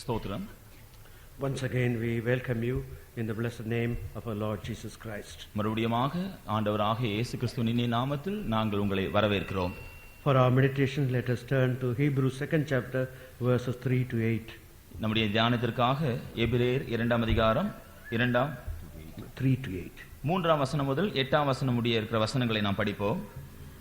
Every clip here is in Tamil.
ஸ்தோத்திரம். Once again we welcome you in the blessed name of our Lord Jesus Christ. மறுபடியுமாக ஆண்டவராகிய இயேசு கிறிஸ்துவின் இனிய நாமத்தில் நாங்கள் உங்களை வரவேற்கிறோம். For our meditation, let us turn to Hebrews 2nd chapter verses 3 to 8. நம்முடைய தியானத்திற்காக எபிரேயர் 2ஆம் அதிகாரம் 3 to 8. 3ஆம் வசனம் முதல் 8ஆம் வசனம் முடிய இருக்கிற வசனங்களை நாம் படிப்போம்.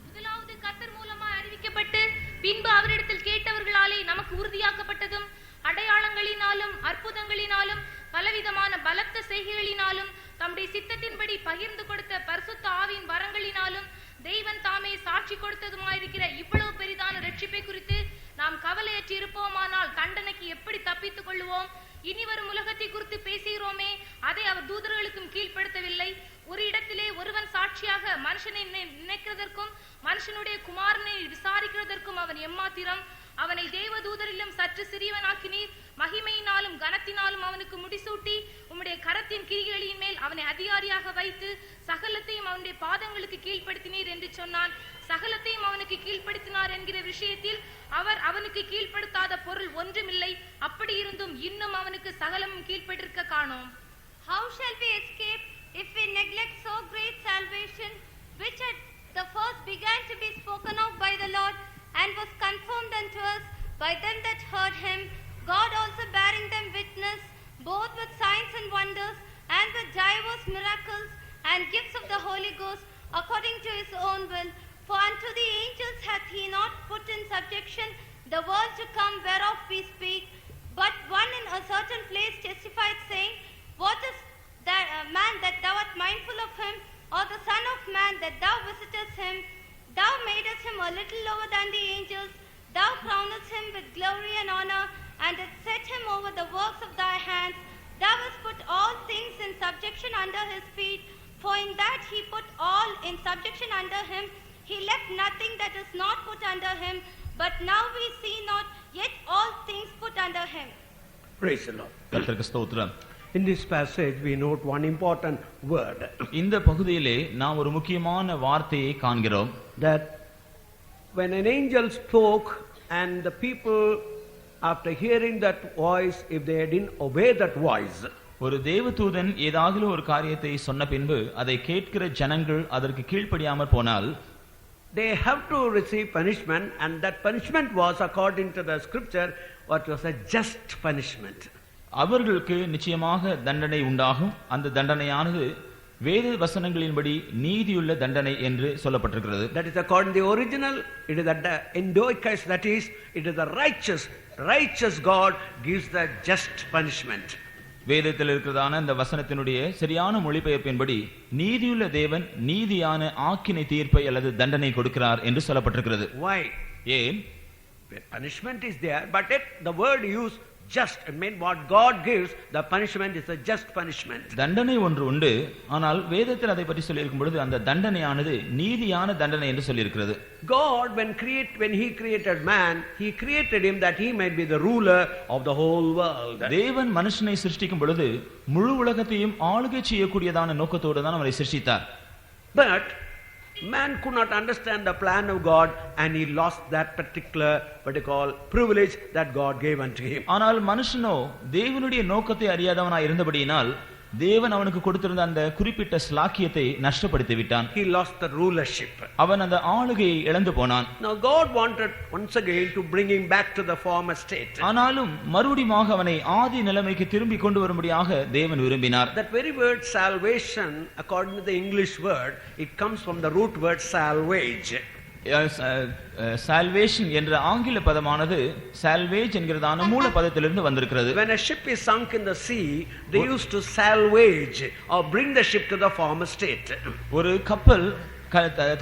முதலாவது கர்த்தர் மூலமாய் அறிவிக்கப்பட்டு பின்பு அவரிடத்தில் கேட்டவர்களாலே நமக்கு உறுதியாக்கப்பட்டதும் அடையாளங்களினாலும் அற்புதங்களினாலும் பலவிதமான பலத்த செய்கைகளினாலும் தம்முடைய சித்தத்தின்படி பகிர்ந்து கொடுத்த பரிசுத்த ஆவியின் வரங்களினாலும் தெய்வன் தாமே சாட்சி கொடுத்ததுமாயிருக்கிற இவ்வளவு பெரிதான ரட்சிப்பை குறித்து நாம் கவலையற்று இருப்போமானால் தண்டனைக்கு எப்படி தப்பித்துக் கொள்வோம்? இனி வரும் உலகத்தை குறித்து பேசுகிறோமே, அதை அவர் தூதர்களுக்கும் கீழ்ப்படுத்தவில்லை. ஒரு இடத்திலே ஒருவன் சாட்சியாக மனுஷனை நினைக்கிறதற்கும் மனுஷனுடைய குமாரனை விசாரிக்கிறதற்கும் அவன் எம்மாத்திரம்? அவனை தேவதூதரிலும் சற்று சிறியவனாக்கினீர். மகிமையினாலும் கனத்தினாலும் அவனுக்கு முடிசூட்டி உம்முடைய கரத்தின் கிரிகளின் மேல் அவனை அதிகாரியாக வைத்து சகலத்தையும் அவனுடைய பாதங்களுக்கு கீழ்ப்படுத்தினீர் என்று சொன்னான். சகலத்தையும் அவனுக்கு கீழ்ப்படுத்தினார் என்கிற விஷயத்தில் அவர் அவனுக்கு கீழ்ப்படுத்தாத பொருள் ஒன்றுமில்லை. அப்படி இருந்தும் இன்னும் அவனுக்கு சகலமும் கீழ்ப்பட்டிருக்க காணோம். How shall we escape if we neglect so great salvation, which at the first began to be spoken of by the Lord, and was confirmed unto us by them that heard him, God also bearing them witness, both with signs and wonders, and with divers miracles, and gifts of the Holy Ghost, according to his own will. For unto the angels hath he not put in subjection the world to come whereof we speak, but one in a certain place testified, saying, What is that man that thou art mindful of him, or the son of man that thou visitest him? Thou madest him a little lower than the angels, thou crownest him with glory and honor, and didst set him over the works of thy hands. Thou hast put all things in subjection under his feet, for in that he put all in subjection under him, he left nothing that is not put under him. But now we see not, yet all things put under him. Praise the Lord. கர்த்தருக்கு ஸ்தோத்திரம். In this passage we note one important word. இந்த பகுதியிலே நாம் ஒரு முக்கியமான வார்த்தையை காண்கிறோம். That when an angel spoke and the people, after hearing that voice, if they didn't obey that voice, ஒரு தேவதூதன் ஏதாவது ஒரு காரியத்தை சொன்ன பின்பு அதை கேட்கிற ஜனங்கள் அதற்கு கீழ்ப்படியாமல் போனால் they have to receive punishment, and that punishment was, according to the scripture, what was a just punishment. அவர்களுக்கு நிச்சயமாக தண்டனை உண்டாகும். அந்த தண்டனையானது வேத வசனங்களின்படி நீதியுள்ள தண்டனை என்று சொல்லப்பட்டிருக்கிறது. That is according to the original, it is the endoikos, that is, it is the righteous God gives the just punishment. வேதத்தில் இருக்கிறதான அந்த வசனத்தினுடைய சரியான மொழிபெயர்ப்பின்படி நீதியுள்ள தேவன் நீதியான ஆக்கினை தீர்ப்பை அல்லது தண்டனை கொடுக்கிறார் என்று சொல்லப்பட்டிருக்கிறது. Why? ஏன்? Punishment is there, but yet the word used just, I mean what God gives, the punishment is a just punishment. தண்டனை ஒன்று உண்டு, ஆனால் வேதத்தில் அதை பற்றி சொல்லி இருக்கும் பொழுது அந்த தண்டனையானது நீதியான தண்டனை என்று சொல்லி இருக்கிறது. God when he created man, he created him that he might be the ruler of the whole world. தேவன் மனுஷனை சிருஷ்டிக்கும் பொழுது முழு உலகத்தையும் ஆளுகை செய்யக்கூடியதான நோக்கத்தோடு தான் அவரை சிருஷ்டித்தார். But man could not understand the plan of God, and he lost that particular what they call privilege that God gave unto him. ஆனால் மனுஷனோ தேவனுடைய நோக்கத்தை அறியாதவனாய் இருந்தபடியினால் தேவன் அவனுக்கு கொடுத்திருந்த அந்த குறிப்பிட்ட ஸ்லாக்கியத்தை நஷ்டப்படுத்தி விட்டான். He lost the rulership. அவன் அந்த ஆளுகையை இழந்து போனான். Now God wanted once again to bring him back to the former state. ஆனாலும் மறுபடியும் அவனை ஆதி நிலைமைக்கு திரும்பி கொண்டு வரும்படியாக தேவன் விரும்பினார். That very word salvation, according to the English word, it comes from the root word salvage. Salvation என்ற ஆங்கில பதமானது சால்வேஜ் என்கிறதான மூல பதத்திலிருந்து வந்திருக்கிறது. When a ship is sunk in the sea, they used to salvage or bring the ship to the former state. ஒரு கப்பல்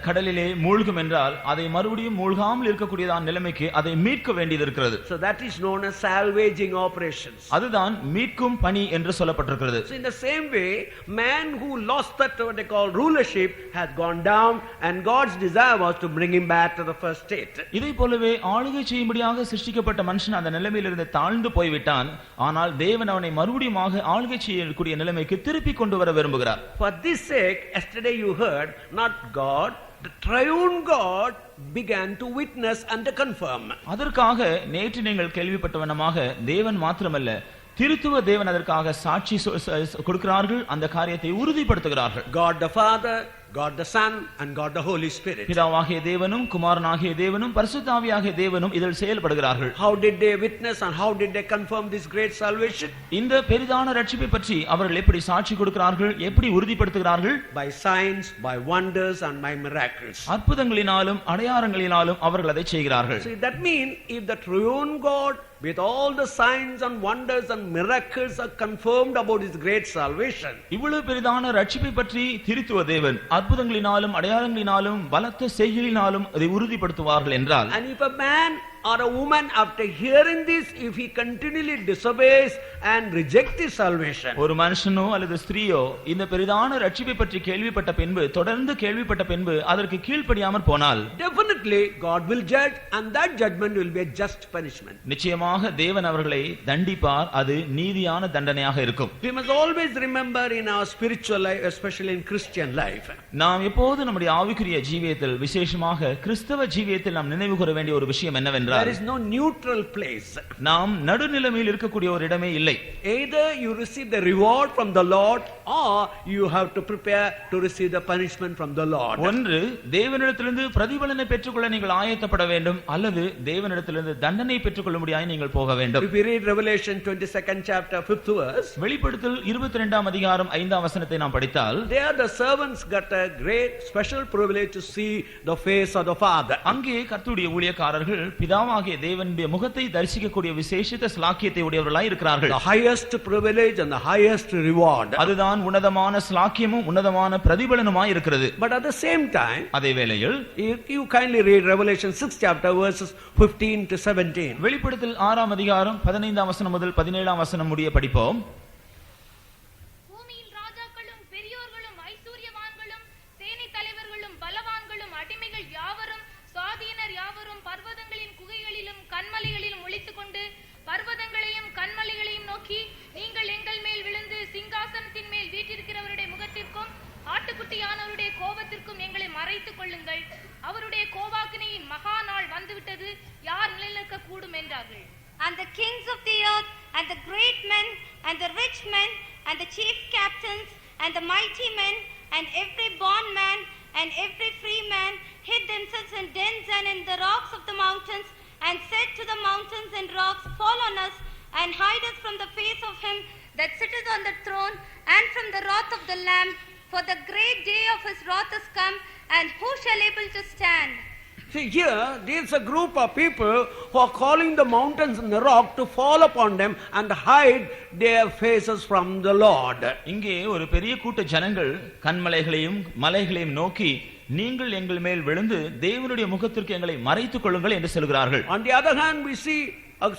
கடலிலே மூழ்கும் என்றால் அதை மறுபடியும் மூழ்காமல் இருக்கக்கூடியதான நிலைமைக்கு அதை மீட்க வேண்டியது இருக்கிறது. So that is known as salvaging operations. அதுதான் மீட்கும் பணி என்று சொல்லப்பட்டிருக்கிறது. So in the same way, man who lost that what they call rulership has gone down, and God's desire was to bring him back to the first state. இதை போலவே ஆளுகை செய்யும்படியாக சிருஷ்டிக்கப்பட்ட மனுஷன் அந்த நிலைமையிலிருந்து தாழ்ந்து போய்விட்டான். ஆனால் தேவன் அவனை மறுபடியும் ஆளுகை செய்யக்கூடிய நிலைமைக்கு திருப்பி கொண்டு வர விரும்புகிறார். For this sake, yesterday you heard, not God, the triune God began to witness and to confirm. அதற்காக நேற்று நீங்கள் கேள்விப்பட்ட வண்ணமாக தேவன் மாத்திரமல்ல, திருத்துவ தேவன் அதற்காக சாட்சி கொடுக்கிறார்கள், அந்த காரியத்தை உறுதிப்படுத்துகிறார்கள். God the Father, God the Son and God the Holy Spirit. பிதாவாகிய தேவனும் குமாரனாகிய தேவனும் பரிசுத்த ஆவியாகிய தேவனும் இதில் செயல்படுகிறார்கள். How did they witness and how did they confirm this great salvation? இந்த பெரிதான ரட்சிப்பை பற்றி அவர்கள் எப்படி சாட்சி கொடுக்கிறார்கள், எப்படி உறுதிப்படுத்துகிறார்கள்? By signs, by wonders and by miracles. அற்புதங்களினாலும் அடையாளங்களினாலும் அவர்கள் அதை செய்கிறார்கள். See, that means if the triune God with all the signs and wonders and miracles are confirmed about his great salvation, இவ்வளவு பெரிதான ரட்சிப்பை பற்றி திருத்துவ தேவன் அற்புதங்களினாலும் அடையாளங்களினாலும் பலத்த செய்கைகளினாலும் அதை உறுதிப்படுத்துவார்கள் என்றால், and if a man or a woman after hearing this, if he continually disobeys and rejects his salvation, ஒரு மனுஷனோ அல்லது ஸ்திரீயோ இந்த பெரிதான ரட்சிப்பை பற்றி கேள்விப்பட்ட பின்பு, தொடர்ந்து கேள்விப்பட்ட பின்பு அதற்கு கீழ்ப்படியாமற் போனால், definitely God will judge and that judgment will be a just punishment. நிச்சயமாக தேவன் அவர்களை தண்டிப்பார், அது நீதியான தண்டனையாக இருக்கும். We must always remember in our spiritual life, especially in Christian life, நாம் எப்போது நம்முடைய ஆவிக்குரிய ஜீவியத்தில், விசேஷமாக கிறிஸ்தவ ஜீவியத்தில் நாம் நினைவு கூற வேண்டிய ஒரு விஷயம் என்னவென்றால், there is no neutral place. நாம் நடுநிலைமையில் இருக்கக்கூடிய ஒரு இடமே இல்லை. Either you receive the reward from the Lord or you have to prepare to receive the punishment from the Lord. ஒன்று தேவனிடத்திலிருந்து பிரதிபலனை பெற்றுக்கொள்ள நீங்கள் ஆயத்தப்பட வேண்டும், அல்லது தேவனிடத்திலிருந்து தண்டனை பெற்றுக்கொள்ளும்படியாய் நீங்கள் போக வேண்டும். If you read Revelation 22nd chapter 5th verse, வெளிப்படுத்தல் 22ஆம் அதிகாரம் 5ஆம் வசனத்தை நாம் படித்தால், there the servants got a great special privilege to see the face of the Father. அங்கே கர்த்தருடைய ஊழியக்காரர்கள் பிதாவாகிய தேவனுடைய முகத்தை தரிசிக்கக்கூடிய விசேஷித்த ஸ்லாக்கியத்தை உடையவர்களாய் இருக்கிறார்கள். The highest privilege and the highest reward. அதுதான் உன்னதமான ஸ்லாக்கியமும் உன்னதமான பிரதிபலனுமாய் இருக்கிறது. But at the same time, அதே வேளையில் you kindly read Revelation 6th chapter verses 15 to 17. வெளிப்படுத்தல் 6ஆம் அதிகாரம் 15ஆம் வசனம் முதல் 17ஆம் வசனம் முடிய படிப்போம். பூமியில் ராஜாக்களும் பெரியோர்களும் ஐஸ்வர்யவான்களும் சேனை தலைவர்களும் பலவான்களும் அடிமைகள் யாவரும் சுவாதீனர் யாவரும் பர்வதங்களின் குகைகளிலும் கன்மலைகளிலும் ஒளித்துக்கொண்டு பர்வதங்களையும் கன்மலைகளையும் நோக்கி, நீங்கள் எங்கள் மேல் விழுந்து சிங்காசனத்தின் மேல் வீற்றிருக்கிறவருடைய முகத்திற்கும் ஆட்டுக்குட்டியானவருடைய கோபத்திற்கும் எங்களை மறைத்துக் கொள்ளுங்கள், அவருடைய கோபாக்கினையின் மகா நாள் வந்துவிட்டது, யார் நிலைநிற்க கூடும் என்றார்கள். And the kings of the earth, and the great men, and the rich men, and the chief captains, and the mighty men, and every bondman, and every free man, hid themselves in dens and in the rocks of the mountains, and said to the mountains and rocks, fall on us, and hide us from the face of him that sitteth on the throne, and from the wrath of the Lamb, for the great day of his wrath is come, and who shall able to stand? See here, there's a group of people who are calling the mountains and the rock to fall upon them and hide their faces from the Lord. இங்கே ஒரு பெரிய கூட்ட ஜனங்கள் கன்மலைகளையும் மலைகளையும் நோக்கி, நீங்கள் எங்கள் மேல் விழுந்து தேவனுடைய முகத்திற்கு எங்களை மறைத்துக் கொள்ளுங்கள் என்று சொல்கிறார்கள். On the other hand, we see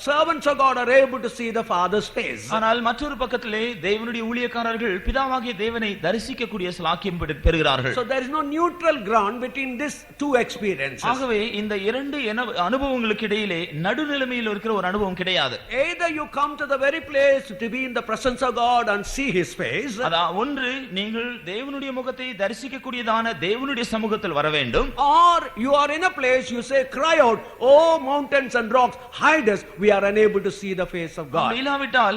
servants of God are able to see the Father's face. ஆனால் மற்றொரு பக்கத்திலே தேவனுடைய ஊழியக்காரர்கள் பிதாவாகிய தேவனை தரிசிக்கக்கூடிய ஸ்லாக்கியம் பெறுகிறார்கள். So there is no neutral ground between these two experiences. ஆகவே இந்த இரண்டு அனுபவங்களுக்கு இடையிலே நடுநிலைமையில் இருக்கிற ஒரு அனுபவம் கிடையாது. Either you come to the very place to be in the presence of God and see his face, ஒன்று நீங்கள் தேவனுடைய முகத்தை தரிசிக்கக்கூடியதான தேவனுடைய சமூகத்தில் வர வேண்டும், or you are in a place you say, cry out, oh mountains and rocks, hide us, we are unable to see the face of God. இல்லாவிட்டால்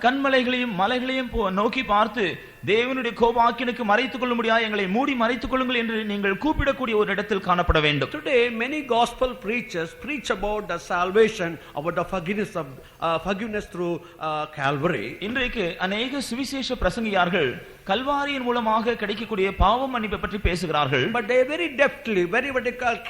கன்மலைகளையும் மலைகளையும் நோக்கி பார்த்து தேவனுடைய கோபாக்கினுக்கு மறைத்துக் கொள்ள முடியாது, எங்களை மூடி மறைத்துக் கொள்ளுங்கள் என்று நீங்கள் கூப்பிடக்கூடிய ஒரு இடத்தில் காணப்பட வேண்டும். Today many gospel preachers preach about the salvation, about the forgiveness through Calvary. இன்றைக்கு अनेक சுவிசேஷ பிரசங்கியார்கள் கல்வாரியின் மூலமாக கிடைக்கக்கூடிய பாவ மன்னிப்பை பற்றி பேசுகிறார்கள். But they very deftly, very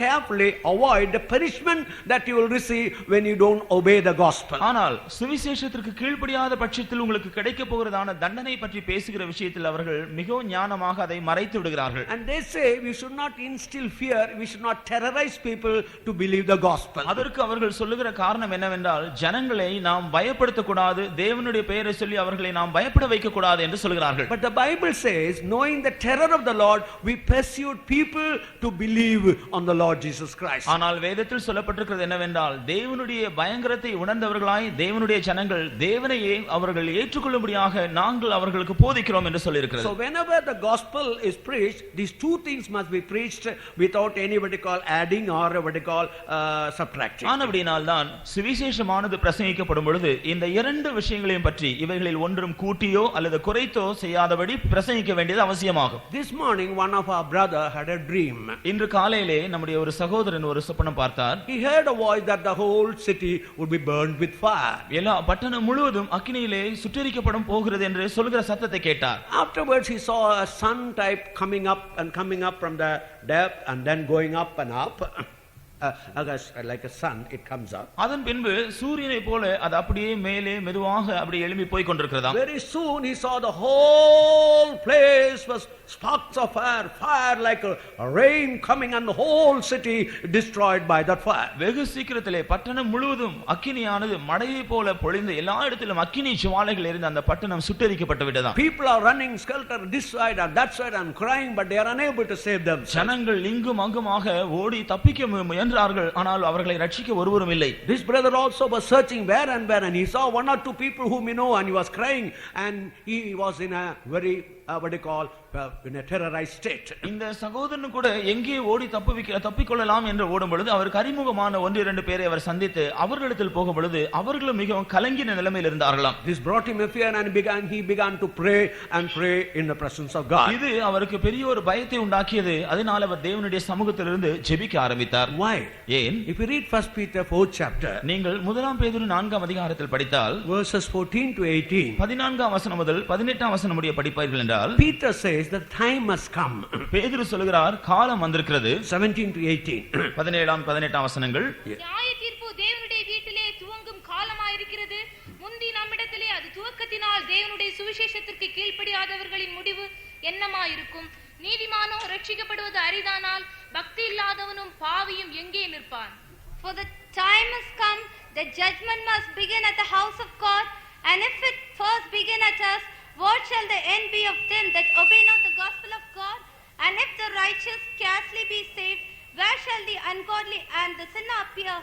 carefully avoid the punishment that you will receive when you don't obey the gospel. ஆனால் சுவிசேஷத்திற்கு கீழ்ப்படியாத பட்சத்தில் உங்களுக்கு கிடைக்க போகிறதான தண்டனை பற்றி பேசுகிற விஷயத்தில் அவர்கள் மிகவும் ஞானமாக அதை மறைத்து விடுகிறார்கள். And they say we should not instill fear, we should not terrorize people to believe the gospel. அதற்கு அவர்கள் சொல்லுகிற காரணம் என்னவென்றால், ஜனங்களை நாம் பயப்படுத்த கூடாது, தேவனுடைய பெயரை சொல்லி அவர்களை நாம் பயப்பட வைக்க கூடாது என்று சொல்கிறார்கள். But the Bible says, knowing the terror of the Lord, we pursued people to believe on the Lord Jesus Christ. ஆனால் வேதத்தில் சொல்லப்பட்டிருக்கிறது என்னவென்றால், தேவனுடைய பயங்கரத்தை உணர்ந்தவர்களாய் தேவனுடைய ஜனங்கள் தேவனையே அவர்கள் ஏற்றுக்கொள்ளும்படியாக நாங்கள் அவர்களுக்கு போதிக்கிறோம் என்று என்று சொல்லி இருக்கிறது. So whenever the gospel is preached, these two things must be preached without anybody call adding or what they call subtracting. ஆனபடியால் தான் சுவிசேஷமானது பிரசங்கிக்கப்படும் பொழுது இந்த இரண்டு விஷயங்களையும் பற்றி இவைகளில் ஒன்றும் கூட்டியோ அல்லது குறைத்தோ செய்யாதபடி பிரசங்கிக்க வேண்டியது அவசியமாகும். This morning one of our brother had a dream. இன்று காலையிலே நம்முடைய ஒரு சகோதரன் ஒரு சொப்பனம் பார்த்தார். He heard a voice that the whole city would be burned with fire. எல்லா பட்டணம் முழுவதும் அக்கினியிலே சுட்டெரிக்கப்படும் போகிறது என்று சொல்கிற சத்தத்தை கேட்டார். Afterwards he saw a sun type coming up from the depth and then going up and up. Like a sun it comes up. அதன் பின்பு சூரியனை போல அது அப்படியே மேலே மெதுவாக அப்படி எழும்பி போய் கொண்டிருக்கிறதாம். Very soon he saw the whole place was sparks of fire like a rain coming, and the whole city destroyed by that fire. வெகு சீக்கிரத்திலே பட்டணம் முழுவதும் அக்கினியானது மழையை போல பொழிந்து எல்லா இடத்திலும் அக்கினி ஜுவாலைகள் எரிந்து அந்த பட்டணம் சுட்டெரிக்கப்பட்டு விட்டதாம். People are running skelter this side and that side and crying, but they are unable to save them. ஜனங்கள் இங்கும் அங்குமாக ஓடி தப்பிக்க முயன்றார்கள், ஆனால் அவர்களை ரட்சிக்க ஒருவரும் இல்லை. This brother also was searching where and he saw one or two people whom he know, and he was crying, and he was in a very in a terrorized state. இந்த சகோதரன் கூட எங்கே ஓடி தப்பிக்கொள்ளலாம் என்று ஓடும் பொழுது அவருக்கு அறிமுகமான ஒன்று இரண்டு பேரை அவர் சந்தித்து அவர்களிடத்தில் போகும் பொழுது அவர்களும் மிகவும் கலங்கின நிலைமையில் இருந்தார்களாம். This brought him a fear, and he began to pray in the presence of God. இது அவருக்கு பெரிய ஒரு பயத்தை உண்டாக்கியது. அதனால் அவர் தேவனுடைய சமூகத்திலிருந்து ஜெபிக்க ஆரம்பித்தார். Why? ஏன்? If you read 1 Peter 4th chapter, நீங்கள் முதலாம் பேதுரு 4ஆம் அதிகாரத்தில் படித்தால் verses 14 to 18, 14ஆம் வசனம் முதல் 18ஆம் வசனம் முடிய படிப்பீர்கள் என்றால் Peter says the time must come. பேதுரு சொல்கிறார் காலம் வந்திருக்கிறது. 17 to 18, 17ஆம் 18ஆம் வசனங்கள். நியாய தீர்ப்பு தேவனுடைய வீட்டிலே துவங்கும் காலமாயிருக்கிறது. முந்தி நம்மிடத்திலே அது துவக்கத்தினால் தேவனுடைய சுவிசேஷத்திற்கு கீழ்ப்படியாதவர்களின் முடிவு என்னமாயிருக்கும்? நீதிமானோ ரட்சிக்கப்படுவது அரிதானால் பக்தி இல்லாதவனும் பாவியும் எங்கே நிற்பான்? For the time has come that judgment must begin at the house of God, and if it first begin at us, what shall the end be of them that obey not the gospel of God? And if the righteous scarcely be saved, where shall the ungodly and the sinner appear?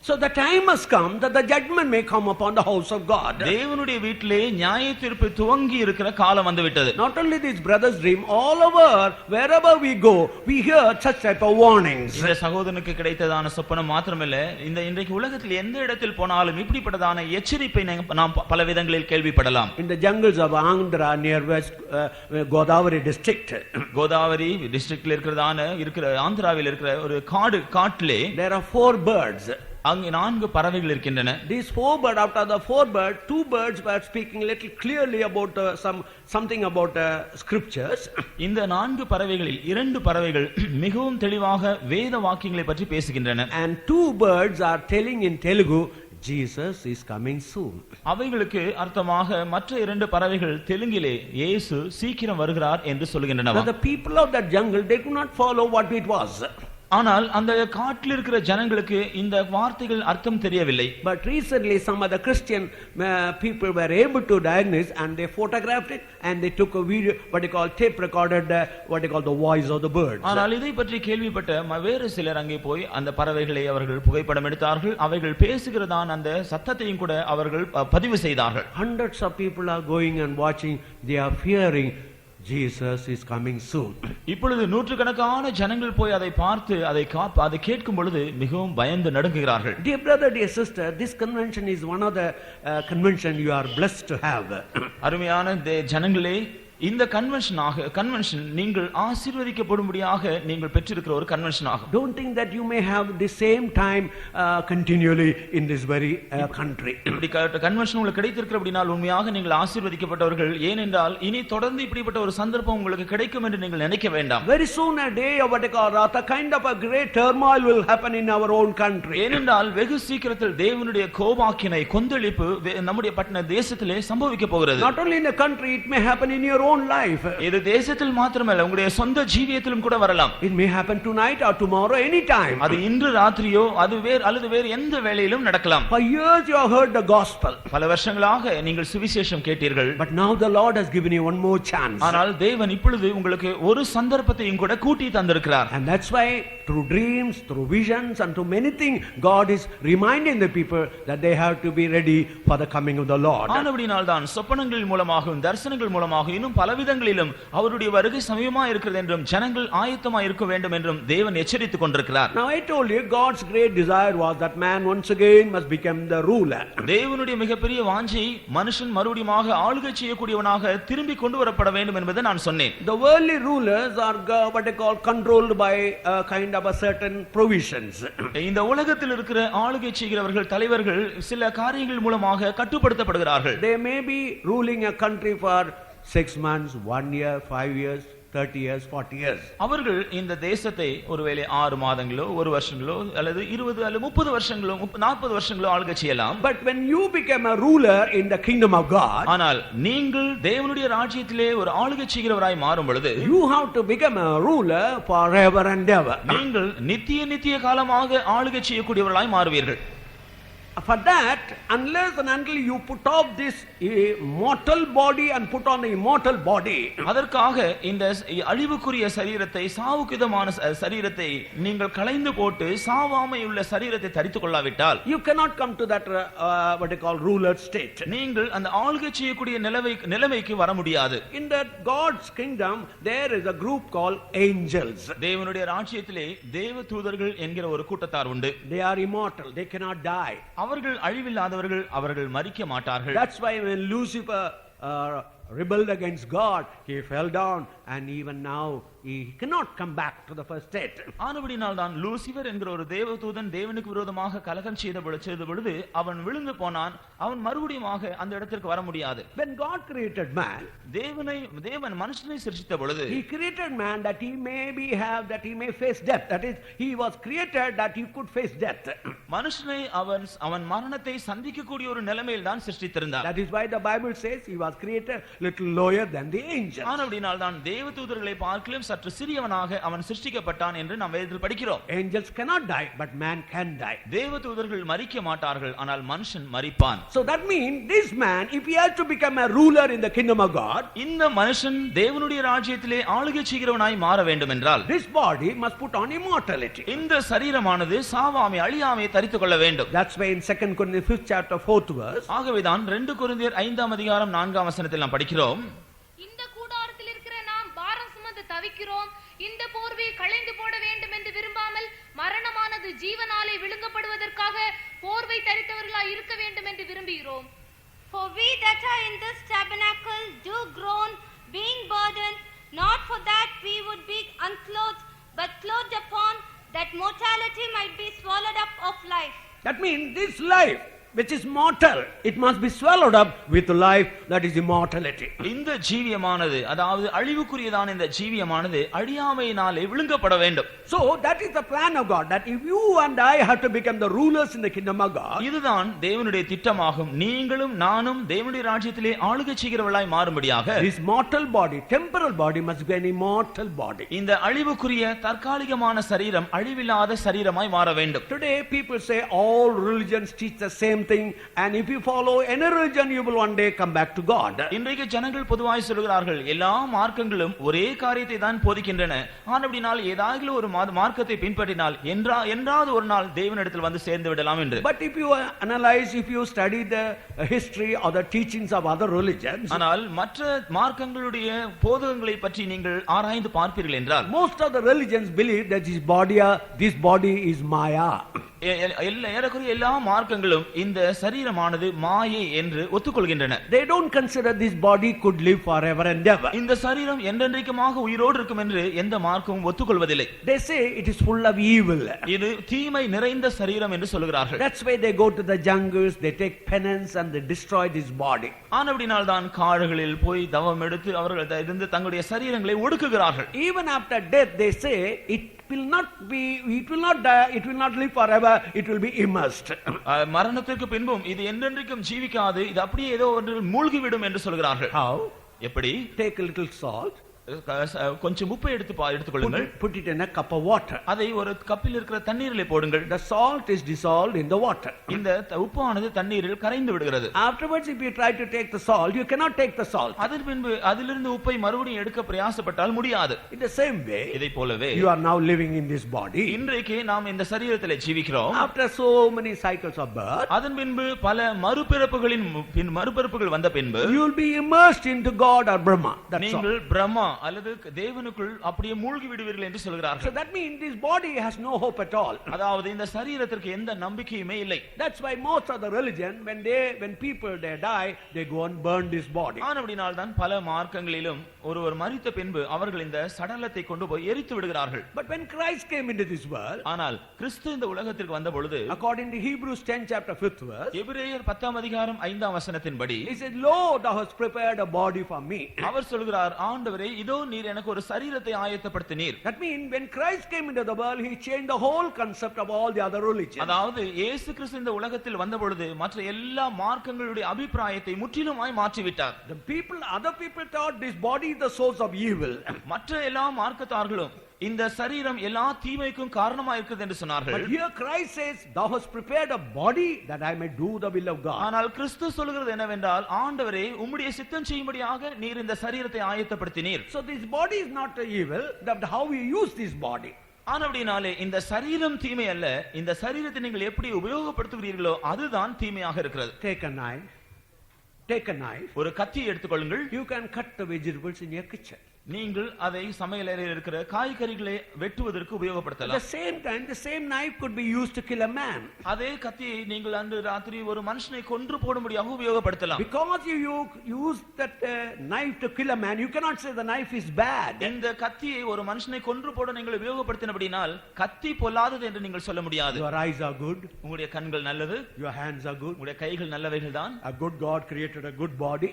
So the time must come that the judgment may come upon the house of God. தேவனுடைய வீட்டிலே நியாய தீர்ப்பு துவங்கி இருக்கிற காலம் வந்து விட்டது. Not only this brother's dream, all over wherever we go we hear such type of warnings. இந்த சகோதரனுக்கு கிடைத்ததான சொப்பனம் மாத்திரமல்ல, இந்த இன்றைக்கு உலகத்தில் எந்த இடத்தில் போனாலும் இப்படிப்பட்டதான எச்சரிப்பை நாம் பல விதங்களில் கேள்விப்படலாம். In the jungles of Andhra near west Godavari district, Godavari டிஸ்ட்ரிக்ட்ல இருக்கிற ஆந்திராவில் இருக்கிற ஒரு காட்டிலே there are 4 birds. அங்கு 4 பறவைகள் இருக்கின்றன. These 4 birds, after the 4 birds, 2 birds were speaking little clearly about something about scriptures. இந்த 4 பறவைகளில் 2 பறவைகள் மிகவும் தெளிவாக வேத வாக்கியங்களை பற்றி பேசுகின்றன. And 2 birds are telling in Telugu, Jesus is coming soon. அவைகளுக்கு அர்த்தமாக மற்ற 2 பறவைகள் தெலுங்கிலே இயேசு சீக்கிரம் வருகிறார் என்று சொல்கின்றன. The people of that jungle, they could not follow what it was. ஆனால் அந்த காட்டில் இருக்கிற ஜனங்களுக்கு இந்த வார்த்தைகள் அர்த்தம் தெரியவில்லை. But recently some of the Christian people were able to diagnose, and they photographed it and they took a video, what they call tape recorded, what they call the voice of the birds. ஆனால் இதை பற்றி கேள்விப்பட்ட வேறு சிலர் அங்கே போய் அந்த பறவைகளை அவர்கள் புகைப்படம் எடுத்தார்கள். அவைகள் பேசுகிறதான அந்த சத்தத்தையும் கூட அவர்கள் பதிவு செய்தார்கள். Hundreds of people are going and watching. They are fearing Jesus is coming soon. இப்பொழுது நூற்றுக்கணக்கான ஜனங்கள் போய் அதை பார்த்து அதை கேட்கும் பொழுது மிகவும் பயந்து நடுங்குகிறார்கள். Dear brother, dear sister, this convention is one of the convention you are blessed to have. அருமையான ஜனங்களே, இந்த கன்வென்ஷன் நீங்கள் ஆசீர்வதிக்கப்படும்படியாக நீங்கள் பெற்றிருக்கிற ஒரு கன்வென்ஷன் ஆகும். Don't think that you may have the same time continually in this very country. இப்படி கன்வென்ஷன் உங்களுக்கு கிடைத்திருக்கிற அப்படினால் உண்மையாக நீங்கள் ஆசீர்வதிக்கப்பட்டவர்கள். ஏனென்றால் இனி தொடர்ந்து இப்படிப்பட்ட ஒரு சந்தர்ப்பம் உங்களுக்கு கிடைக்கும் என்று நீங்கள் நினைக்க வேண்டாம். Very soon a day of what they call a kind of a great turmoil will happen in our own country. ஏனென்றால் வெகு சீக்கிரத்தில் தேவனுடைய கோபாக்கினை கொந்தளிப்பு நம்முடைய பட்டண தேசத்திலே சம்பவிக்க போகிறது. Not only in the country, it may happen in your own life. இது தேசத்தில் மாத்திரமல்ல, உங்களுடைய சொந்த ஜீவியத்திலும் கூட வரலாம். It may happen tonight or tomorrow, any time. அது இன்று ராத்திரியோ அல்லது வேறு எந்த வேளையிலும் நடக்கலாம். For years you have heard the gospel. பல வருஷங்களாக நீங்கள் சுவிசேஷம் கேட்டீர்கள். But now the Lord has given you one more chance. ஆனால் தேவன் இப்பொழுது உங்களுக்கு ஒரு சந்தர்ப்பத்தையும் கூட கூட்டி தந்திருக்கிறார். And that's why through dreams, through visions, and through many things, God is reminding the people that they have to be ready for the coming of the Lord. ஆனபடியால் தான் சொப்பனங்கள் மூலமாகவும் தரிசனங்கள் மூலமாகவும் இன்னும் பலவிதங்களிலும் அவருடைய வருகை சமயமா இருக்கிறது என்றும் ஜனங்கள் ஆயத்தமா இருக்க வேண்டும் என்றும் தேவன் எச்சரித்துக் கொண்டிருக்கிறார். Now I told you God's great desire was that man once again must become the ruler. தேவனுடைய மிகப்பெரிய வாஞ்சை மனுஷன் மறுபடியுமாக ஆளுகை செய்யக்கூடியவனாக திரும்பி கொண்டு வரப்பட வேண்டும் என்பதை நான் சொன்னேன். The worldly rulers are what they call controlled by kind of a certain provisions. இந்த உலகத்தில் இருக்கிற ஆளுகை செய்கிறவர்கள் தலைவர்கள் சில காரியங்கள் மூலமாக கட்டுப்படுத்தப்படுகிறார்கள். They may be ruling a country for 6 months, 1 year, 5 years, 30 years, 40 years. அவர்கள் இந்த தேசத்தை ஒருவேளை 6 மாதங்களோ 1 வருஷங்களோ அல்லது 20 அல்லது 30 வருஷங்களோ 40 வருஷங்களோ ஆளுகை செய்யலாம். But when you become a ruler in the kingdom of God, ஆனால் நீங்கள் தேவனுடைய ராஜ்யத்திலே ஒரு ஆளுகை செய்கிறவராய் மாறும் பொழுது you have to become a ruler forever and ever. நீங்கள் நித்திய காலமாக ஆளுகை செய்யக்கூடியவர்களாய் மாறுவீர்கள். For that, unless and until you put off this mortal body and put on the immortal body, அதற்காக இந்த அழிவுக்குரிய சரீரத்தை சாவுக்கிதமான சரீரத்தை நீங்கள் களைந்து போட்டு சாவாமை உள்ள சரீரத்தை தரித்துக் கொள்ளாவிட்டால் you cannot come to that what they call ruler state. நீங்கள் அந்த ஆளுகை செய்யக்கூடிய நிலைமைக்கு வர முடியாது. In that God's kingdom there is a group called angels. தேவனுடைய ராஜ்யத்திலே தேவ தூதர்கள் என்கிற ஒரு கூட்டத்தார் உண்டு. They are immortal, they cannot die. அவர்கள் அழிவில்லாதவர்கள், அவர்கள் மரிக்க மாட்டார்கள். That's why when Lucifer rebelled against God, he fell down, and even now he cannot come back to the first state. ஆனபடியால் தான் லூசிபர் என்கிற ஒரு தேவதூதன் தேவனுக்கு விரோதமாக கலகம் செய்த பொழுது அவன் விழுந்து போனான். அவன் மறுபடியுமாக அந்த இடத்திற்கு வர முடியாது. When God created man, தேவன் மனுஷனை சிருஷ்டித்த பொழுது he created man that he may face death. That is, he was created that he could face death. மனுஷனை அவன் மரணத்தை சந்திக்கக்கூடிய ஒரு நிலைமையில் தான் சிருஷ்டித்திருந்தார். That is why the Bible says he was created little lower than the angels. ஆனபடியால் தான் தேவதூதர்களை பார்க்கலும் சற்று சிறியவனாக அவன் சிருஷ்டிக்கப்பட்டான் என்று நாம் வேதத்தில் படிக்கிறோம். Angels cannot die, but man can die. தேவதூதர்கள் மரிக்க மாட்டார்கள், ஆனால் மனுஷன் மரிப்பான். So that means this man, if he has to become a ruler in the kingdom of God, இந்த மனுஷன் தேவனுடைய ராஜ்யத்திலே ஆளுகை செய்கிறவனாய் மாற வேண்டும் என்றால் this body must put on immortality. இந்த சரீரமானது சாவாமை அழியாமை தரித்துக் கொள்ள வேண்டும். That's why in 2 Corinthians 5th chapter 4th verse, ஆகவேதான் 2 கொரிந்தியர் 5ஆம் அதிகாரம் 4ஆம் வசனத்தில் நாம் படிக்கிறோம், இந்த கூடாரத்தில் இருக்கிற நாம் பாரம் சுமந்து தவிக்கிறோம், இந்த போர்வையை களைந்து போட வேண்டும் என்று விரும்பாமல் மரணமானது ஜீவனாலே விழுங்கப்படுவதற்காக போர்வை தரித்தவர்களாய் இருக்க வேண்டும் என்று விரும்புகிறோம். For we that are in this tabernacle do groan, being burdened, not for that we would be unclothed, but clothed upon, that mortality might be swallowed up of life. that means this life which is mortal, it must be swallowed up with life that is immortality. இந்த ஜீவியமானது, அதாவது அழிவுக்குரியதான இந்த ஜீவியமானது அழியாமையினாலே விழுங்கப்பட வேண்டும். So that is the plan of God, that if you and I have to become the rulers in the kingdom of God, இதுதான் தேவனுடைய திட்டமாகும். நீங்களும் நானும் தேவனுடைய ராஜ்யத்திலே ஆளுகை செய்கிறவர்களாய் மாறும்படியாக this mortal body, temporal body must be an immortal body. இந்த அழிவுக்குரிய தற்காலிகமான சரீரம் அழிவில்லாத சரீரமாய் மாற வேண்டும். Today people say all religions teach the same thing, and if you follow any religion you will one day come back to God. இன்றைக்கு ஜனங்கள் பொதுவாய் சொல்கிறார்கள், எல்லா மார்க்கங்களும் ஒரே காரியத்தை தான் போதிக்கின்றன, ஆனபடினால் ஏதாவது ஒரு மார்க்கத்தை பின்பற்றினால் என்றாவது ஒரு நாள் தேவனிடத்தில் வந்து சேர்ந்து விடலாம் என்று. But if you analyze, if you study the history or the teachings of other religions, ஆனால் மற்ற மார்க்கங்களுடைய போதகங்களை பற்றி நீங்கள் ஆராய்ந்து பார்ப்பீர்கள் என்றால் most of the religions believe that this body is Maya. ஏறக்குறைய எல்லா மார்க்கங்களும் இந்த சரீரமானது மாயை என்று ஒத்துக்கொள்கின்றன. They don't consider this body could live forever and ever. இந்த சரீரம் என்றென்றைக்குமாக உயிரோடு இருக்கும் என்று எந்த மார்க்கமும் ஒத்துக்கொள்வதில்லை. They say it is full of evil. இது தீமை நிறைந்த சரீரம் என்று சொல்கிறார்கள். That's why they go to the jungles, they take penance and they destroy this body. ஆனபடினால் தான் காடுகளில் போய் தவம் எடுத்து அவர்கள் இருந்து தங்களுடைய சரீரங்களை ஒடுக்குகிறார்கள். Even after death they say it will not die, it will not live forever, it will be immersed. மரணத்திற்கு பின்பும் இது என்றென்றைக்கும் ஜீவிக்காது, இது அப்படியே ஏதோ ஒன்றில் மூழ்கிவிடும் என்று சொல்கிறார்கள். How? எப்படி? Take a little salt, கொஞ்சம் உப்பை எடுத்துக்கொள்ளுங்கள். Put it in a cup of water. அதை ஒரு கப்பில் இருக்கிற தண்ணீரிலே போடுங்கள். The salt is dissolved in the water. இந்த உப்பானது தண்ணீரில் கரைந்து விடுகிறது. Afterwards, if you try to take the salt, you cannot take the salt. அதன் பின்பு அதிலிருந்து உப்பை மறுபடியும் எடுக்க பிரயாசப்பட்டால் முடியாது. In the same way, இதை போலவே you are now living in this body. இன்றைக்கு நாம் இந்த சரீரத்திலே ஜீவிக்கிறோம். After so many cycles of birth, அதன் பின்பு பல மறுபிறப்புகள் வந்த பின்பு you will be immersed into God or Brahma. That's all. நீங்கள் பிரம்மா அல்லது தேவனுக்குள் அப்படியே மூழ்கி விடுவீர்கள் என்று So சொல்கிறார்கள். that means this body has no hope at all. அதாவது இந்த சரீரத்திற்கு எந்த நம்பிக்கையுமே இல்லை. That's why most of the religion, when people they die, they go and burn this body. ஆனபடினால் தான் பல மார்க்கங்களிலும் ஒருவர் மரித்த பின்பு அவர்கள் இந்த சடலத்தை கொண்டு போய் எரித்து விடுகிறார்கள். But when Christ came into this world, ஆனால் கிறிஸ்து இந்த உலகத்திற்கு வந்த பொழுது according to Hebrews 10 chapter 5th verse, எபிரேயர் 10 அதிகாரம் 5 வசனத்தின்படி he said, "Lo, thou hast prepared a body for me." அவர் சொல்கிறார், ஆண்டவரே இதோ நீர் எனக்கு ஒரு சரீரத்தை ஆயத்தப்படுத்தினீர். That means when Christ came into the world, he changed the whole concept of all the other religions. அதாவது இயேசு கிறிஸ்து இந்த உலகத்தில் வந்த பொழுது மற்ற எல்லா மார்க்கங்களுடைய அபிப்பிராயத்தை முற்றிலுமாய் மாற்றிவிட்டார். Other people thought this body is the source of evil. மற்ற எல்லா மார்க்கத்தார்களும் இந்த சரீரம் எல்லா தீமைக்கும் காரணமா இருக்குது என்று சொன்னார்கள். But here Christ says, "Thou hast prepared a body that I may do the will of God." ஆனால் கிறிஸ்து சொல்கிறது என்னவென்றால், ஆண்டவரே உம்முடைய சித்தம் செய்யும்படியாக நீர் இந்த சரீரத்தை ஆயத்தப்படுத்தினீர். So this body is not evil, but how you use this body. ஆனபடினாலே இந்த சரீரம் தீமை அல்ல, இந்த சரீரத்தை நீங்கள் எப்படி உபயோகப்படுத்துகிறீர்களோ அதுதான் தீமையாக இருக்கிறது. Take a knife. ஒரு கத்தியை எடுத்துக்கொள்ளுங்கள். You can cut the vegetables in your kitchen. நீங்கள் அதை சமையலறையில் இருக்கிற காய்கறிகளை வெட்டுவதற்கு At உபயோகப்படுத்தலாம். the same time, the same knife could be used to kill a man. அதே கத்தியை நீங்கள் அன்று ராத்திரி ஒரு மனுஷனை கொன்று போடும்படியாக உபயோகப்படுத்தலாம். Because you use that knife to kill a man, you cannot say the knife is bad. இந்த கத்தியை ஒரு மனுஷனை கொன்று போட நீங்கள் உபயோகப்படுத்தினபடினால் கத்தி பொல்லாதது என்று நீங்கள் சொல்ல முடியாது. Your eyes are good. உங்களுடைய கண்கள் நல்லது, Your hands are good. உங்களுடைய கைகள் நல்லவைகள் தான். A good God created a good body.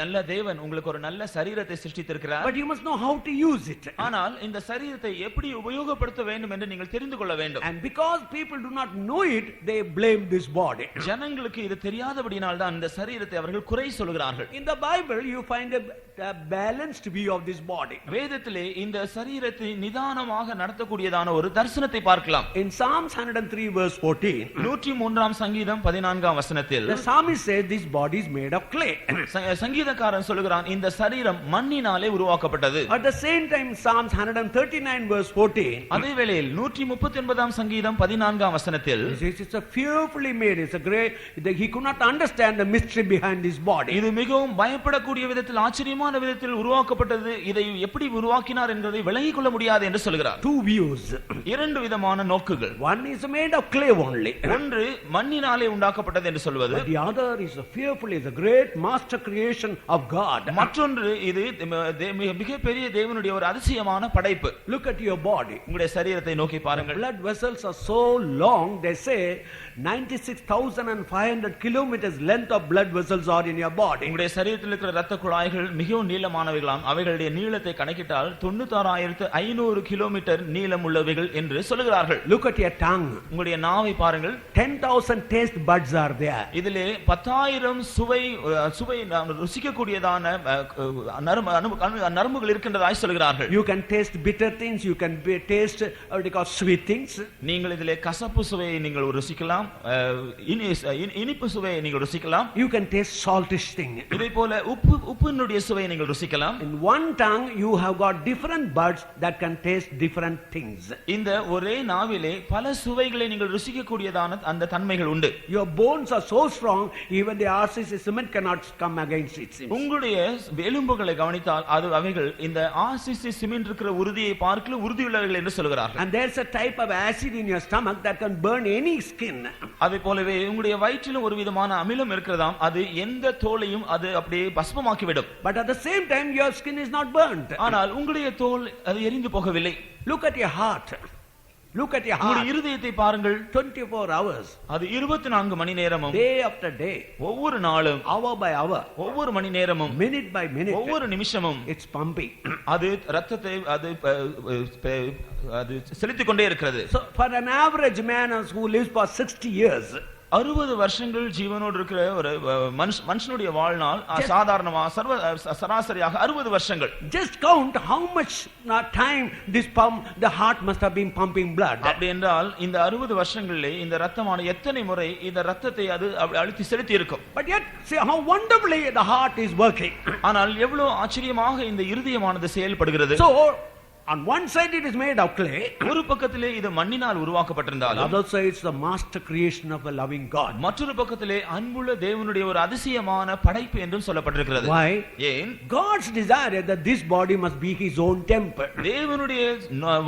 நல்ல தேவன் உங்களுக்கு ஒரு நல்ல சரீரத்தை சிருஷ்டித்திருக்கிறார். But you must know how to use it. ஆனால் இந்த சரீரத்தை எப்படி உபயோகப்படுத்த வேண்டும் என்று நீங்கள் தெரிந்து கொள்ள வேண்டும். And because people do not know it, they blame this body. ஜனங்களுக்கு இது தெரியாதபடியால் தான் இந்த சரீரத்தை அவர்கள் குறை சொல்கிறார்கள். In the Bible you find a balanced view of this body. வேதத்திலே இந்த சரீரத்தை நிதானமாக நடத்தக்கூடியதான ஒரு தரிசனத்தை பார்க்கலாம். In Psalms 103 verse 14, 103ஆம் சங்கீதம் 14ஆம் வசனத்தில் the psalmist says this body is made of clay. சங்கீதக்காரன் சொல்கிறான் இந்த சரீரம் மண்ணினாலே உருவாக்கப்பட்டது. At the same time, Psalms 139 verse 14, அதே வேளையில் 139ஆம் சங்கீதம் 14ஆம் வசனத்தில் it's a fearfully made. It's a great. He could not understand the mystery behind this body. இது மிகவும் பயப்படக்கூடிய விதத்தில் ஆச்சரியமான விதத்தில் உருவாக்கப்பட்டது. இதை எப்படி உருவாக்கினார் என்பதை விளங்கிக் கொள்ள முடியாது என்று சொல்கிறார். Two views. இரண்டு விதமான நோக்குகள். One is made of clay only. ஒன்று மண்ணினாலே உண்டாக்கப்பட்டது என்று சொல்வது. But the other is a fearfully, is a great master creation of God. மற்றொன்று இது மிகப்பெரிய தேவனுடைய ஒரு அதிசயமான படைப்பு. Look at your body. உங்களுடைய சரீரத்தை நோக்கி பாருங்கள். Blood vessels are so long, they say 96,500 kilometers length of blood vessels are in your body. உங்களுடைய சரீரத்தில் இருக்கிற இரத்த குழாய்கள் மிகவும் நீளமானவைகளாம். அவைகளுடைய நீளத்தை கணக்கிட்டால் 96,500 கிலோமீட்டர் நீளம் உள்ளவைகள் என்று சொல்கிறார்கள். Look at your tongue. உங்களுடைய நாவை பாருங்கள். 10,000 taste buds are there. இதிலே 10,000 சுவை ருசிக்கக்கூடியதான நரம்புகள் இருக்கின்றதாய் சொல்கிறார்கள். You can taste bitter things, you can taste what they call sweet things. நீங்கள் இதிலே கசப்பு சுவையை நீங்கள் ருசிக்கலாம், இனிப்பு சுவையை நீங்கள் ருசிக்கலாம். You can taste saltish thing. இதேபோல உப்பினுடைய சுவையை நீங்கள் ருசிக்கலாம். In one tongue you have got different buds that can taste different things. இந்த ஒரே நாவிலே பல சுவைகளை நீங்கள் ருசிக்கக்கூடியதான அந்த தன்மைகள் உண்டு. Your bones are so strong, even the RCC cement cannot come against it. உங்களுடைய எலும்புகளை கவனித்தால் அவைகள் இந்த RCC சிமெண்ட் இருக்கிற உறுதியை பார்க்கல உறுதியுள்ளவைகள் என்று சொல்கிறார்கள். And there's a type of acid in your stomach that can burn any skin. அதே போலவே உங்களுடைய வயிற்றிலும் ஒரு விதமான அமிலம் இருக்கிறதாம். அது எந்த தோலையும் அது அப்படியே பஸ்பமாக்கி விடும். But at the same time your skin is not burnt. ஆனால் உங்களுடைய தோல் அது எரிந்து போகவில்லை. Look at your heart. Look at your heart. உங்களுடைய இருதயத்தை பாருங்கள். 24 hours. அது 24 மணி நேரமும் day after day. ஒவ்வொரு நாளும் hour by hour. ஒவ்வொரு மணி நேரமும் minute by minute. ஒவ்வொரு நிமிஷமும் it's pumping. அது இரத்தத்தை அது செலுத்திக் கொண்டே இருக்கிறது. So for an average man who lives for 60 years, 60 வருஷங்கள் ஜீவனோடு இருக்கிற ஒரு மனுஷனுடைய வாழ்நாள் சாதாரணமா சராசரியாக 60 வருஷங்கள். Just count how much time the heart must have been pumping blood. அப்படி என்றால் இந்த 60 வருஷங்களிலே இந்த இரத்தமான எத்தனை முறை இந்த இரத்தத்தை அது அழுத்தி செலுத்தி இருக்கும். But yet see how wonderfully the heart is working. ஆனால் எவ்வளவு ஆச்சரியமாக இந்த இருதயமானது செயல்படுகிறது. So on one side it is made of clay, ஒரு பக்கத்திலே இது மண்ணினால் உருவாக்கப்பட்டிருந்தாலும் other side it's the master creation of a loving God. மற்றொரு பக்கத்திலே அன்புள்ள தேவனுடைய ஒரு அதிசயமான படைப்பு என்றும் சொல்லப்பட்டிருக்கிறது. Why? ஏன்? God's desire that this body must be his own temple. தேவனுடைய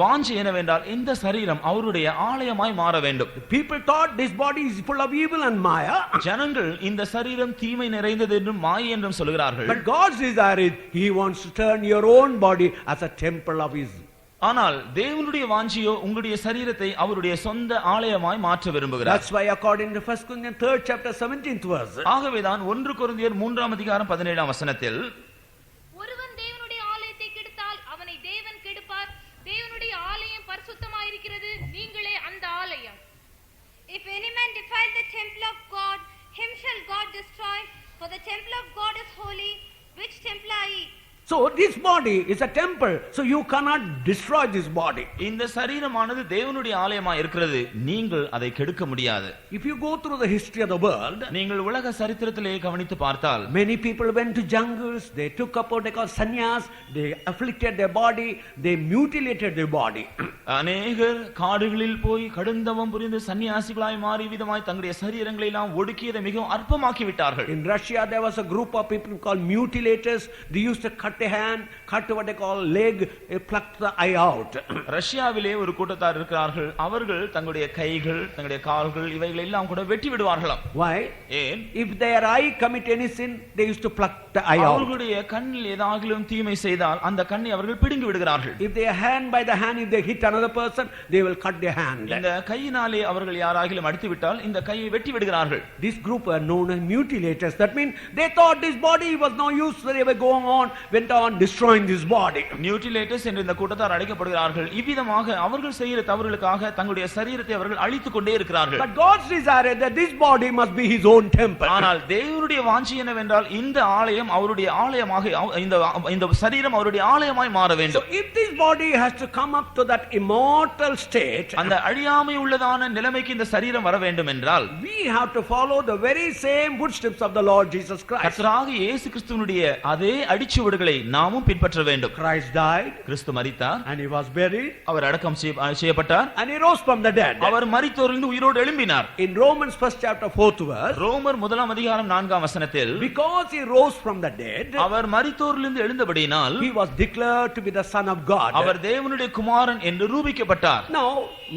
வாஞ்சை என்னவென்றால் இந்த சரீரம் அவருடைய ஆலயமாய் மாற வேண்டும். People thought this body is full of evil and maya. ஜனங்கள் இந்த சரீரம் தீமை நிறைந்தது என்றும் மாயை என்றும் சொல்கிறார்கள். But God's desire is he wants to turn your own body as a temple of his. ஆனால் தேவனுடைய வாஞ்சியோ உங்களுடைய சரீரத்தை அவருடைய சொந்த ஆலயமாய் மாற்ற விரும்புகிறார். That's why according to 1 Corinthians 3rd chapter 17th verse. ஆகவேதான் 1 கொரிந்தியர் 3ஆம் அதிகாரம் 17ஆம் வசனத்தில் ஒருவன் தேவனுடைய ஆலயத்தை கெடுத்தால் அவனை தேவன் கெடுப்பார். தேவனுடைய ஆலயம் பரிசுத்தமாய் இருக்கிறது, நீங்களே அந்த ஆலயம். If any man defile the temple of God, him shall God destroy, for the temple of God is holy, which temple are ye? So this body is a temple, so you cannot destroy this body. இந்த சரீரமானது தேவனுடைய ஆலயமாய் இருக்கிறது, நீங்கள் அதை கெடுக்க முடியாது. If you go through the history of the world, நீங்கள் உலக சரித்திரத்திலே கவனித்து பார்த்தால் many people went to jungles, they took up what they call sannyas, they afflicted their body, they mutilated their body. அநேகர் காடுகளில் போய் கடுந்தவம் புரிந்து சன்னியாசிகளாய் மாறி விதமாய் தங்களுடைய சரீரங்களை எல்லாம் ஒடுக்கியதை மிகவும் அற்பமாக்கி விட்டார்கள். In Russia there was a group of people called mutilators. They used to cut a hand, cut what they call leg, pluck the eye out. ரஷ்யாவிலே ஒரு கூட்டத்தார் இருக்கிறார்கள். அவர்கள் தங்களுடைய கைகள் தங்களுடைய கால்கள் இவைகள் எல்லாம் கூட வெட்டி விடுவார்களாம். Why? ஏன்? If their eye commit any sin, they used to pluck the eye out. அவர்களுடைய கண்ணில் ஏதாகிலும் தீமை செய்தால் அந்த கண்ணை அவர்கள் பிடுங்கி விடுகிறார்கள். If their hand by the hand, if they hit another person, they will cut their hand. இந்த கையினாலே அவர்கள் யாராகிலும் அடித்து விட்டால் இந்த கையை வெட்டி விடுகிறார்கள். This group were known as mutilators. That means they thought this body was no use, so they were going on, went on destroying this body. Mutilators என்று இந்த கூட்டத்தார் அழைக்கப்படுகிறார்கள். இவ்விதமாக அவர்கள் செய்கிற தவறுகளுக்காக தங்களுடைய சரீரத்தை அவர்கள் அழித்துக் கொண்டே இருக்கிறார்கள். But God's desire that this body must be his own temple. ஆனால் தேவனுடைய வாஞ்சை என்னவென்றால் இந்த ஆலயம் அவருடைய ஆலயமாக இந்த சரீரம் அவருடைய ஆலயமாய் மாற வேண்டும். So if this body has to come up to that immortal state, அந்த அழியாமை உள்ளதான நிலைமைக்கு இந்த சரீரம் வர வேண்டும் என்றால் we have to follow the very same footsteps of the Lord Jesus Christ. கர்த்தராகிய இயேசு கிறிஸ்துவினுடைய அதே அடிச்சுவடுகளை நாமும் பின்பற்ற வேண்டும். Christ died, கிறிஸ்து மரித்தார், and he was buried, அவர் அடக்கம் செய்யப்பட்டார், and he rose from the dead. அவர் மரித்தோரிலிருந்து உயிரோடு எழும்பினார். In Romans 1st chapter 4th verse, ரோமர் 1ஆம் அதிகாரம் 4ஆம் வசனத்தில் because he rose from the dead, அவர் மரித்தோரிலிருந்து எழுந்தபடியினால் he was declared to be the son of God. அவர் தேவனுடைய குமாரன் என்று ரூபிக்கப்பட்டார். Now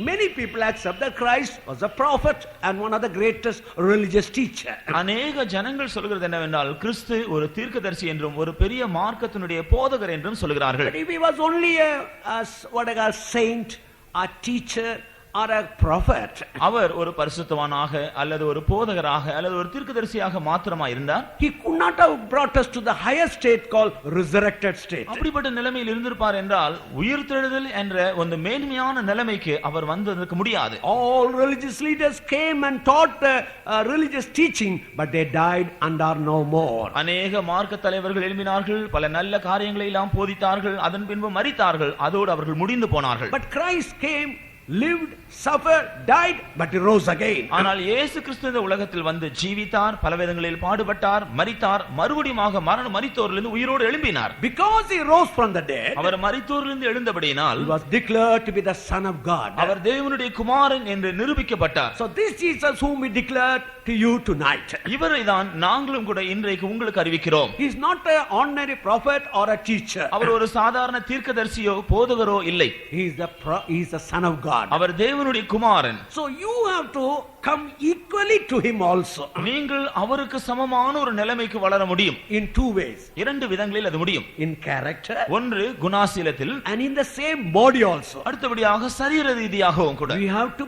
many people accept that Christ was a prophet and one of the greatest religious teacher. அநேக ஜனங்கள் சொல்கிறது என்னவென்றால் கிறிஸ்து ஒரு தீர்க்கதரிசி என்றும் ஒரு பெரிய மார்க்கத்தினுடைய போதகர் என்றும் சொல்கிறார்கள். But if he was only what I call saint, a teacher or a prophet, அவர் ஒரு பரிசுத்தவானாக அல்லது ஒரு போதகராக அல்லது ஒரு தீர்க்கதரிசியாக மாத்திரமா இருந்தார், he could not have brought us to the higher state called resurrected state. அப்படிப்பட்ட நிலைமையில் இருந்திருப்பார் என்றால் உயிர்த்தெழுதல் என்ற ஒரு மேன்மையான நிலைமைக்கு அவர் வந்ததற்கு முடியாது. All religious leaders came and taught religious teaching, but they died and are no more. அநேக மார்க்க தலைவர்கள் எழும்பினார்கள், பல நல்ல காரியங்களை எல்லாம் போதித்தார்கள், அதன் பின்பு மரித்தார்கள், அதோடு அவர்கள் முடிந்து போனார்கள். But Christ came, lived, suffered, died, but he rose again. ஆனால் இயேசு கிறிஸ்து இந்த உலகத்தில் வந்து ஜீவித்தார், பலவிதங்களில் பாடுபட்டார், மரித்தார், மறுபடியும் மரித்தோரிலிருந்து உயிரோடு எழும்பினார். Because he rose from the dead, அவர் மரித்தோரிலிருந்து எழுந்தபடியினால் he was declared to be the son of God. அவர் தேவனுடைய குமாரன் என்று நிரூபிக்கப்பட்டார். So this Jesus whom we declared to you tonight, இவரை தான் நாங்களும் கூட இன்றைக்கு உங்களுக்கு அறிவிக்கிறோம். he is not an ordinary prophet or a teacher. அவர் ஒரு சாதாரண தீர்க்கதரிசியோ போதகரோ இல்லை. He is the son of God. அவர் தேவனுடைய குமாரன். So you have to come equally to him also. நீங்கள் அவருக்கு சமமான ஒரு நிலைமைக்கு வளர முடியும். In two ways. இரண்டு விதங்களில் அது முடியும். In character, ஒன்று குணாசீலத்தில், and in the same body also. அடுத்தபடியாக சரீர ரீதியாகவும் கூட. We have to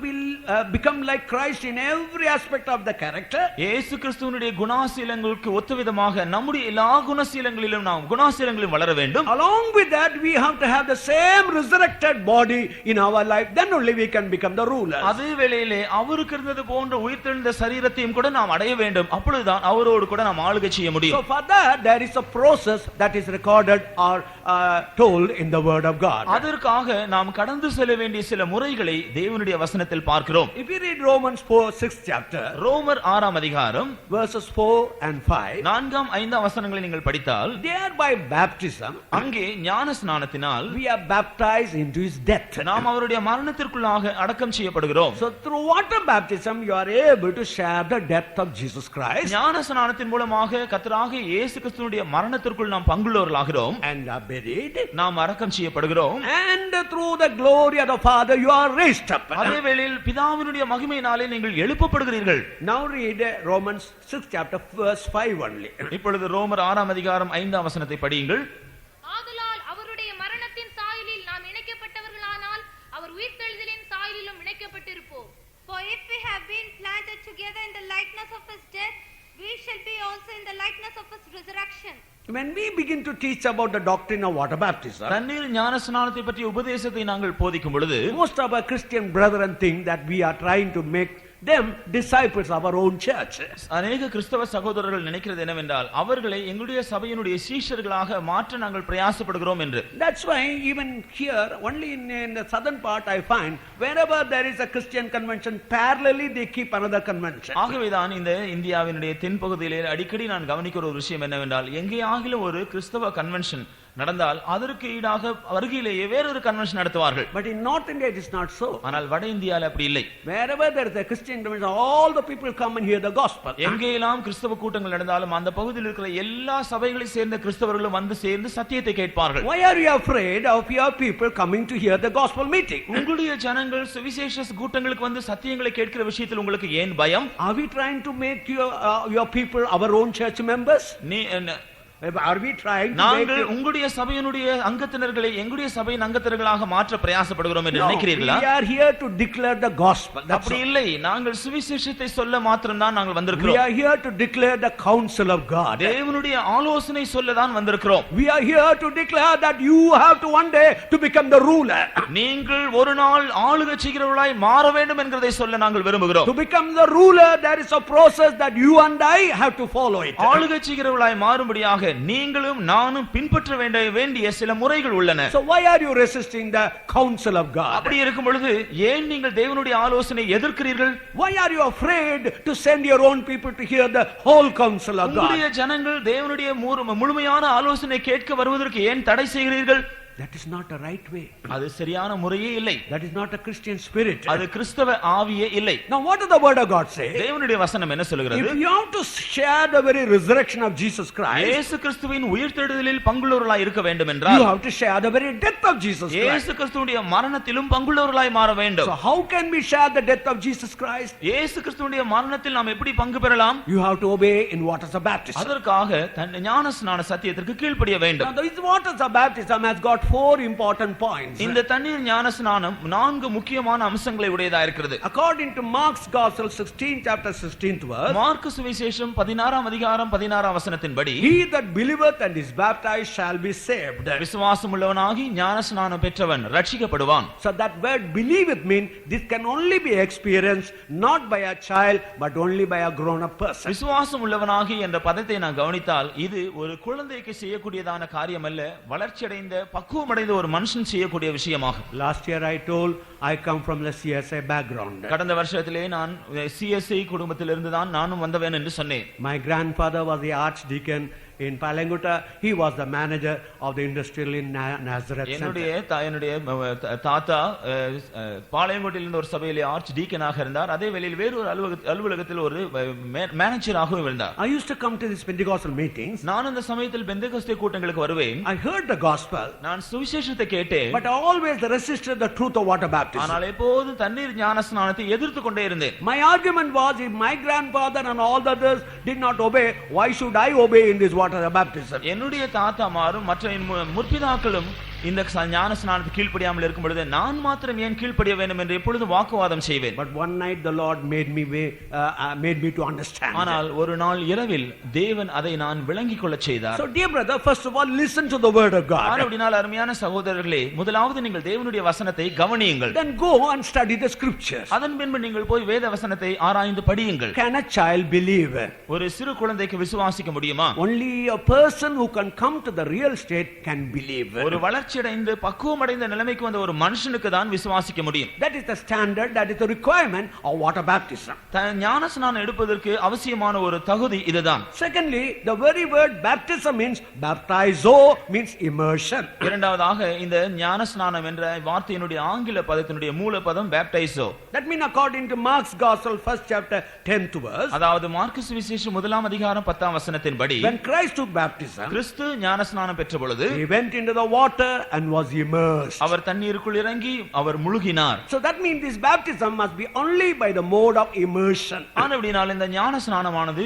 become like Christ in every aspect of the character. இயேசு கிறிஸ்துவினுடைய குணாசீலங்களுக்கு ஒத்தவிதமாக நம்முடைய எல்லா குணசீலங்களிலும் நாம் குணாசீலங்களிலும் வளர வேண்டும். Along with that we have to have the same resurrected body in our life, then only we can become the rulers. அதே வேளையிலே அவருக்கு இருந்தது போன்ற உயிர்த்தெழுந்த சரீரத்தையும் கூட நாம் அடைய வேண்டும். அப்பொழுதுதான் அவரோடு கூட நாம் ஆளுகை செய்ய So முடியும். for that there is a process that is recorded or told in the word of God. அதற்காக நாம் கடந்து செல்ல வேண்டிய சில முறைகளை தேவனுடைய வசனத்தில் பார்க்கிறோம். If you read Romans 6th chapter, ரோமர் 6ஆம் அதிகாரம் verses 4 and 5, 4ஆம் 5ஆம் வசனங்களை நீங்கள் படித்தால் there by baptism அங்கே ஞான ஸ்நானத்தினால் we are baptized into his death. நாம் அவருடைய மரணத்திற்குள்ளாக அடக்கம் செய்யப்படுகிறோம். So through water baptism you are able to share the death of Jesus Christ ஞான ஸ்நானத்தின் மூலமாக கர்த்தராகிய இயேசு கிறிஸ்துவினுடைய மரணத்திற்குள் நாம் பங்குள்ளவர்களாகிறோம். and are buried, நாம் அடக்கம் செய்யப்படுகிறோம். and through the glory of the Father you are raised up. அதே வேளையில் பிதாவினுடைய மகிமையினாலே நீங்கள் எழுப்பப்படுகிறீர்கள். Now read Romans 6th chapter verse 5 only. இப்பொழுது ரோமர் 6ஆம் அதிகாரம் 5ஆம் வசனத்தை படியுங்கள். ஆதலால் அவருடைய மரணத்தின் சாயலில் நாம் இணைக்கப்பட்டவர்களானால் அவர் உயிர்த்தெழுதலின் சாயலிலும் இணைக்கப்பட்டிருப்போம். For if we have been planted together in the likeness of his death, we shall be also in the likeness of his resurrection. When we begin to teach about the doctrine of water baptism, தண்ணீர் ஞான ஸ்நானத்தை பற்றிய உபதேசத்தை நாங்கள் போதிக்கும் பொழுது most of our Christian brethren think that we are trying to make them disciples of our own church. அநேக கிறிஸ்தவ சகோதரர்கள் நினைக்கிறது என்னவென்றால் அவர்களை எங்களுடைய சபையினுடைய சீஷர்களாக மாற்ற நாங்கள் பிரயாசப்படுகிறோம் என்று. That's why even here, only in the southern part I find, wherever there is a Christian convention, parallelly they keep another convention. ஆகவேதான் இந்த இந்தியாவினுடைய தென் பகுதியிலே அடிக்கடி நான் கவனிக்கிற ஒரு விஷயம் என்னவென்றால் எங்கே ஆகிலும் ஒரு கிறிஸ்தவ கன்வென்ஷன் நடந்தால் அதற்கு ஈடாக அருகிலேயே வேறொரு கன்வென்ஷன் நடத்துவார்கள். But in North India it is not so. ஆனால் வட இந்தியாவில் அப்படி இல்லை. Wherever there is a Christian convention, all the people come and hear the gospel. எங்கெல்லாம் கிறிஸ்தவ கூட்டங்கள் நடந்தாலும் அந்த பகுதியில் இருக்கிற எல்லா சபைகளை சேர்ந்த கிறிஸ்தவர்களும் வந்து சேர்ந்து சத்தியத்தை கேட்பார்கள். Why are you afraid of your people coming to hear the gospel meeting? உங்களுடைய ஜனங்கள் சுவிசேஷ கூட்டங்களுக்கு வந்து சத்தியங்களை கேட்கிற விஷயத்தில் உங்களுக்கு ஏன் பயம்? Are we trying to make your people our own church members? Are we trying to make நாங்கள் உங்களுடைய சபையினுடைய அங்கத்தினர்களை எங்களுடைய சபையின் அங்கத்தினர்களாக மாற்ற பிரயாசப்படுகிறோம் என்று நினைக்கிறீர்களா? We are here to declare the gospel. அப்படி இல்லை. நாங்கள் சுவிசேஷத்தை சொல்ல மாத்திரம் தான் நாங்கள் We வந்திருக்கிறோம். are here to declare the counsel of God. தேவனுடைய ஆலோசனை சொல்ல தான் வந்திருக்கிறோம். We are here to declare that you have to one day to become the ruler. நீங்கள் ஒரு நாள் ஆளுகை செய்கிறவர்களாய் மாற வேண்டும் என்கிறதை சொல்ல நாங்கள் விரும்புகிறோம். To become the ruler there is a process that you and I have to follow it. ஆளுகை செய்கிறவர்களாய் மாறும்படியாக நீங்களும் நானும் பின்பற்ற வேண்டிய சில முறைகள் உள்ளன. So why are you resisting the counsel of God? அப்படி இருக்கும் பொழுது ஏன் நீங்கள் தேவனுடைய ஆலோசனை எதிர்க்கிறீர்கள்? Why are you afraid to send your own people to hear the whole counsel of God? உங்களுடைய ஜனங்கள் தேவனுடைய முழுமையான ஆலோசனை கேட்க வருவதற்கு ஏன் தடை செய்கிறீர்கள்? That is not a right way. அது சரியான முறையே இல்லை. That is not a Christian spirit. அது கிறிஸ்தவ ஆவியே இல்லை. Now what does the word of God say? தேவனுடைய வசனம் என்ன சொல்கிறது? If you have to share the very resurrection of Jesus Christ, இயேசு கிறிஸ்துவின் உயிர்த்தெழுதலில் பங்குள்ளவர்களாய் இருக்க வேண்டும் you என்றால் have to share the very death of Jesus Christ. இயேசு கிறிஸ்துவின் மரணத்திலும் பங்குள்ளவர்களாய் மாற வேண்டும். So how can we share the death of Jesus Christ? இயேசு கிறிஸ்துவின் மரணத்தில் நாம் எப்படி பங்கு பெறலாம்? You have to obey in waters of baptism. அதற்காக ஞான ஸ்நான சத்தியத்திற்கு கீழ்ப்படிய வேண்டும். Now this waters of baptism has got 4 important points. இந்த தண்ணீர் ஞான ஸ்நானம் 4 முக்கியமான அம்சங்களை உடையதா இருக்கிறது. According to Mark's Gospel 16th chapter 16th verse, mark சுவிசேஷம் 16ஆம் அதிகாரம் 16ஆம் வசனத்தின்படி he that believeth and is baptized shall be saved. விசுவாசம் உள்ளவனாகி ஞான ஸ்நானம் பெற்றவன் ரட்சிக்கப்படுவான். So that word believeth mean this can only be experienced not by a child but only by a grown up person. விசுவாசம் உள்ளவனாகி என்ற பதத்தை நான் கவனித்தால் இது ஒரு குழந்தைக்கு செய்யக்கூடியதான காரியம் அல்ல, வளர்ச்சியடைந்த பக்குவமடைந்த ஒரு மனுஷன் செய்யக்கூடிய விஷயமாகும். Last year I told I come from the CSI background. கடந்த வருஷத்திலே நான் CSI குடும்பத்திலிருந்து தான் நானும் வந்தவன் என்று சொன்னேன். My grandfather was the archdeacon in Palangutta. He was the manager of the industrial in Nazareth. என்னுடைய தாத்தா பாளையங்கோட்டையில் இருந்த ஒரு சபையிலே ஆர்ச் டீக்கனாக இருந்தார். அதே வேளையில் வேறொரு அலுவலகத்தில் ஒரு மேனேஜராகவும் இருந்தார். I used to come to these Pentecostal meetings. நான் அந்த சமயத்தில் பெந்தெகோஸ்தே கூட்டங்களுக்கு வருவேன். I heard the gospel. நான் சுவிசேஷத்தை கேட்டேன். But I always resisted the truth of water baptism. ஆனால் எப்போதும் தண்ணீர் ஞான ஸ்நானத்தை எதிர்த்து கொண்டே இருந்தேன். My argument was if my grandfather and all the others did not obey, why should I obey in this water water baptism. என்னுடைய தாத்தாமாரும் மற்ற என் முற்பிதாக்களும் இந்த ஞான ஸ்நானத்துக்கு கீழ்ப்படியாமல் இருக்கும் பொழுது நான் மாத்திரம் ஏன் கீழ்ப்படிய வேண்டும் என்று எப்பொழுதும் வாக்குவாதம் செய்வேன். But one night the Lord made me to understand. ஆனால் ஒரு நாள் இரவில் தேவன் அதை நான் விளங்கிக் கொள்ளச் செய்தார். So dear brother, first of all listen to the word of God. அப்படினால் அருமையான சகோதரர்களே, முதலாவது நீங்கள் தேவனுடைய வசனத்தை கவனியுங்கள். Then go and study the scriptures. அதன் பின்பு நீங்கள் போய் வேத வசனத்தை ஆராய்ந்து படியுங்கள். Can a child believe? ஒரு சிறு குழந்தைக்கு விசுவாசிக்க முடியுமா? Only a person who can come to the real state can believe. ஒரு வளர்ச்சியடைந்து பக்குவமடைந்த நிலைமைக்கு வந்த ஒரு மனுஷனுக்கு தான் விசுவாசிக்க முடியும். That is the standard, that is the requirement of water baptism. ஞான ஸ்நானம் எடுப்பதற்கு அவசியமான ஒரு தகுதி இதுதான். Secondly, the very word baptism means baptizo, means immersion. இரண்டாவதாக இந்த ஞான ஸ்நானம் என்ற வார்த்தையினுடைய ஆங்கில பதத்தினுடைய மூல பதம் baptizo. That means according to Mark's gospel first chapter 10th verse, அதாவது மார்க்கு சுவிசேஷம் 1ஆம் அதிகாரம் 10ஆம் வசனத்தின்படி, when Christ took baptism, கிறிஸ்து ஞான ஸ்நானம் பெற்ற பொழுது he went into the water and was immersed. அவர் தண்ணீருக்குள் இறங்கி அவர் முழுகினார். So that means this baptism must be only by the mode of immersion. ஆனபடியால் இந்த ஞான ஸ்நானமானது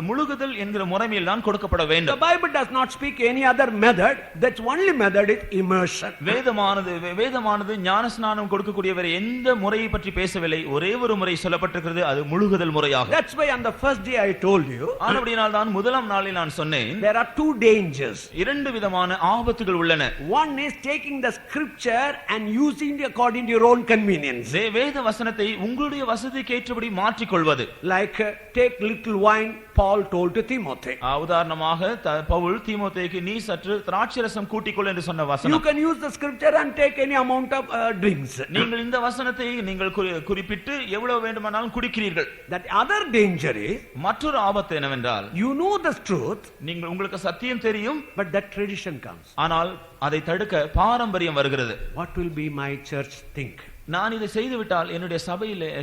முழுகுதல் என்கிற முறைமையில் தான் கொடுக்கப்பட The வேண்டும். Bible does not speak any other method. That only method is immersion. வேதமானது ஞான ஸ்நானம் கொடுக்கக்கூடிய வேற எந்த முறையை பற்றி பேசவில்லை. ஒரே ஒரு முறை சொல்லப்பட்டிருக்கிறது, அது முழுகுதல் முறையாகும். That's why on the first day I told you, ஆனபடியால் தான் முதலாம் நாளில் நான் சொன்னேன், there are two dangers. இரண்டு விதமான ஆபத்துகள் உள்ளன. One is taking the scripture and using it according to your own convenience. வேத வசனத்தை உங்களுடைய வசதிக்கு ஏற்றபடி மாற்றிக் கொள்வது. Like take little wine, Paul told to Timothy. உதாரணமாக பவுல் தீமோத்தேயுக்கு நீ சற்று திராட்சரசம் கூட்டிக்கொள் என்று சொன்ன You வசனம். can use the scripture and take any amount of drinks. நீங்கள் இந்த வசனத்தை நீங்கள் குறிப்பிட்டு எவ்வளவு வேண்டுமானாலும் குடிக்கிறீர்கள். That other danger is, மற்றொரு ஆபத்து என்னவென்றால், you know the truth, உங்களுக்கு சத்தியம் தெரியும், but that tradition comes. ஆனால் அதை தடுக்க பாரம்பரியம் வருகிறது. What will be my church think? நான் இதை செய்துவிட்டால் என்னுடைய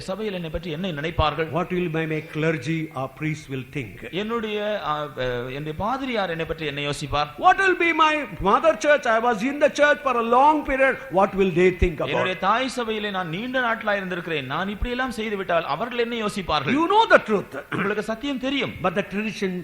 சபையில் என்னை பற்றி என்ன நினைப்பார்கள்? What will my clergy or priest will think? என்னுடைய பாதிரியார் என்னை பற்றி என்ன யோசிப்பார்? What will be my mother church? I was in the church for a long period. What will they think about? என்னுடைய தாய் சபையிலே நான் நீண்ட நாட்களா இருந்திருக்கிறேன். நான் இப்படி எல்லாம் செய்துவிட்டால் அவர்கள் என்ன யோசிப்பார்கள்? You know the truth, உங்களுக்கு சத்தியம் தெரியும், but the tradition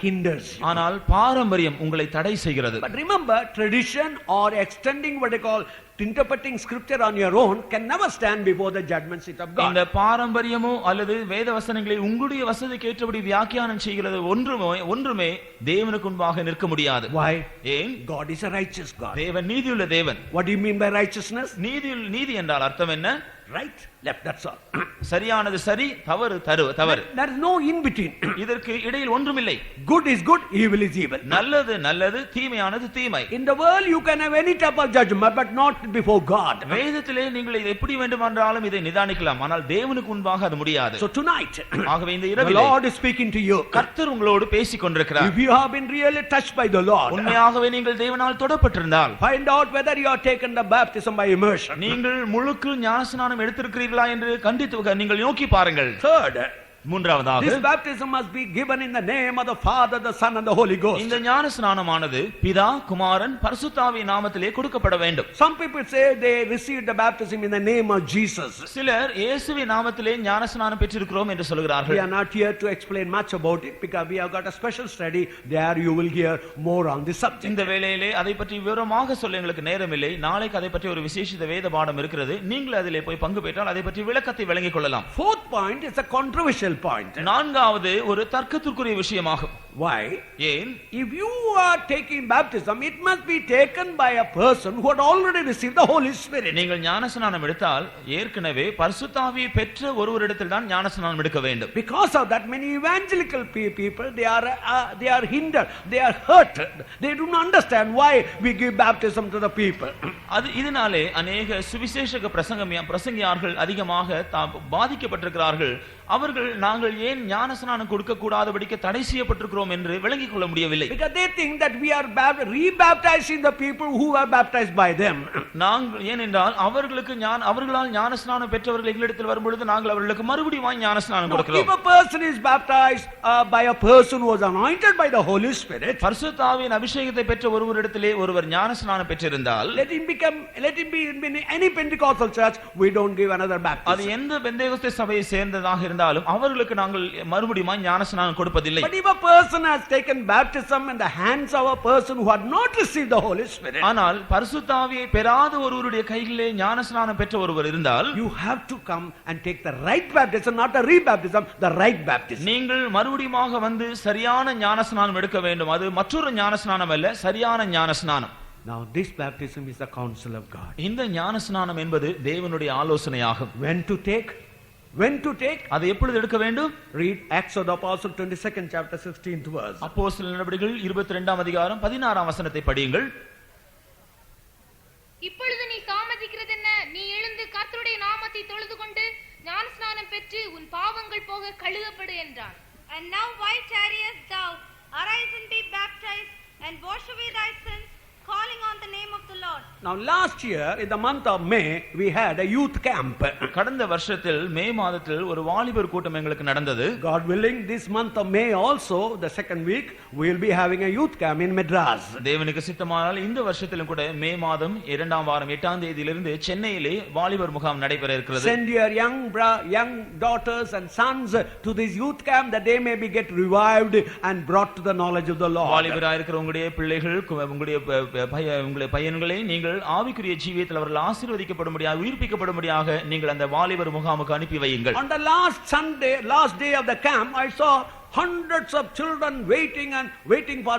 hinders you. ஆனால் பாரம்பரியம் உங்களை தடை செய்கிறது. But remember, tradition or extending what they call interpreting scripture on your own can never stand before the judgment seat of God. இந்த பாரம்பரியமோ அல்லது வேத வசனங்களை உங்களுடைய வசதிக்கு ஏற்றபடி வியாக்கியானம் செய்கிறது ஒன்றுமே தேவனுக்கு முன்பாக நிற்க முடியாது. Why? ஏன்? God is a righteous God. தேவன் நீதியுள்ள தேவன். What do you mean by righteousness? நீதி என்றால் அர்த்தம் என்ன? Right, left, that's all. சரியானது சரி, தவறு தவறு. There is no in between. இதற்கு இடையில் ஒன்றுமில்லை. Good is good, evil is evil. நல்லது, தீமையானது தீமை. In the world you can have any type of judgment, but not before God. வேதத்திலே நீங்கள் இதை எப்படி வேண்டுமென்றாலும் இதை நிதானிக்கலாம், ஆனால் தேவனுக்கு முன்பாக அது முடியாது. So tonight, ஆகவே இந்த the இரவிலே Lord is speaking to you. கர்த்தர் உங்களோடு பேசிக் கொண்டிருக்கிறார். If you have been really touched by the Lord, உண்மையாகவே நீங்கள் தேவனால் தொடப்பட்டிருந்தால், find out whether you have taken the baptism by immersion. நீங்கள் முழுக்கு ஞானஸ்நானம் எடுத்திருக்கிறீர்களா என்று கண்டித்து நீங்கள் நோக்கி பாருங்கள். Third, மூன்றாவதாக, this baptism must be given in the name of the Father, the Son and the Holy Ghost. இந்த ஞானஸ்நானமானது பிதா, குமாரன், பரிசுத்தாவியின் நாமத்திலே கொடுக்கப்பட வேண்டும். Some people say they received the baptism in the name of Jesus. சிலர் இயேசுவின் நாமத்திலே ஞானஸ்நானம் பெற்றிருக்கிறோம் என்று We சொல்கிறார்கள். are not here to explain much about it because we have got a special study. There you will hear more on this subject. இந்த வேளையிலே அதை பற்றி விவரமாக சொல்ல எங்களுக்கு நேரம் இல்லை. நாளைக்கு அதை பற்றி ஒரு விசேஷித்த வேத பாடம் இருக்கிறது. நீங்கள் அதிலே போய் பங்கு பெற்றால் அதை பற்றி விளக்கத்தை வழங்கிக் கொள்ளலாம். Fourth point is a controversial point. நான்காவது ஒரு தர்க்கத்திற்குரிய விஷயமாகும். Why? ஏன்? If you are taking baptism, it must be taken by a person who had already received the Holy Spirit. நீங்கள் ஞானஸ்நானம் எடுத்தால் ஏற்கனவே பரிசுத்தாவியை பெற்ற ஒருவரிடத்தில் தான் ஞானஸ்நானம் எடுக்க வேண்டும். Because of that, many evangelical people they are hindered, they are hurt. They do not understand why we give baptism to the people. இதனாலே அநேக சுவிசேஷக பிரசங்கியார்கள் அதிகமாக பாதிக்கப்பட்டிருக்கிறார்கள். அவர்கள் நாங்கள் ஏன் ஞானஸ்நானம் கொடுக்க கூடாதபடிக்கு தடை செய்யப்பட்டிருக்கிறோம் என்று விளங்கிக் கொள்ள முடியவில்லை. Because they think that we are rebaptizing the people who are baptized by them. நாங்கள் ஏனென்றால் அவர்களால் ஞானஸ்நானம் பெற்றவர்கள் எங்களிடத்தில் வரும்பொழுது நாங்கள் அவர்களுக்கு மறுபடியும் ஞானஸ்நானம் கொடுக்கிறோம். If a person is baptized by a person who was anointed by the Holy Spirit, பரிசுத்த ஆவியின் அபிஷேகத்தை பெற்ற ஒருவரிடத்திலே ஒருவர் ஞானஸ்நானம் பெற்றிருந்தால், let him be in any Pentecostal church, we don't give another baptism. அது எந்த பெந்தேகோஸ்தே சபையை சேர்ந்ததாக இருந்தாலும் அவர் அவர்களுக்கு நாங்கள் மறுபடியும் ஞானஸ்நானம் கொடுப்பதில்லை. But if a person has taken baptism in the hands of a person who had not received the Holy Spirit, ஆனால் பரிசுத்த ஆவியை பெறாத ஒருவருடைய கையிலே ஞானஸ்நானம் பெற்ற ஒருவர் இருந்தால், you have to come and take the right baptism, not the rebaptism, the right baptism. நீங்கள் மறுபடியும் வந்து சரியான ஞானஸ்நானம் எடுக்க வேண்டும். அது மற்றொரு ஞானஸ்நானம் அல்ல, சரியான ஞானஸ்நானம். Now this baptism is the counsel of God. இந்த ஞானஸ்நானம் என்பது தேவனுடைய ஆலோசனையாகும். When to take? அதை எப்பொழுது எடுக்க வேண்டும்? Read Acts of the Apostle 22nd chapter 16th verse. அப்போஸ்தலர் நடபடிகள் 22ஆம் அதிகாரம் 16ஆம் வசனத்தை படியுங்கள். இப்பொழுது நீ தாமதிக்கிறது என்ன? நீ எழுந்து கர்த்தருடைய நாமத்தை தொழுது கொண்டு ஞானஸ்நானம் பெற்று உன் பாவங்கள் போக கழுவப்படு என்றான். And now why tarriest thou? Arise and be baptized, and wash away thy sins, calling on the name of the Lord. Now last year in the month of May we had a youth camp. கடந்த வருஷத்தில் மே மாதத்தில் ஒரு வாலிபர் கூட்டம் எங்களுக்கு நடந்தது. God willing, this month of May also, the second week, we will be having a youth camp in Madras. தேவனுக்கு சித்தமானால் இந்த வருஷத்திலும் கூட மே மாதம் 2ஆம் வாரம் 8ஆம் தேதியிலிருந்து சென்னையிலே வாலிபர் முகாம் நடைபெற இருக்கிறது. Send your young daughters and sons to this youth camp that they may be get revived and brought to the knowledge of the Lord. வாலிபராய் இருக்கிற உங்களுடைய பிள்ளைகள், உங்களுடைய பையன்களை நீங்கள் ஆவிக்குரிய ஜீவியத்தில் அவர்கள் ஆசீர்வதிக்கப்படும்படியாக, உயிர்ப்பிக்கப்படும்படியாக நீங்கள் அந்த வாலிபர் முகாமுக்கு அனுப்பி வையுங்கள். On the last Sunday, last day of the camp, I saw hundreds of children waiting for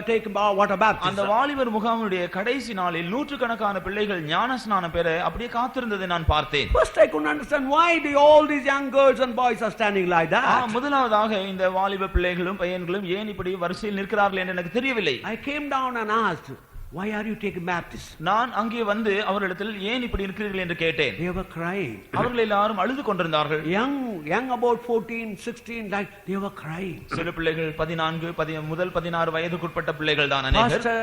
take water baptism. அந்த வாலிபர் முகாமுடைய கடைசி நாளில் நூற்றுக்கணக்கான பிள்ளைகள் ஞானஸ்நானம் பெற அப்படியே காத்திருந்ததை நான் பார்த்தேன். First I couldn't understand why all these young girls and boys are standing like that. முதலாவதாக இந்த வாலிப பிள்ளைகளும் பையன்களும் ஏன் இப்படி வரிசையில் நிற்கிறார்கள் என்று எனக்கு தெரியவில்லை. I came down and asked, why are you taking baptism? நான் அங்கே வந்து அவர்களிடத்தில் ஏன் இப்படி இருக்கிறீர்கள் என்று கேட்டேன். They were crying. அவர்கள் எல்லாரும் அழுது கொண்டிருந்தார்கள். Young about 14, 16, like they were crying. சில பிள்ளைகள் 14 முதல் 16 வயதுக்குட்பட்ட பிள்ளைகள் தான் அநேகர். Pastor,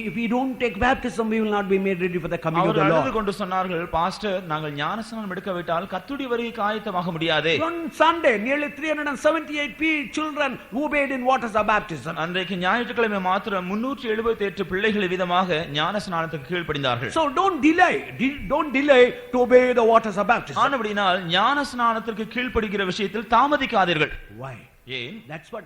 if we don't take baptism, we will not be made ready for the coming of the Lord. அவர்கள் அழுது கொண்டு சொன்னார்கள், பாஸ்டர், நாங்கள் ஞானஸ்நானம் எடுக்காவிட்டால் கர்த்தருடைய வருகைக்கு ஆயத்தமாக முடியாதே. One Sunday, nearly 378 children obeyed in waters of baptism. அன்றைக்கு ஞாயிற்றுக்கிழமை மாத்திரம் 378 பிள்ளைகள் விதமாக ஞானஸ்நானத்துக்கு கீழ்ப்படிந்தார்கள். So don't delay to obey the waters of baptism. ஆனபடியால் ஞானஸ்நானத்திற்கு கீழ்ப்படிகிற விஷயத்தில் தாமதிக்காதீர்கள். Why? ஏன்? That's what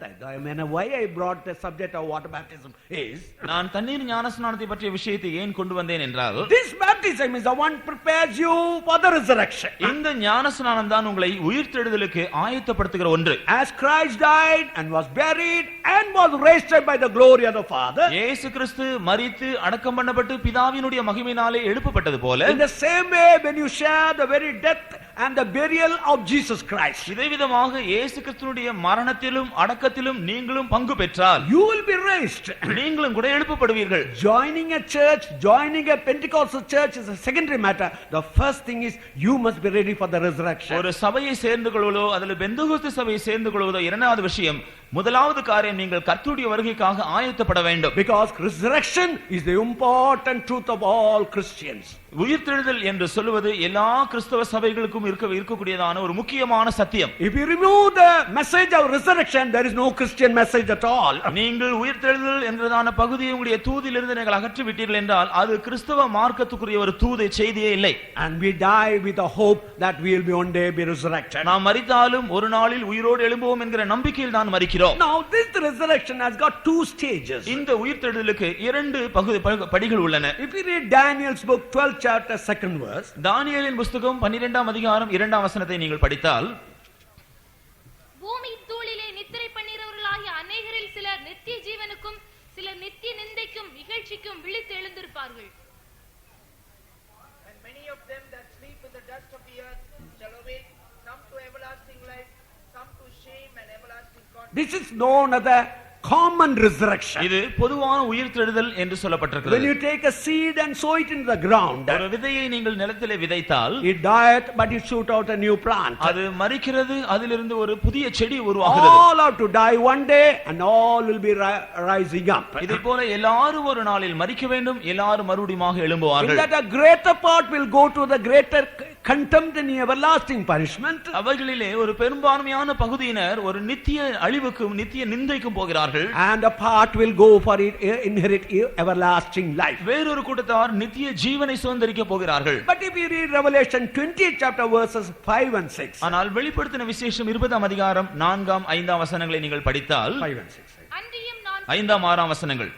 why I brought the subject of water baptism is, நான் தண்ணீர் ஞானஸ்நானத்தை பற்றிய விஷயத்தை ஏன் கொண்டு வந்தேன் என்றால், this baptism is the one prepares you for the resurrection. இந்த ஞானஸ்நானம் தான் உங்களை உயிர்த்தெழுதலுக்கு ஆயத்தப்படுத்துகிற ஒன்று. As Christ died and was buried and was raised up by the glory of the Father, இயேசு கிறிஸ்து மரித்து அடக்கம் பண்ணப்பட்டு பிதாவினுடைய மகிமையினாலே எழுப்பப்பட்டது போல, in the same way when you share the very death and the burial of Jesus Christ, இதே விதமாக இயேசு கிறிஸ்துவினுடைய மரணத்திலும் அடக்கத்திலும் நீங்களும் பங்கு பெற்றால், you will be raised. நீங்களும் கூட எழுப்பப்படுவீர்கள். Joining a church, joining a Pentecostal church is a secondary matter. The first thing is you must be ready for the resurrection. ஒரு சபையை சேர்ந்து கொள்வதோ அல்லது பெந்தகோஸ்து சபையை சேர்ந்து கொள்வதோ இரண்டாவது விஷயம். முதலாவது காரியம், நீங்கள் கர்த்தருடைய வருகைக்காக ஆயத்தப்பட வேண்டும். Because resurrection is the important truth of all Christians. உயிர்த்தெழுதல் என்று சொல்வது எல்லா கிறிஸ்தவ சபைகளுக்கும் இருக்கக்கூடியதான ஒரு முக்கியமான சத்தியம். If you remove the message of resurrection, there is no Christian message at all. நீங்கள் உயிர்த்தெழுதல் என்றதான பகுதியை உங்களுடைய தூதிலிருந்து நீங்கள் அகற்றி விட்டீர்கள் என்றால் அது கிறிஸ்தவ மார்க்கத்துக்குரிய ஒரு தூதை செய்தியே இல்லை. And we die with the hope that we will be one day be resurrected. நாம் மரித்தாலும் ஒரு நாளில் உயிரோடு எழும்புவோம் என்கிற நம்பிக்கையில் தான் மரிக்கிறோம். Now this resurrection has got two stages. இந்த உயிர்த்தெழுதலுக்கு இரண்டு படிகள் உள்ளன. If you read Daniel's book 12th chapter 2nd verse, தானியேலின் புத்தகம் 12ஆம் அதிகாரம் 2ஆம் வசனத்தை நீங்கள் படித்தால், பூமி தூளிலே நித்திரை பண்ணிறவர்களாகிய அநேகரில் சிலர் நித்திய ஜீவனுக்கும் சிலர் நித்திய நிந்தைக்கும் இகழ்ச்சிக்கும் விழித்து எழுந்திருப்பார்கள். And many of them that sleep in the dust of the earth shall awake, some to everlasting life, some to shame and everlasting condemnation. this is known as the common resurrection. இது பொதுவான உயிர்த்தெழுதல் என்று When சொல்லப்பட்டிருக்கிறது. you take a seed and sow it into the ground, ஒரு விதையை நீங்கள் நிலத்திலே விதைத்தால் it dieth but it shoot out a new plant. அது மரிக்கிறது, அதிலிருந்து ஒரு புதிய செடி உருவாகிறது. All have to die one day and all will be rising up. இதை போல எல்லாரும் ஒரு நாளில் மரிக்க வேண்டும், எல்லாரும் மறுபடியும் In எழும்புவார்கள். that a greater part will go to the greater contempt and everlasting punishment. அவைகளிலே ஒரு பெரும்பான்மையான பகுதியினர் ஒரு நித்திய அழிவுக்கும் நித்திய நிந்தைக்கும் போகிறார்கள். And a part will go for it, inherit everlasting life. வேறொரு கூட்டத்தார் நித்திய ஜீவனை சுதந்தரிக்க போகிறார்கள். But if you read Revelation 20th chapter verses 5 and 6. ஆனால் வெளிப்படுத்தின விசேஷம் 20ஆம் அதிகாரம் 4ஆம் 5ஆம் வசனங்களை நீங்கள் படித்தால் 5 and 6. அன்றியும் நான் 5ஆம் 6ஆம் வசனங்கள்.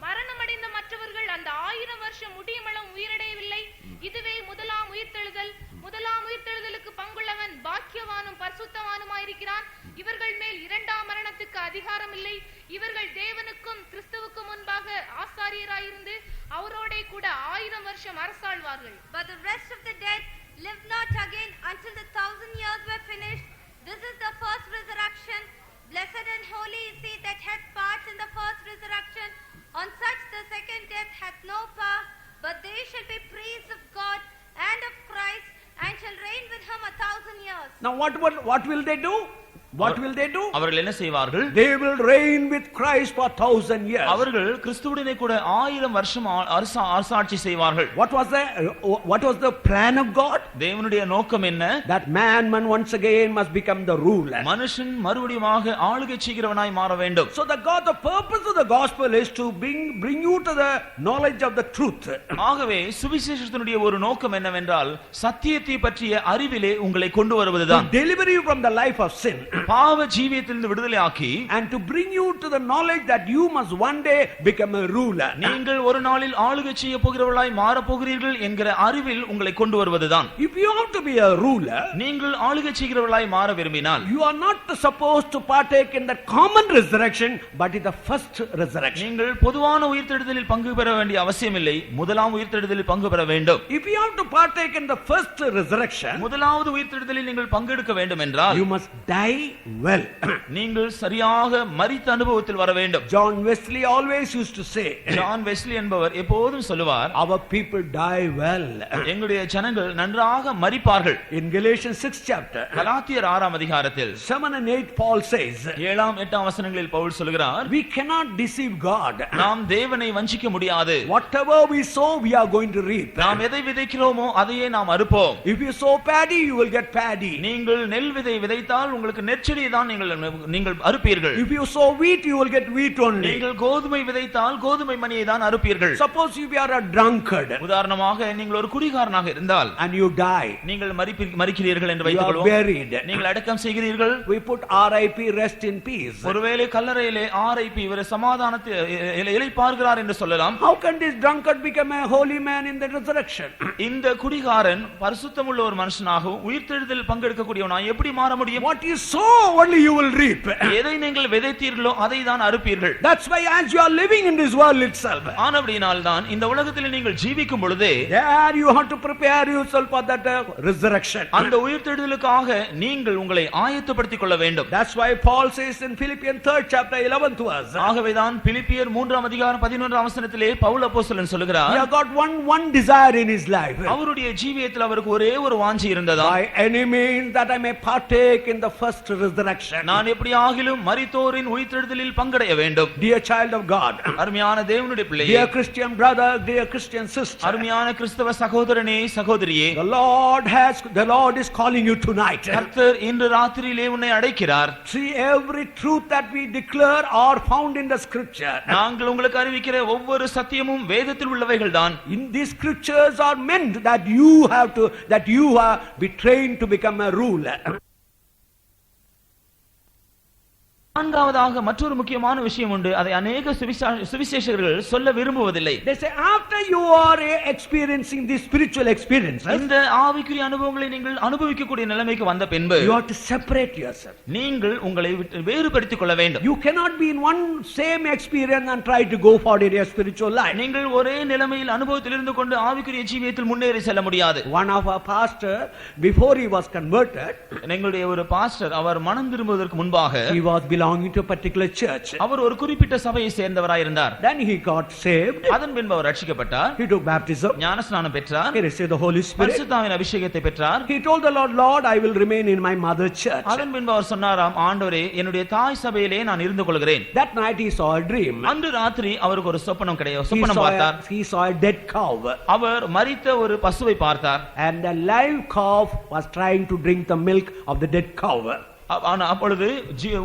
மரணமடைந்த மற்றவர்கள் அந்த 1000 வருஷம் முடியுமளவும் உயிரடையவில்லை. இதுவே முதலாம் உயிர்த்தெழுதல். முதலாம் உயிர்த்தெழுதலுக்கு பங்குள்ளவன் பாக்கியவானும் பரிசுத்தவானுமாயிருக்கிறான். இவர்கள் மேல் இரண்டாம் மரணத்துக்கு அதிகாரம் இல்லை. இவர்கள் தேவனுக்கும் கிறிஸ்துவுக்கும் முன்பாக ஆசாரியராயிருந்து அவரோடே கூட 1000 வருஷம் அரசாழ்வார்கள். But the rest of the dead live not again until the 1000 years were finished. This is the first resurrection. Blessed and holy is he that hath part in the first resurrection. On such the second death hath no power, but they shall be priests of God and of Christ, and shall reign with him 1000 years. Now what will they do? What will they do? அவர்கள் என்ன செய்வார்கள்? They will reign with Christ for 1000 years. அவர்கள் கிறிஸ்துவுடனே கூட 1000 வருஷம் அரசாட்சி செய்வார்கள். What was the plan of God? தேவனுடைய நோக்கம் என்ன? That man once again must become the ruler. மனுஷன் மறுபடியுமாக ஆளுகை செய்கிறவனாய் மாற வேண்டும். So the purpose of the gospel is to bring you to the knowledge of the truth. ஆகவே சுவிசேஷத்தினுடைய ஒரு நோக்கம் என்னவென்றால் சத்தியத்தை பற்றிய அறிவிலே உங்களை கொண்டு வருவதுதான். To deliver you from the life of sin. பாவ ஜீவியத்திலிருந்து விடுதலை ஆக்கி and to bring you to the knowledge that you must one day become a ruler. நீங்கள் ஒரு நாளில் ஆளுகை செய்ய போகிறவர்களாய் மாற போகிறீர்கள் என்கிற அறிவில் உங்களை கொண்டு வருவதுதான். If you want to be a ruler, நீங்கள் ஆளுகை செய்கிறவர்களாய் மாற விரும்பினால் you are not supposed to partake in the common resurrection but in the first resurrection. நீங்கள் பொதுவான உயிர்த்தெழுதலில் பங்கு பெற வேண்டிய அவசியமில்லை, முதலாம் உயிர்த்தெழுதலில் பங்கு பெற வேண்டும். If you have to partake in the first resurrection, முதலாவது உயிர்த்தெழுதலில் நீங்கள் பங்கெடுக்க வேண்டும் என்றால் you must die well. நீங்கள் சரியாக மரித்த அனுபவத்தில் வர வேண்டும். John Wesley always used to say, John Wesley என்பவர் எப்போதும் சொல்லுவார், our people die well. எங்களுடைய ஜனங்கள் நன்றாக மரிப்பார்கள். In Galatians 6th chapter, கலாத்தியர் 6ஆம் அதிகாரத்தில் 7 and 8 Paul says, 7ஆம் 8ஆம் வசனங்களில் பவுல் சொல்கிறார், we cannot deceive God. நாம் தேவனை வஞ்சிக்க முடியாது. Whatever we sow we are going to reap. நாம் எதை விதைக்கிறோமோ அதையே நாம் அறுப்போம். If you sow paddy you will get paddy. நீங்கள் நெல் விதை விதைத்தால் உங்களுக்கு நெற்செடியை தான் நீங்கள் அறுப்பீர்கள். If you sow wheat you will get wheat only. நீங்கள் கோதுமை விதைத்தால் கோதுமை மணியை தான் அறுப்பீர்கள். Suppose if you are a drunkard, உதாரணமாக நீங்கள் ஒரு குடிகாரனாக இருந்தால் and you die, நீங்கள் மரிக்கிறீர்கள் என்று you are வைத்துக்கொள்வோம். buried, நீங்கள் அடக்கம் செய்கிறீர்கள். we put RIP, rest in peace. ஒருவேளை கல்லறையிலே RIP இவர் சமாதானத்தை இளைப்பாறுகிறார் என்று சொல்லலாம். How can this drunkard become a holy man in the resurrection? இந்த குடிகாரன் பரிசுத்தமுள்ள ஒரு மனுஷனாகவும் உயிர்த்தெழுதலில் பங்கெடுக்கக்கூடியவனாய் எப்படி மாற முடியும்? What you sow only you will reap. எதை நீங்கள் விதைத்தீர்களோ அதை தான் அறுப்பீர்கள். That's why as you are living in this world itself, ஆனபடியினால் தான் இந்த உலகத்தில் நீங்கள் ஜீவிக்கும் பொழுதே there you have to prepare yourself for that resurrection. அந்த உயிர்த்தெழுதலுக்காக நீங்கள் உங்களை ஆயத்தப்படுத்திக் கொள்ள வேண்டும். That's why Paul says in Philippians 3rd chapter 11th verse, ஆகவேதான் பிலிப்பியர் 3ஆம் அதிகாரம் 11ஆம் வசனத்திலே பவுல் அப்போஸ்தலன் சொல்கிறார், he has got one desire in his life. அவருடைய ஜீவியத்தில் அவருக்கு ஒரே ஒரு வாஞ்சை இருந்ததா, by any means that I may partake in the first resurrection. நான் எப்படியாகிலும் மரித்தோரின் உயிர்த்தெழுதலில் பங்கடைய வேண்டும். Dear child of God, அருமையான தேவனுடைய பிள்ளையே, dear Christian brother, dear Christian sister, அருமையான கிறிஸ்தவ சகோதரனே சகோதரியே, the Lord is calling you tonight. கர்த்தர் இன்று ராத்திரியிலே உன்னை அழைக்கிறார். See, every truth that we declare are found in the scripture. நாங்கள் உங்களுக்கு அறிவிக்கிற ஒவ்வொரு சத்தியமும் வேதத்தில் உள்ளவைகள் தான். In these scriptures are meant that you be trained to become a ruler. நான்காவதாக மற்றொரு முக்கியமான விஷயம் உண்டு, அதை அநேக சுவிசேஷகர்கள் சொல்ல விரும்புவதில்லை. They say after you are experiencing these spiritual experiences, இந்த ஆவிக்குரிய அனுபவங்களை நீங்கள் அனுபவிக்கக்கூடிய நிலைமைக்கு வந்த பின்பு you have to separate yourself. நீங்கள் உங்களை வேறுபடுத்திக் கொள்ள வேண்டும். You cannot be in one same experience and try to go forward in your spiritual life. நீங்கள் ஒரே நிலைமையில் அனுபவத்தில் இருந்து கொண்டு ஆவிக்குரிய ஜீவியத்தில் முன்னேறி செல்ல முடியாது. One of our pastor, before he was converted, எங்களுடைய ஒரு பாஸ்டர், அவர் மனம் திரும்புவதற்கு முன்பாக he was belonging belonging to a particular church. அவர் ஒரு குறிப்பிட்ட சபையை சேர்ந்தவராயிருந்தார். Then he got saved. அதன் பின்பு அவர் ரட்சிக்கப்பட்டார். He took baptism. ஞானஸ்நானம் பெற்றார். He received the Holy Spirit. பரிசுத்தாவின் அபிஷேகத்தை பெற்றார். He told the Lord, Lord, I will remain in my mother church. அதன் பின்பு அவர் சொன்னாராம், ஆண்டவரே என்னுடைய தாய் சபையிலே நான் இருந்து கொள்கிறேன். That night he saw a dream. அன்று ராத்திரி அவருக்கு ஒரு சொப்பனம் பார்த்தார். He saw a dead cow. அவர் மரித்த ஒரு பசுவை பார்த்தார். And the live calf was trying to drink the milk of the dead cow. அப்பொழுது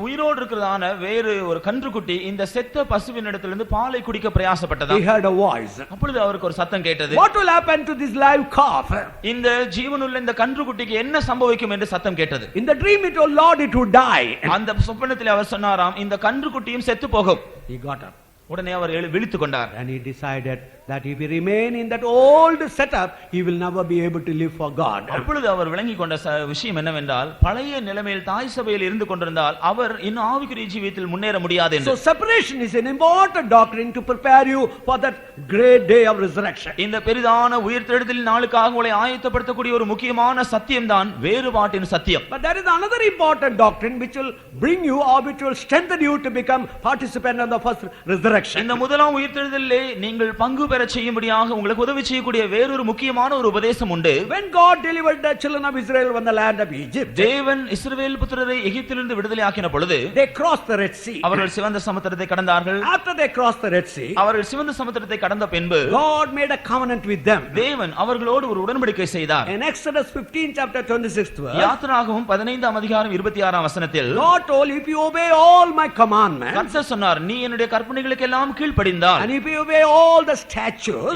உயிரோடு இருக்கிறதான வேறு ஒரு கன்றுக்குட்டி இந்த செத்த பசுவினிடத்திலிருந்து பாலை குடிக்க பிரயாசப்பட்டதா. He heard a voice. அப்பொழுது அவருக்கு ஒரு சத்தம் கேட்டது. What will happen to this live calf? இந்த ஜீவனுள்ள இந்த கன்றுக்குட்டிக்கு என்ன சம்பவிக்கும் என்று சத்தம் கேட்டது. In the dream it told Lord it would die. அந்த சொப்பனத்தில் அவர் சொன்னாராம், இந்த கன்றுக்குட்டியும் செத்து போகும். He got up. உடனே அவர் விழித்துக் கொண்டார். And he decided that if he remain in that old setup, he will never be able to live for God. அப்பொழுது அவர் விளங்கிக் கொண்ட விஷயம் என்னவென்றால், பழைய நிலைமையில் தாய் சபையில் இருந்து கொண்டிருந்தால் அவர் இன்னும் ஆவிக்குரிய ஜீவியத்தில் முன்னேற முடியாது என்று. So separation is an important doctrine to prepare you for that great day of resurrection. இந்த பெரிதான உயிர்த்தெழுதல் நாளுக்காக உங்களை ஆயத்தப்படுத்தக்கூடிய ஒரு முக்கியமான சத்தியம் தான் வேறுபாட்டின் சத்தியம். But there is another important doctrine which will bring you or which will strengthen you to become participant in the first resurrection. இந்த முதலாம் உயிர்த்தெழுதலிலே நீங்கள் பங்கு பெற செய்யும்படியாக உங்களுக்கு உதவி செய்யக்கூடிய வேறொரு முக்கியமான ஒரு உபதேசம் உண்டு. When God delivered the children of Israel from the land of Egypt, தேவன் இஸ்ரவேல் புத்திரரை எகிப்திலிருந்து விடுதலையாக்கின பொழுது they crossed the Red Sea. அவர்கள் சிவந்த சமுத்திரத்தை கடந்தார்கள். After they crossed the Red Sea, அவர்கள் சிவந்த சமுத்திரத்தை கடந்த பின்பு God made a covenant with them. தேவன் அவர்களோடு ஒரு உடன்படிக்கை செய்தார். In Exodus 15 chapter 26th verse, யாத்திராகமம் 15ஆம் அதிகாரம் 26ஆம் வசனத்தில் God told, if you obey all my commandments, கர்த்தர் சொன்னார், நீ என்னுடைய கற்பனைகளுக்கு எல்லாம் கீழ்ப்படிந்தால், and if you obey all the statutes,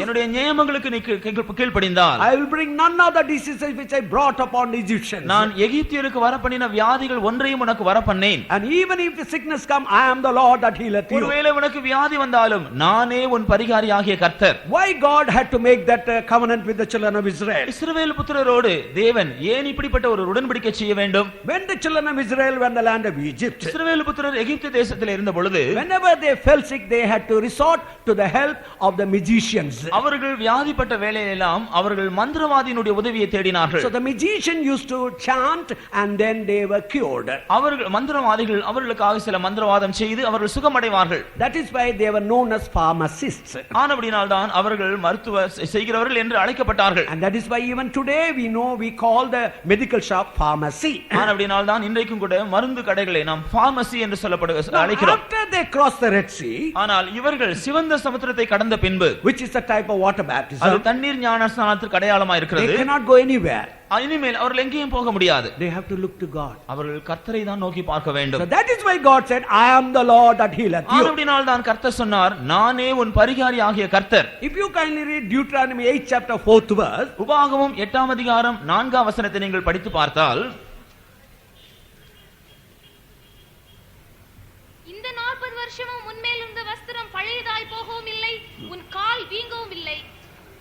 என்னுடைய நியமங்களுக்கு நீ கீழ்ப்படிந்தால், I will bring none of the diseases which I brought upon the Egyptians. நான் எகிப்தியருக்கு வரப்பண்ணின வியாதிகள் ஒன்றையும் உனக்கு வரப்பண்ணேன். And even if the sickness come, I am the Lord that healeth you. ஒருவேளை உனக்கு வியாதி வந்தாலும் நானே உன் பரிகாரியாகிய கர்த்தர். Why God had to make that covenant with the children of Israel? இஸ்ரவேல் புத்திரரோடு தேவன் ஏன் இப்படிப்பட்ட ஒரு உடன்படிக்கை செய்ய வேண்டும்? When the children of Israel were in the land of Egypt, இஸ்ரவேல் புத்திரர் எகிப்து தேசத்தில் இருந்த பொழுது, whenever they fell sick, they had to resort to the help of the magicians. அவர்கள் வியாதிப்பட்ட வேளையிலெல்லாம் அவர்கள் மந்திரவாதியினுடைய உதவியை தேடினார்கள். So the magician used to chant and then they were cured. அவர்கள் மந்திரவாதிகள் அவர்களுக்காக சில மந்திரவாதம் செய்து அவர்கள் சுகமடைவார்கள். That is why they were known as pharmacists. ஆனபடியால் தான் அவர்கள் மருத்துவ செய்கிறவர்கள் என்று அழைக்கப்பட்டார்கள். And that is why even today we call the medical shop pharmacy. ஆனபடியால் தான் இன்றைக்கும் கூட மருந்து கடைகளை நாம் பார்மசி என்று அழைக்கிறோம். After they crossed the Red Sea, ஆனால் இவர்கள் சிவந்த சமுத்திரத்தை கடந்த பின்பு, which is a type of water baptism, அது தண்ணீர் ஞானஸ்நானத்திற்கு அடையாளமாக இருக்கிறது. they cannot go anywhere. இனிமேல் அவர்கள் எங்கேயும் போக முடியாது. They have to look to God. அவர்கள் கர்த்தரை தான் நோக்கி பார்க்க வேண்டும். So that is why God said, I am the Lord that healeth you. ஆனபடியால் தான் கர்த்தர் சொன்னார், நானே உன் பரிகாரி ஆகிய கர்த்தர். If you kindly read Deuteronomy 8 chapter 4th verse, உபாகமம் 8ஆம் அதிகாரம் 4ஆம் வசனத்தை நீங்கள் படித்து பார்த்தால், இந்த 40 வருஷமும் உன்மேல் இருந்த வஸ்திரம் பழையதாய் போகவும் இல்லை, உன் கால் வீங்கவும் இல்லை.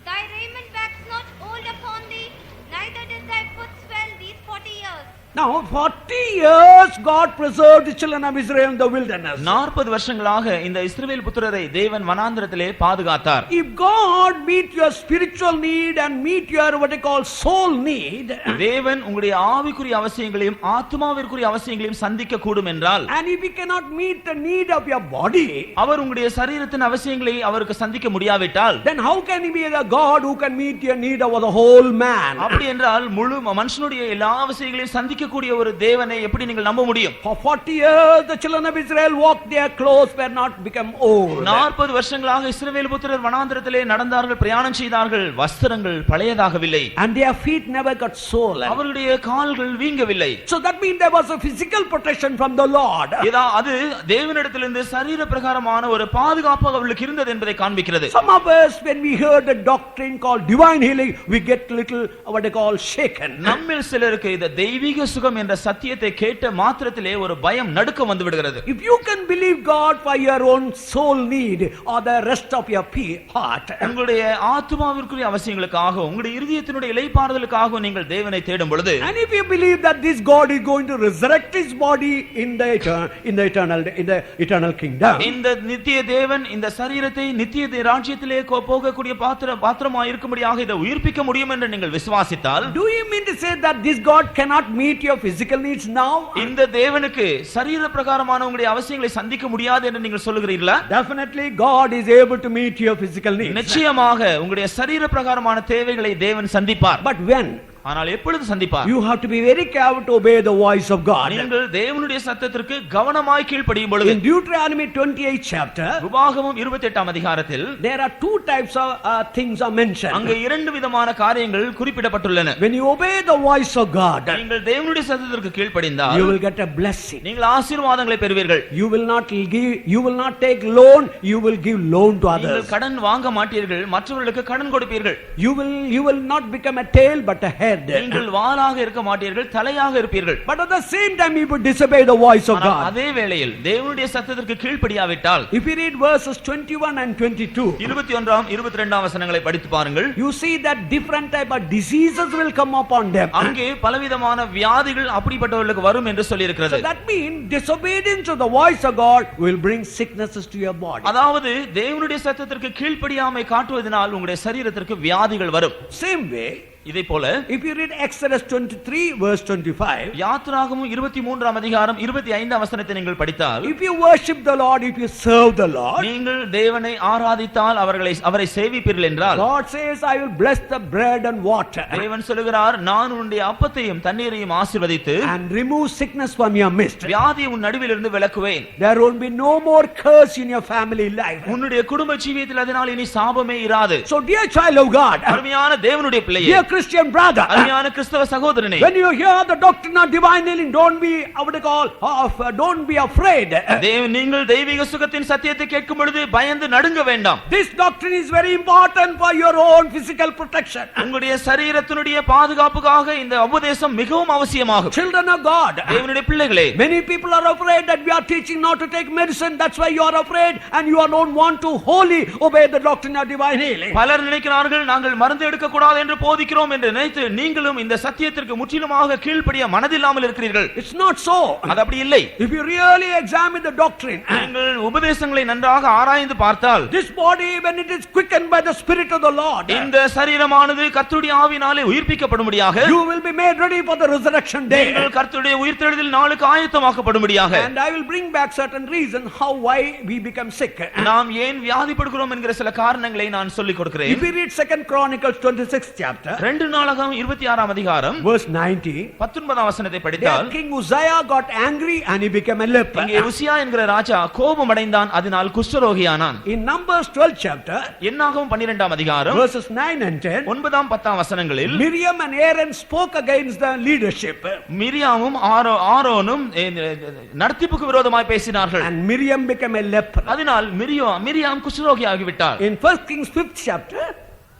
Thy raiment wax not old upon thee, neither did thy foot swell these 40 years. now 40 years God preserved the children of Israel in the wilderness. 40 வருஷங்களாக இந்த இஸ்ரவேல் புத்திரரை தேவன் வனாந்திரத்திலே பாதுகாத்தார். If God meet your spiritual need and meet your what they call soul need, தேவன் உங்களுடைய ஆவிக்குரிய அவசியங்களையும் ஆத்துமாவிற்குரிய அவசியங்களையும் சந்திக்க கூடும் என்றால், and if he cannot meet the need of your body, அவர் உங்களுடைய சரீரத்தின் அவசியங்களை அவருக்கு சந்திக்க முடியாவிட்டால், then how can he be a God who can meet your need of the whole man? அப்படி என்றால் முழு மனுஷனுடைய எல்லா அவசியங்களையும் சந்திக்க கூடிய ஒரு தேவனை எப்படி நீங்கள் நம்ப முடியும்? For 40 years the children of Israel walked, their clothes were not become old. 40 வருஷங்களாக இஸ்ரவேல் புத்திரர் வனாந்திரத்திலே நடந்தார்கள், பிரயாணம் செய்தார்கள், வஸ்திரங்கள் பழையதாகவில்லை, And their feet never got swollen. அவருடைய கால்கள் வீங்கவில்லை. So that means there was a physical protection from the Lord. அது தேவனிடத்திலிருந்து சரீர பிரகாரமான ஒரு பாதுகாப்பு அவர்களுக்கு இருந்தது என்பதை காண்பிக்கிறது. Some of us, when we heard the doctrine called divine healing, we get little what they call shaken. நம்மில் சிலருக்கு இந்த தெய்வீக சுகம் என்ற சத்தியத்தை கேட்ட மாத்திரத்திலே ஒரு பயம் நடுக்கம் வந்து விடுகிறது. If you can believe God for your own soul need or the rest of your heart, உங்களுடைய ஆத்துமாவிற்குரிய அவசியங்களுக்காக உங்களுடைய இருதயத்தினுடைய இளைப்பாறுதலுக்காக நீங்கள் தேவனை தேடும் பொழுது, and if you believe that this God is going to resurrect his body in the eternal kingdom, இந்த நித்திய தேவன் இந்த சரீரத்தை நித்திய ராஜ்யத்திலே போகக்கூடிய பாத்திரமாய் இருக்கும்படியாக இதை உயிர்ப்பிக்க முடியும் என்று நீங்கள் விசுவாசித்தால், do you mean to say that this God cannot meet your physical needs now? இந்த தேவனுக்கு சரீர பிரகாரமான உங்களுடைய அவசியங்களை சந்திக்க முடியாது என்று நீங்கள் சொல்லுகிறீர்களா? Definitely God is able to meet your physical needs. நிச்சயமாக உங்களுடைய சரீர பிரகாரமான தேவைகளை தேவன் சந்திப்பார். But when? ஆனால் எப்பொழுது சந்திப்பார்? You have to be very careful to obey the voice of God. நீங்கள் தேவனுடைய சத்தத்திற்கு கவனமாய் கீழ்ப்படியும் பொழுது In Deuteronomy 28 chapter, உபாகமம் 28ஆம் அதிகாரத்தில் there are two types of things are mentioned. அங்கே இரண்டு விதமான காரியங்கள் குறிப்பிடப்பட்டுள்ளன. When you obey the voice of God, நீங்கள் தேவனுடைய சத்தத்திற்கு கீழ்ப்படிந்தால் you will get a blessing. நீங்கள் ஆசீர்வாதங்களை பெறுவீர்கள். You will not take loan, you will give loan to others. நீங்கள் கடன் வாங்க மாட்டீர்கள், மற்றவர்களுக்கு கடன் கொடுப்பீர்கள். You will not become a tail but a head. நீங்கள் வாளாக இருக்க மாட்டீர்கள், தலையாக இருப்பீர்கள். But at the same time you would disobey the voice of God. அதே வேளையில் தேவனுடைய சத்தத்திற்கு கீழ்ப்படியாவிட்டால், if you read verses 21 and 22, 21ஆம் 22ஆம் வசனங்களை படித்து பாருங்கள். you see that different type of diseases will come upon them. அங்கே பலவிதமான வியாதிகள் அப்படிப்பட்டவர்களுக்கு வரும் என்று சொல்லி இருக்கிறது. So that means disobedience to the voice of God will bring sicknesses to your body. அதாவது தேவனுடைய சத்தத்திற்கு கீழ்ப்படியாமை காட்டுவதனால் உங்களுடைய சரீரத்திற்கு வியாதிகள் வரும். Same way, இதை போல if you read Exodus 23 verse 25, யாத்ராகமம் 23ஆம் அதிகாரம் 25ஆம் வசனத்தை நீங்கள் படித்தால், if you worship the Lord, if you serve the Lord, நீங்கள் தேவனை ஆராதித்தால் அவரை சேவிப்பீர்கள் என்றால், God says, I will bless the bread and water தேவன் சொல்லுகிறார், நான் உன்னுடைய அப்பத்தையும் தண்ணீரையும் ஆசீர்வதித்து and remove sickness from your midst. வியாதியை உன் நடுவிலிருந்து விலக்குவேன். There will be no more curse in your family life. உன்னுடைய குடும்ப ஜீவியத்தில் அதனால் இனி சாபமே இராது. So dear child of God, அருமையான தேவனுடைய பிள்ளையே, dear Christian brother, அருமையான கிறிஸ்தவ சகோதரனே, when you hear the doctrine of divine healing, don't be afraid. நீங்கள் தெய்வீக சுகத்தின் சத்தியத்தை கேட்கும் பொழுது பயந்து நடுங்க வேண்டாம். This doctrine is very important for your own physical protection. உங்களுடைய சரீரத்தினுடைய பாதுகாப்புக்காக இந்த உபதேசம் மிகவும் அவசியமாகும். Children of God, தேவனுடைய பிள்ளைகளே, many people are afraid that we are teaching not to take medicine. That's why you are afraid and you don't want to wholly obey the doctrine of divine healing. பலர் நினைக்கிறார்கள் நாங்கள் மருந்து எடுக்க கூடாது என்று போதிக்கிறோம் என்று நினைத்து நீங்களும் இந்த சத்தியத்திற்கு முற்றிலுமாக கீழ்ப்படிய மனதில்லாமல் இருக்கிறீர்கள். It's not so. அது அப்படி இல்லை. If you really examine the doctrine, நீங்கள் உபதேசங்களை நன்றாக ஆராய்ந்து பார்த்தால், this body when it is quickened by the spirit of the Lord, இந்த சரீரமானது கர்த்தருடைய ஆவியினாலே உயிர்ப்பிக்கப்படும்படியாக, you will be made ready for the resurrection day. நீங்கள் கர்த்தருடைய உயிர்த்தெழுதல் நாளுக்கு ஆயத்தமாக்கப்படும்படியாக. And I will bring back certain reason why we become sick. நாம் ஏன் வியாதிப்படுகிறோம் என்கிற சில காரணங்களை நான் சொல்லிக் கொடுக்கிறேன். If we read 2 Chronicles 26th chapter, 2 நாளாகமம் 26ஆம் அதிகாரம் verse 19, 19ஆம் வசனத்தை there படித்தால், King Uzziah got angry and he became a leper. இங்கே உசியா என்கிற ராஜா கோபம் அடைந்தான், அதனால் குஷ்டரோகியானான். In Numbers 12th chapter, என்னாகமம் 12ஆம் அதிகாரம் verses 9 and 10, 9ஆம் 10ஆம் வசனங்களில் Miriam and Aaron spoke against the leadership. மிரியாமும் ஆரோனும் நடத்திப்புக்கு விரோதமாய் பேசினார்கள். And Miriam became a leper. அதனால் மிரியாம் குஷ்டரோகி ஆகிவிட்டார். In 1 Kings 5th chapter,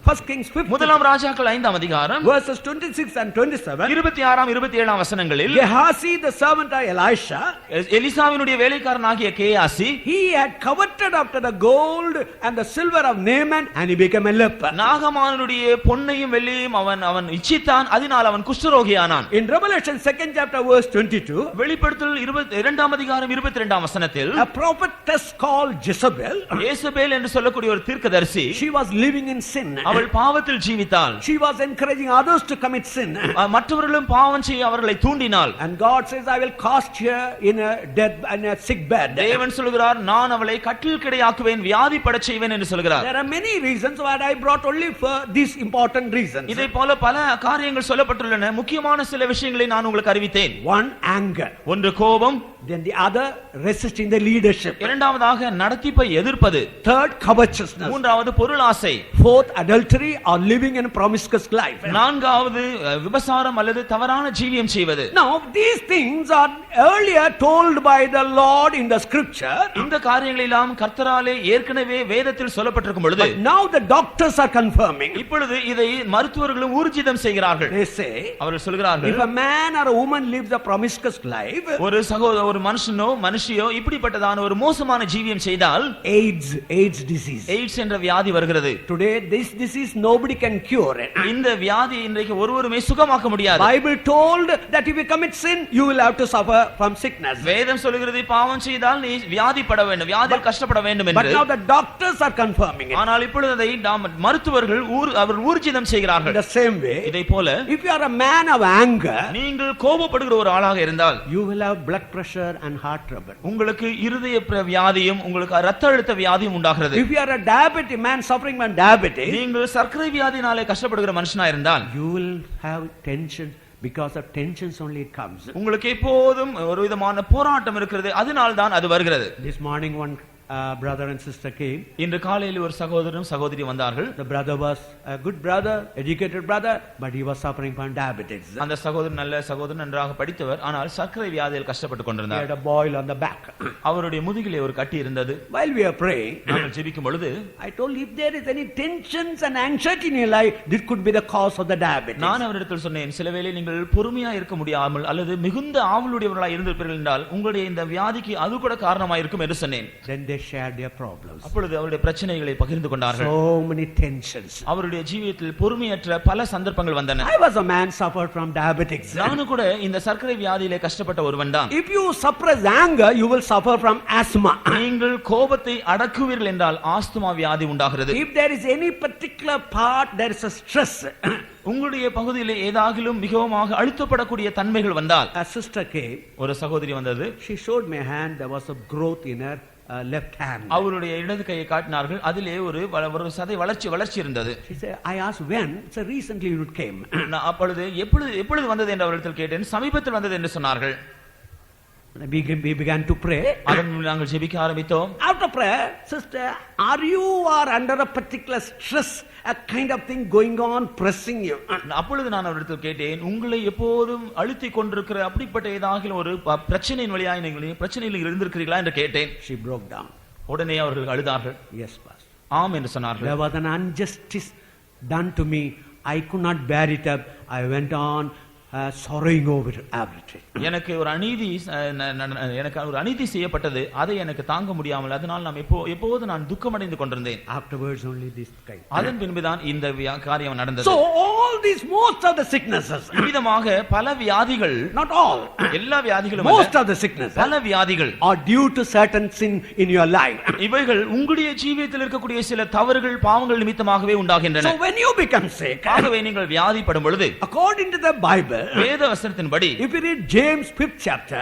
1 Kings 5th முதலாம் ராஜாக்கள் 5ஆம் அதிகாரம் verses 26 and 27, 26ஆம் 27ஆம் வசனங்களில் Gehazi the servant of Elisha, எலிசாவினுடைய வேலைக்காரனாகிய Gehazi he had coveted after the gold and the silver of Naaman and he became a leper. நாகமானுடைய பொன்னையும் வெள்ளியையும் அவன் இச்சித்தான், அதனால் அவன் குஷ்டரோகியானான். In Revelation 2nd chapter verse 22, வெளிப்படுத்தல் 22ஆம் அதிகாரம் 22ஆம் வசனத்தில் a prophetess called Jezebel, ஏசபேல் என்று சொல்லக்கூடிய ஒரு தீர்க்கதரிசி, she was living in sin. அவள் பாவத்தில் ஜீவித்தாள். She was encouraging others to commit sin. மற்றவர்களும் பாவம் செய்ய அவர்களை தூண்டினாள். And God says, I will cast her in a sick bed. தேவன் சொல்கிறார், நான் அவளை கட்டில் கிடையாக்குவேன், வியாதிப்படச் செய்வேன் என்று சொல்கிறார். There are many reasons, but I brought only for these important reasons. இதை போல பல காரியங்கள் சொல்லப்பட்டுள்ளன. முக்கியமான சில விஷயங்களை நான் உங்களுக்கு அறிவித்தேன். One, anger. ஒன்று கோபம், then the other, resisting the leadership. இரண்டாவதாக நடத்திப்பை எதிர்ப்பது, Third, covetousness. மூன்றாவது பொருளாசை, Fourth, adultery or living in a promiscuous life. நான்காவது விபசாரம் அல்லது தவறான ஜீவியம் செய்வது. Now these things are earlier told by the Lord in the scripture. இந்த காரியங்கள் எல்லாம் கர்த்தராலே ஏற்கனவே வேதத்தில் சொல்லப்பட்டிருக்கும் பொழுது, But now the doctors are confirming. இப்பொழுது இதை மருத்துவர்களும் ஊர்ஜிதம் செய்கிறார்கள். They say, அவர்கள் சொல்கிறார்கள், if a man or a woman lives a promiscuous life, ஒரு ஒரு மனுஷனோ மனுஷியோ இப்படிப்பட்டதான ஒரு மோசமான ஜீவியம் செய்தால் AIDS disease. எய்ட்ஸ் என்ற வியாதி வருகிறது. Today this disease nobody can cure it. இந்த வியாதி இன்றைக்கு ஒருவருமே சுகமாக்க முடியாது. Bible told that if you commit sin you will have to suffer from sickness. வேதம் சொல்கிறது பாவம் செய்தால் நீ வியாதிப்பட வேண்டும், வியாதியில் கஷ்டப்பட வேண்டும் என்று. But now the doctors are confirming it. ஆனால் இப்பொழுது அதை மருத்துவர்கள் அவர் ஊர்ஜிதம் செய்கிறார்கள். In the same way, இதை போல if you are a man of anger, நீங்கள் கோபப்படுகிற ஒரு ஆளாக இருந்தால் you will have blood pressure and heart trouble. உங்களுக்கு இருதய வியாதியும் உங்களுக்கு இரத்த அழுத்த வியாதியும் உண்டாகிறது. If you are a diabetic man suffering from diabetes, நீங்கள் சர்க்கரை வியாதினாலே கஷ்டப்படுகிற மனுஷனா இருந்தால் you will have tension. Because of tensions only it comes. உங்களுக்கு எப்போதும் ஒரு விதமான போராட்டம் இருக்கிறது, அதனால் தான் அது வருகிறது. This morning one brother and sister came. இன்று காலையில் ஒரு சகோதரனும் சகோதரி வந்தார்கள். The brother was a good brother, educated brother, but he was suffering from diabetes. அந்த சகோதரன் நல்ல சகோதரன், நன்றாக படித்தவர், ஆனால் சர்க்கரை வியாதியில் கஷ்டப்பட்டு கொண்டிருந்தார். He had a boil on the back. அவருடைய முதுகிலே ஒரு கட்டி இருந்தது. While we are praying, நாங்கள் ஜெபிக்கும் பொழுது I told if there is any tensions and anxiety in your life, this could be the cause of the diabetes. நான் அவரிடத்தில் சொன்னேன், சில வேளை நீங்கள் பொறுமையா இருக்க முடியாமல் அல்லது மிகுந்த ஆவலுடையவர்களாக இருந்திருப்பீர்கள் என்றால் உங்களுடைய இந்த வியாதிக்கு அது கூட காரணமாக இருக்கும் என்று சொன்னேன். Then they shared their problems. அப்பொழுது அவருடைய பிரச்சனைகளை பகிர்ந்து கொண்டார்கள். So many tensions. அவருடைய ஜீவியத்தில் பொறுமையற்ற பல சந்தர்ப்பங்கள் வந்தன. I was a man suffered from diabetics. நானும் கூட இந்த சர்க்கரை வியாதியிலே கஷ்டப்பட்ட ஒருவன் தான். If you suppress anger, you will suffer from asthma. நீங்கள் கோபத்தை அடக்குவீர்கள் என்றால் ஆஸ்துமா வியாதி உண்டாகிறது. If there is any particular part, there is a stress. உங்களுடைய பகுதியிலே ஏதாகிலும் மிகவும் அழுத்தப்படக்கூடிய தன்மைகள் வந்தால், A sister came. ஒரு சகோதரி வந்தது. She showed me a hand. There was a growth in her left hand. அவருடைய இடது கையை காட்டினார்கள். அதிலே ஒரு சதை வளர்ச்சி இருந்தது. She said, I asked when. So recently it came. நான் அப்பொழுது எப்பொழுது வந்தது என்று அவரிடத்தில் கேட்டேன். சமீபத்தில் வந்தது என்று சொன்னார்கள். We began to pray. அதன் நாங்கள் ஜெபிக்க ஆரம்பித்தோம். After prayer, sister, are you under a particular stress, a kind of thing going on pressing you? அப்பொழுது நான் அவரிடத்தில் கேட்டேன், உங்களை எப்போதும் அழுத்திக் கொண்டிருக்கிற அப்படிப்பட்ட ஏதாவது ஒரு பிரச்சனையின் வழியாக நீங்கள் பிரச்சனையில் இருந்திருக்கிறீர்களா என்று கேட்டேன். She broke down. உடனே அவர்கள் அழுதார்கள். Yes, pastor. ஆம் என்று சொன்னார்கள். There was an injustice done to me. I could not bear it up. I went on sorrowing over everything. எனக்கு ஒரு அநீதி செய்யப்பட்டது, அதை எனக்கு தாங்க முடியாமல் அதனால் நான் எப்போது நான் துக்கமடைந்து கொண்டிருந்தேன். Afterwards only this kind. அதன் பின்புதான் இந்த காரியம் நடந்தது. So all these, most of the sicknesses, விதமாக பல வியாதிகள், not all, எல்லா வியாதிகளும் most of the sicknesses பல வியாதிகள் are due to certain sin in your life. இவைகள் உங்களுடைய ஜீவியத்தில் இருக்கக்கூடிய சில தவறுகள் பாவங்கள் நிமித்தமாகவே உண்டாகின்றன. So when you become sick, ஆகவே நீங்கள் வியாதிப்படும் பொழுது according to the Bible, வேத வசனத்தின்படி, if you read James 5th chapter,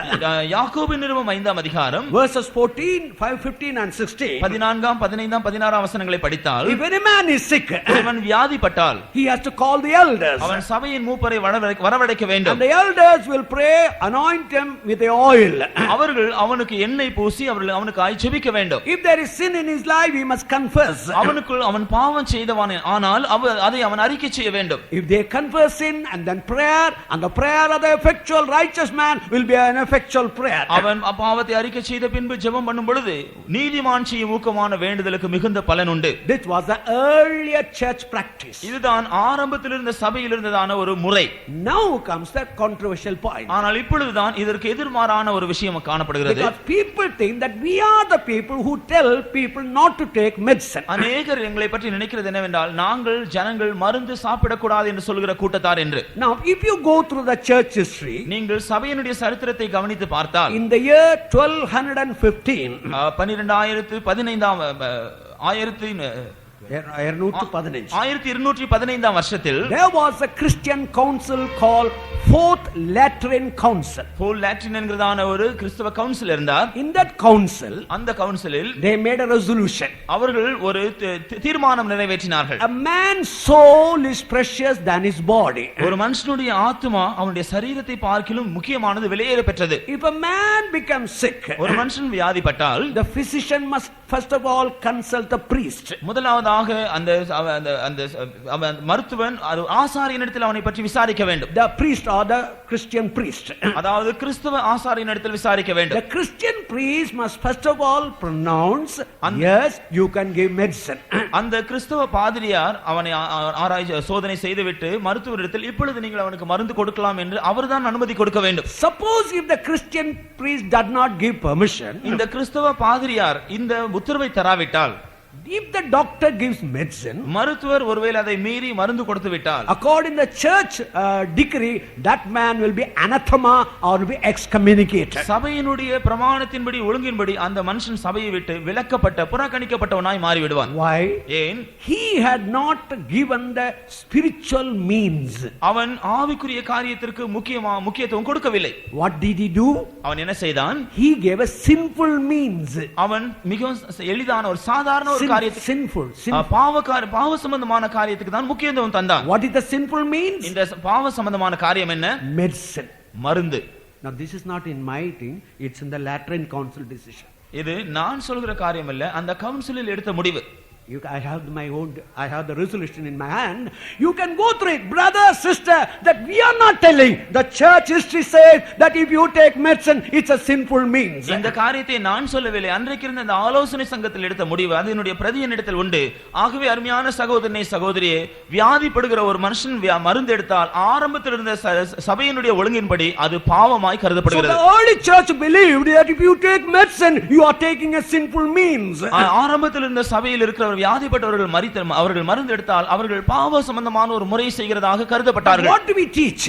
யாக்கோபின் நிருபம் 5ஆம் அதிகாரம் verses 14, 5, 15 and 16, 14ஆம் 15ஆம் 16ஆம் வசனங்களை படித்தால், if any man is sick, அவன் வியாதிப்பட்டால் he has to call the elders, அவன் சபையின் மூப்பரை வரவழைக்க வேண்டும். and the elders will pray, anoint him with the oil. அவர்கள் அவனுக்கு எண்ணெய் பூசி அவனுக்கு ஜெபிக்க வேண்டும். If there is sin in his life, he must confess. அவன் பாவம் செய்தவன் ஆனால் அதை அவன் அறிக்கை செய்ய வேண்டும். If they confess sin and then prayer, and the prayer of the effectual righteous man will be an effectual prayer. அவன் பாவத்தை அறிக்கை செய்த பின்பு ஜெபம் பண்ணும் பொழுது நீதிமான் செய்யும் ஊக்கமான வேண்டுதலுக்கு மிகுந்த பலன் உண்டு. This was the earlier church practice. இதுதான் ஆரம்பத்தில் இருந்த சபையில் இருந்ததான ஒரு முறை. Now comes the controversial point. ஆனால் இப்பொழுதுதான் இதற்கு எதிர்மாறான ஒரு விஷயம் காணப்படுகிறது. Because people think that we are the people who tell people not to take medicine. அநேகர் எங்களை பற்றி நினைக்கிறது என்னவென்றால் நாங்கள் ஜனங்கள் மருந்து சாப்பிடக்கூடாது என்று சொல்கிற கூட்டத்தார் என்று. Now if you go through the church history, நீங்கள் சபையினுடைய சரித்திரத்தை கவனித்து பார்த்தால், in the year 1215, 1215ஆம் வருஷத்தில் there was a Christian council called Fourth Lateran Council. Fourth Lateran என்கிறதான ஒரு கிறிஸ்தவ கவுன்சில் இருந்தார். In that council, அந்த கவுன்சிலில் they made a resolution. அவர்கள் ஒரு தீர்மானம் நிறைவேற்றினார்கள். A man's soul is precious than his body. ஒரு மனுஷனுடைய ஆத்துமா அவனுடைய சரீரத்தை பார்க்கிலும் முக்கியமானது, விலையேற பெற்றது. If a man becomes sick, ஒரு மனுஷன் வியாதிப்பட்டால் the physician must first of all consult the priest. முதலாவதாக முதலாவதாக அந்த அந்த அவன் மருத்துவன் ஆசாரியனிடத்தில் அவனை பற்றி விசாரிக்க வேண்டும். The priest or the Christian priest. அதாவது கிறிஸ்தவ ஆசாரியனிடத்தில் விசாரிக்க வேண்டும். The Christian priest must first of all pronounce, yes, you can give medicine. அந்த கிறிஸ்தவ பாதிரியார் அவனை ஆராய்ச்சி சோதனை செய்துவிட்டு மருத்துவரிடத்தில் இப்பொழுது நீங்கள் அவனுக்கு மருந்து கொடுக்கலாம் என்று அவர்தான் அனுமதி கொடுக்க வேண்டும். Suppose if the Christian priest does not give permission, இந்த கிறிஸ்தவ பாதிரியார் இந்த உத்தரவை தராவிட்டால், if the doctor gives medicine, மருத்துவர் ஒருவேளை அதை மீறி மருந்து கொடுத்து விட்டால், according to the church decree, that man will be anathema or will be excommunicated. சபையினுடைய பிரமாணத்தின்படி ஒழுங்கின்படி அந்த மனுஷன் சபையை விட்டு விலக்கப்பட்ட புறக்கணிக்கப்பட்டவனாய் மாறி விடுவான். Why? ஏன்? He had not given the spiritual means. அவன் ஆவிக்குரிய காரியத்திற்கு முக்கியத்துவம் கொடுக்கவில்லை. What did he do? அவன் என்ன செய்தான்? He gave a sinful means. அவன் மிகவும் எளிதான ஒரு சாதாரண ஒரு Sinful. பாவ சம்பந்தமான காரியத்துக்கு தான் முக்கியத்துவம் தந்தான். What is the sinful means? இந்த பாவ சம்பந்தமான காரியம் என்ன? Medicine. மருந்து. Now this is not in my thing, it's in the Lateran Council decision. இது நான் சொல்கிற காரியம் இல்ல, அந்த கவுன்சிலில் எடுத்த முடிவு. I have the resolution in my hand. You can go through it, brother, sister, that we are not telling. The church history says that if you take medicine, it's a sinful means. இந்த காரியத்தை நான் சொல்லவில்லை, அன்றைக்கு இருந்த அந்த ஆலோசனை சங்கத்தில் எடுத்த முடிவு, அது என்னுடைய பிரதியினிடத்தில் உண்டு. ஆகவே அருமையான சகோதரனே சகோதரியே, வியாதிப்படுகிற ஒரு மனுஷன் மருந்து எடுத்தால் ஆரம்பத்தில் இருந்த சபையினுடைய ஒழுங்கின்படி அது பாவமாய் கருதப்படுகிறது. So the early church believed that if you take medicine, you are taking a sinful means. ஆரம்பத்தில் இருந்த சபையில் இருக்கிற வியாதிப்பட்டவர்கள் அவர்கள் மருந்து எடுத்தால் அவர்கள் பாவ சம்பந்தமான ஒரு முறை செய்கிறதாக கருதப்பட்டார்கள். What do we teach?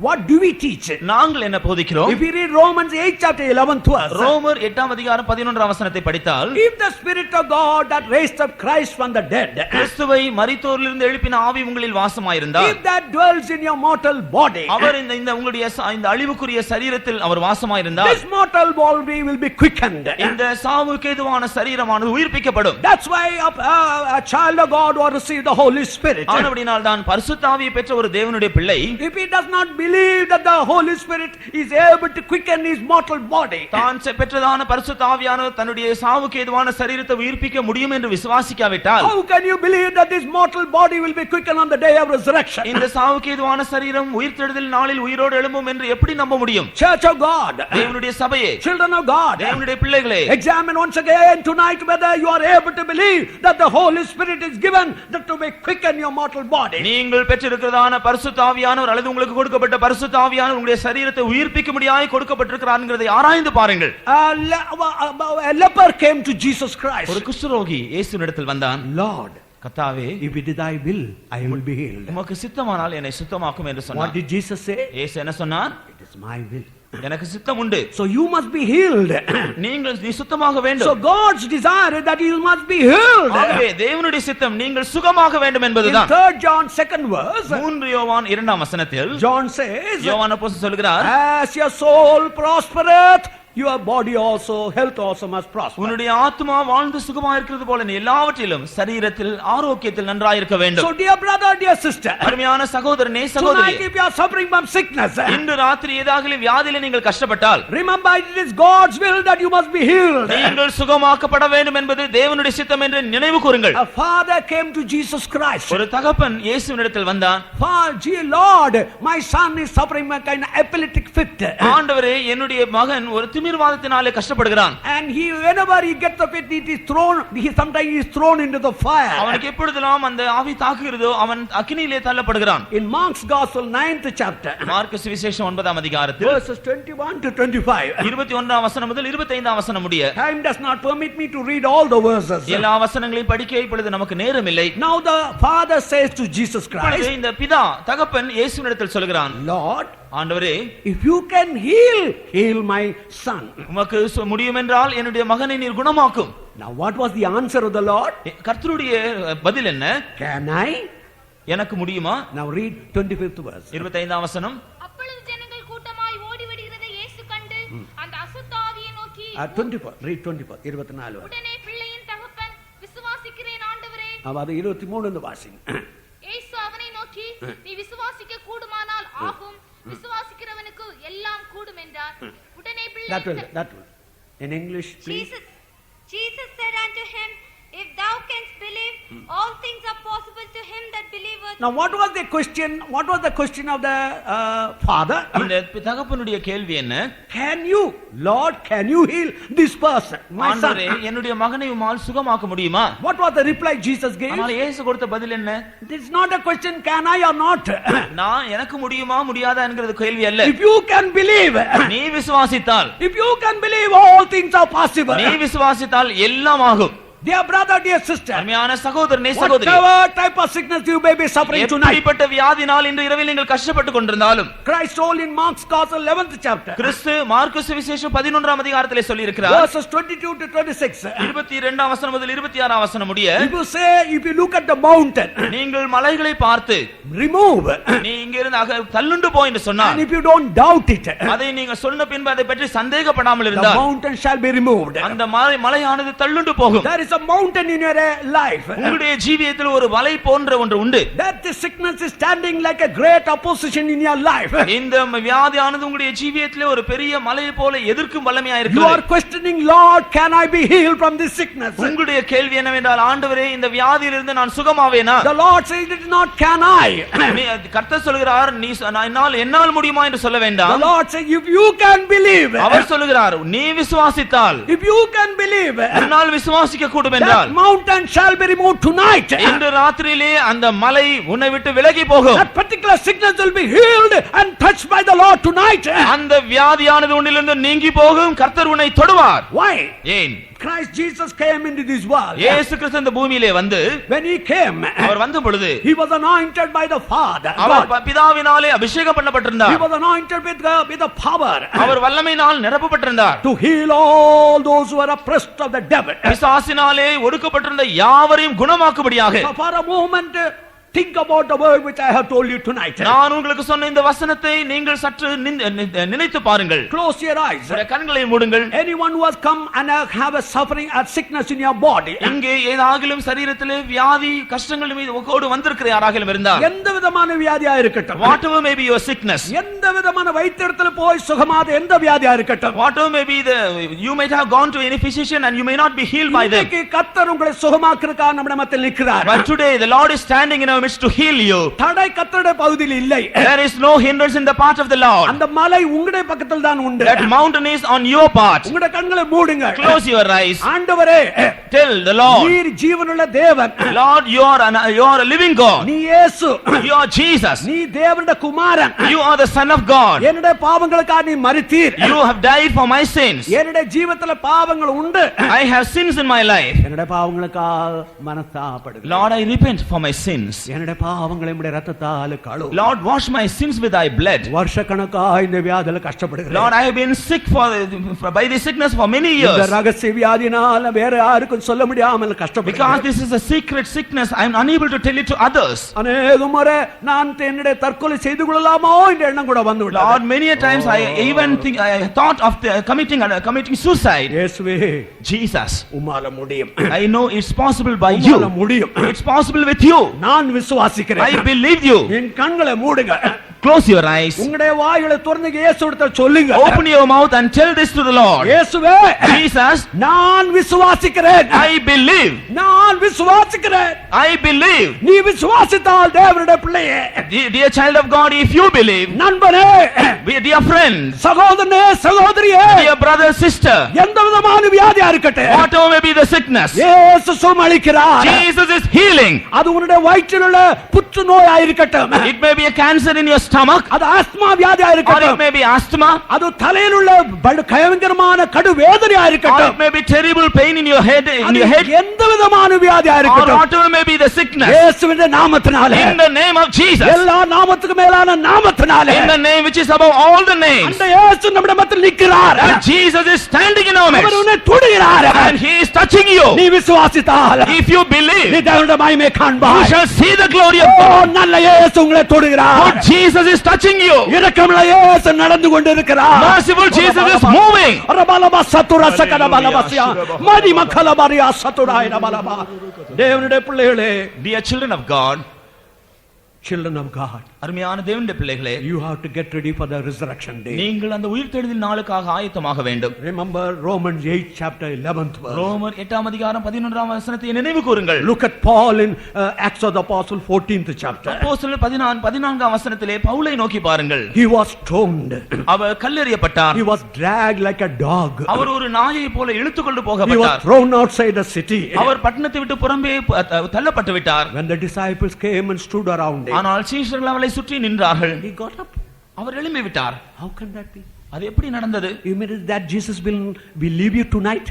What do we teach? நாங்கள் என்ன போதிக்கிறோம்? If you read Romans 8 chapter 11th verse, ரோமர் 8ஆம் அதிகாரம் 11ஆம் வசனத்தை படித்தால், if the spirit of God that raised up Christ from the dead, கிறிஸ்துவை மரித்தோரிலிருந்து எழுப்பின ஆவி உங்களில் வாசமாயிருந்தால், if that dwells in your mortal body, அவர் இந்த உங்களுடைய இந்த அழிவுக்குரிய சரீரத்தில் அவர் வாசமாயிருந்தால், this mortal body will be quickened. இந்த சாவுக்கு ஏதுவான சரீரமானது உயிர்ப்பிக்கப்படும். That's why a child of God will receive the Holy Spirit. ஆனபடியால் தான் பரிசுத்த ஆவியை பெற்ற ஒரு தேவனுடைய பிள்ளை, if he does not believe that the Holy Spirit is able to quicken his mortal body, தான் பெற்றதான பரிசுத்த ஆவியானவர் தன்னுடைய சாவுக்கு ஏதுவான சரீரத்தை உயிர்ப்பிக்க முடியும் என்று விசுவாசிக்காவிட்டால், how can you believe that this mortal body will be quickened on the day of resurrection? இந்த சாவுக்கு ஏதுவான சரீரம் உயிர்த்தெழுதல் நாளில் உயிரோடு எழும்பும் என்று எப்படி நம்ப முடியும்? Church of God, தேவனுடைய சபையே, children of God, தேவனுடைய பிள்ளைகளே, examine once again tonight whether you are able to believe that the Holy Spirit is given that to be quicken your mortal body. நீங்கள் பெற்றிருக்கிறதான பரிசுத்த ஆவியானவர் அல்லது உங்களுக்கு கொடுக்கப்பட்ட பரிசுத்த ஆவியானவர் உங்களுடைய சரீரத்தை உயிர்ப்பிக்க முடியாய் கொடுக்கப்பட்டிருக்கிறார் என்கிறதை ஆராய்ந்து பாருங்கள். A leper came to Jesus Christ. ஒரு குஷ்டரோகி இயேசுவினிடத்தில் வந்தான். Lord, கர்த்தாவே, if it is thy will, I will be healed. உமக்கு சித்தமானால் என்னை சுத்தமாக்கும் என்று சொன்னார். What did Jesus say? இயேசு என்ன சொன்னார்? It is my will. எனக்கு சித்தம் உண்டு. So you must be healed. நீ சுத்தமாக வேண்டும். So God's desire is that you must be healed. ஆகவே தேவனுடைய சித்தம் நீங்கள் சுகமாக வேண்டும் என்பதுதான். In 3 John 2nd verse, 3 யோவான் 2ஆம் வசனத்தில் John says, யோவான் அப்போஸ்தலன் சொல்கிறார், as your soul prospereth, your body also, health also must prosper. உன்னுடைய ஆத்துமா வாழ்ந்து சுகமாக இருக்கிறது போல நீ எல்லாவற்றிலும் சரீரத்தில் ஆரோக்கியத்தில் நன்றாய் இருக்க வேண்டும். So dear brother, dear sister, அருமையான சகோதரனே சகோதரியே, tonight if you are suffering from sickness, இன்று ராத்திரி ஏதாவது வியாதியிலே நீங்கள் கஷ்டப்பட்டால், remember it is God's will that you must be healed. நீங்கள் சுகமாக்கப்பட வேண்டும் என்பது தேவனுடைய சித்தம் என்று நினைவு கூறுங்கள். A father came to Jesus Christ. ஒரு தகப்பன் இயேசுவினிடத்தில் வந்தான். Lord, my son is suffering from a kind of epileptic fit. ஆண்டவரே, என்னுடைய மகன் ஒரு திமிர்வாதத்தினாலே கஷ்டப்படுகிறான். And whenever he gets the fit, it is thrown. Sometimes he is thrown into the fire. அவனுக்கு எப்பொழுதெல்லாம் அந்த ஆவி தாக்குகிறதோ அவன் அக்கினியிலே தள்ளப்படுகிறான். In Mark's Gospel 9th chapter, mark சுவிசேஷம் 9ஆம் அதிகாரத்தில் verses 21 to 25. 21ஆம் வசனம் முதல் 25ஆம் வசனம் முடிய. Time does not permit me to read all the verses. எல்லா வசனங்களையும் படிக்க இப்பொழுது நமக்கு நேரம் இல்லை. Now the father says to Jesus Christ, இந்த பிதா தகப்பன் இயேசுவினிடத்தில் சொல்கிறான், Lord, ஆண்டவரே, if you can heal my son. உமக்கு முடியும் என்றால் என்னுடைய மகனை நீர் குணமாக்கும். Now what was the answer of the Lord? கர்த்தருடைய பதில் என்ன? Can I? எனக்கு முடியுமா? Now read 25th verse. 25ஆம் வசனம். அப்பொழுது ஜனங்கள் கூட்டமாய் ஓடி வருகிறதை இயேசு கண்டு அந்த அசுத்த ஆவியை நோக்கி 24 read 24 24 உடனே பிள்ளையின் தகப்பன் விசுவாசிக்கிறேன் ஆண்டவரே. அது 23 ந்து வாசிங்க. இயேசு அவனை நோக்கி நீ விசுவாசிக்க கூடுமானால் ஆகும், விசுவாசிக்கிறவனுக்கு எல்லாம் கூடும் என்றார். உடனே பிள்ளை that will in English please. Jesus said unto him, if thou canst believe, much. Now what was the question? What was the question of the father? இந்த தகப்பனுடைய கேள்வி என்ன? Can you, Lord, can you heal this person, my ஆண்டவரே, son? என்னுடைய மகனை உம்மால் சுகமாக்க முடியுமா? What was the reply Jesus gave? ஆனால் இயேசு கொடுத்த பதில் என்ன? This is not a question, can I or not? நான் எனக்கு முடியுமா முடியாதா என்கிறது கேள்வி அல்ல. If you can believe, நீ விசுவாசித்தால், if you can believe, all things are possible. நீ விசுவாசித்தால் எல்லாம் ஆகும். Dear brother, dear sister, அருமையான சகோதரனே சகோதரி, whatever type of sickness you may be suffering tonight, எப்படிப்பட்ட வியாதினால் இன்று இரவில் நீங்கள் கஷ்டப்பட்டு கொண்டிருந்தாலும், Christ told in Mark's Gospel 11th chapter, Kristu mark சுவிசேஷம் 11ஆம் அதிகாரத்திலே சொல்லி இருக்கிறார். verses 22 to 26. 22ஆம் வசனம் முதல் 26ஆம் வசனம் முடிய, If you say, if you look at the mountain, நீங்கள் மலைகளை பார்த்து remove, நீ இங்கிருந்து தள்ளுண்டு போ என்று சொன்னார். and if you don't doubt it, அதை நீங்கள் சொன்ன பின்பு அதை பற்றி சந்தேகப்படாமல் the இருந்தால், mountain shall be removed. அந்த மலையானது தள்ளுண்டு போகும். There is a mountain in your life. உங்களுடைய ஜீவியத்தில் ஒரு மலை போன்ற ஒன்று உண்டு. That the sickness is standing like a great opposition in your life. இந்த வியாதியானது உங்களுடைய ஜீவியத்திலே ஒரு பெரிய மலை போல எதிர்க்கும் வல்லமையா You are இருக்கிறது. questioning, Lord, can I be healed from this sickness? உங்களுடைய கேள்வி என்னவென்றால், ஆண்டவரே, இந்த வியாதியிலிருந்து நான் சுகமாவேனா? The Lord says it is not can I. கர்த்தர் சொல்கிறார், நீ என்னால் முடியுமா என்று சொல்ல The வேண்டாம். Lord says if you can believe, அவர் சொல்கிறார், நீ விசுவாசித்தால், if you can believe, என்னால் விசுவாசிக்க கூடும் that என்றால், mountain shall be removed tonight. இன்று ராத்திரியிலே அந்த மலை உன்னை விட்டு விலகி போகும். That particular sickness will be healed and touched by the Lord tonight. அந்த வியாதியானது உன்னிலிருந்து நீங்கி போகும். கர்த்தர் உன்னை தொடுவார். Why? ஏன்? Christ Jesus came into this world. இயேசு கிறிஸ்து இந்த பூமியிலே வந்து, When he came, அவர் வந்த பொழுது he was anointed by the Father. Our God. பிதாவினாலே அபிஷேகம் He பண்ணப்பட்டிருந்தார். was anointed with the power அவர் வல்லமையினால் நிரப்பப்பட்டிருந்தார். to heal all those who are oppressed of the devil. பிசாசினாலே ஒடுக்கப்பட்டிருந்த யாவரையும் குணமாக்கும்படியாக. So for a moment, think about the word which I have told you tonight. நான் உங்களுக்கு சொன்ன இந்த வசனத்தை நீங்கள் சற்று நினைத்து பாருங்கள். Close your eyes. உங்களுடைய கண்களை மூடுங்கள். Anyone who has come and have a suffering or sickness in your body, இங்கே ஏதாகிலும் சரீரத்திலே வியாதி கஷ்டங்கள் மீது உங்களோடு வந்திருக்கிற யாராகிலும் இருந்தால், எந்த விதமான வியாதியா இருக்கட்டும், whatever may be your sickness, எந்த விதமான வைத்தியத்துல போய் சுகமாத எந்த வியாதியா இருக்கட்டும், whatever may be you might have gone to any physician and you may not be healed by them, இன்னைக்கு கர்த்தர் உங்களை சுகமாக்குறதுக்காக நம்ம மத்தியில் நிற்கிறார். but today the Lord is standing in our midst to heal you. தடை கர்த்தருடைய பகுதியில் இல்லை. There is no hindrance in the path of the Lord. அந்த மலை உங்களுடைய பக்கத்தில் தான் உண்டு. That mountain is on your path. உங்களுடைய கண்களை மூடுங்க. Close your eyes. ஆண்டவரே, Tell the Lord, நீர் ஜீவனுள்ள தேவன். Lord, you are a living God. நீ இயேசு. You are Jesus. நீ தேவனுடைய குமாரன். You are the Son of God. என்னுடைய பாவங்களுக்காக நீ மரித்தீர். You have died for my sins. என்னுடைய ஜீவிதத்துல பாவங்கள் உண்டு. I have sins in my life. என்னுடைய பாவங்களுக்காக மனஸ்தாபப்படுகிறேன். Lord, I repent for my sins. என்னுடைய பாவங்களை உம்முடைய இரத்தத்தால் கழுவு. Lord, wash my sins with thy blood. வருஷக்கணக்காக இந்த வியாதியில கஷ்டப்படுகிறேன். Lord, I have been sick by this sickness for many இந்த years. ரகசிய வியாதினால வேற யாருக்கும் சொல்ல முடியாமல் Because கஷ்டப்படுகிறேன். this is a secret sickness, I am unable to tell it to others. அநேக முறை நான் என்னுடைய தற்கொலை செய்து கொள்ளலாமோ என்ற எண்ணம் கூட வந்து விட்டது. Lord, many a times I even think I thought of committing suicide. இயேசுவே, Jesus, உம்மால முடியும். I know it's possible by உம்மால you. முடியும். It's possible with you. நான் விசுவாசிக்கிறேன். I believe you. என் கண்களை மூடுங்க. Close your eyes. உங்களுடைய வாய்களை திறந்து இயேசுவிடத்தை சொல்லுங்க. Open your mouth and tell this to the Lord. இயேசுவே, Jesus, நான் விசுவாசிக்கிறேன். I believe. நான் விசுவாசிக்கிறேன். I believe. நீ விசுவாசித்தால் தேவனுடைய பிள்ளையே. Dear child of God, if you believe, நண்பனே, dear friend, சகோதரனே, சகோதரியே, dear brother, sister, எந்த விதமான வியாதியா இருக்கட்டும், whatever may be the sickness, இயேசு சுகமளிக்கிறார். Jesus is healing. அது உன்னுடைய வயிற்றில் உள்ள புற்றுநோயா இருக்கட்டும், It may be a cancer in your stomach, அது ஆஸ்மா வியாதியா or it இருக்கட்டும், may be asthma, அது தலையில் உள்ள பயங்கரமான கடு வேதனையா or இருக்கட்டும், it may be terrible pain in your head, அது எந்த விதமான வியாதியா or இருக்கட்டும், whatever may be the sickness. இயேசுவின் நாமத்தினாலே, In the name of Jesus, எல்லா நாமத்துக்கு மேலான நாமத்தினாலே, in the name which is above all the names, அந்த இயேசு நம்முடைய மத்தியில் நிற்கிறார். and Jesus is standing in our our midst, உன்னை தொடுகிறார். and He is touching you. நீ விசுவாசித்தால் If you நீ believe, தேவனுடைய மகிமை you காண்பாய். shall see the glory of O, God. நல்ல இயேசு உங்களை தொடுகிறார். For Jesus is touching you. இரக்கமுள்ள இயேசு நடந்து கொண்டிருக்கிறார். Merciful Jesus is moving. ரபலப சத்துர சகட பலபஸ்யா மதி மக்கள மரியா சத்துராய ரபலப. தேவனுடைய பிள்ளைகளே, Dear children of God, children of God, அருமையான தேவனுடைய பிள்ளைகளே, you have to get ready for the resurrection day. நீங்கள் அந்த உயிர்த்தெழுதல் நாளுக்காக ஆயத்தமாக வேண்டும். Remember Romans 8 chapter 11th verse. ரோமர் 8ஆம் அதிகாரம் 11ஆம் வசனத்தை நினைவு கூறுங்கள். Look at Paul in Acts of the Apostle 14th chapter. அப்போஸ்தலர் 14ஆம் வசனத்திலே பவுலை நோக்கி பாருங்கள். He was stoned. Our கல்லெறியப்பட்டார். He was dragged like a dog. அவர் ஒரு நாயை போல இழுத்துக்கொண்டு He was போகப்பட்டார். thrown outside the city. அவர் பட்டணத்தை விட்டு புறம்பே தள்ளப்பட்டு விட்டார். When the disciples came and stood around him, ஆனால் சீஷர்கள் அவரை சுற்றி நின்றார்கள். he got up. அவர் எழும்பி விட்டார். How can that be? அது எப்படி நடந்தது? You mean that Jesus will leave you tonight?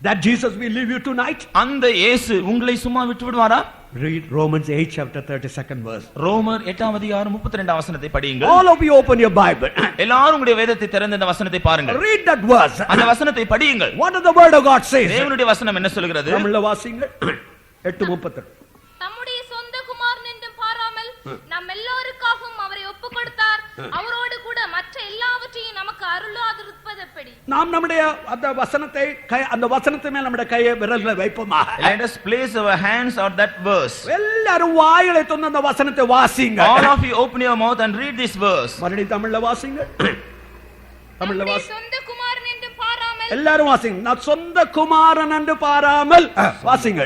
That Jesus will leave you tonight? அந்த இயேசு உங்களை சும்மா விட்டு விடுவாரா? Read Romans 8 chapter 32nd verse. ரோமர் 8ஆம் அதிகாரம் 32ஆம் வசனத்தை படியுங்கள். All of you open your Bible. எல்லாரும் உங்களுடைய வேதத்தை திறந்து இந்த வசனத்தை பாருங்கள். Read that verse. அந்த வசனத்தை படியுங்கள். What does the word of God say? தேவனுடைய வசனம் என்ன சொல்கிறது? தமிழ்ல வாசிங்க. 8:32. தம்முடைய சொந்த குமாரன் என்றும் பாராமல் நம் எல்லோருக்காகவும் அவரை ஒப்புக் கொடுத்தார். அவரோடு கூட மற்ற எல்லாவற்றையும் நமக்கு அருளாதிருப்பது எப்படி? நாம் நம்முடைய அந்த வசனத்தை மேல் நம்முடைய கையை விரல்ல வைப்போமா? Let us place our hands on that verse. எல்லாரும் வாயை திறந்து அந்த வசனத்தை வாசிங்க. All of you open your mouth and read this verse. மறுபடியும் தமிழ்ல வாசிங்க. தமிழ்ல தம்முடைய வாசி. சொந்த குமாரன் என்றும் பாராமல் எல்லாரும் வாசிங்க. நான் சொந்த குமாரன் என்று பாராமல் வாசிங்க.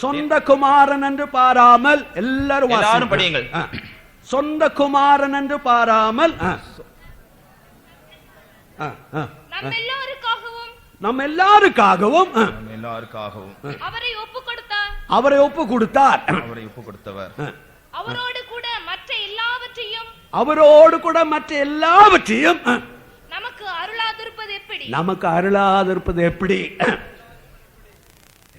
சொந்த குமாரன் என்று பாராமல் எல்லாரும் எல்லாரும் படியுங்கள். சொந்த குமாரன் என்று பாராமல் நம் எல்லாருக்காகவும் அவரை ஒப்புக் கொடுத்தார். அவரை ஒப்பு கொடுத்தார். அவரை ஒப்பு கொடுத்தவர். அவரோடு கூட மற்ற எல்லாவற்றையும் நமக்கு அருளாதிருப்பது எப்படி? நமக்கு அருளாதிருப்பது எப்படி?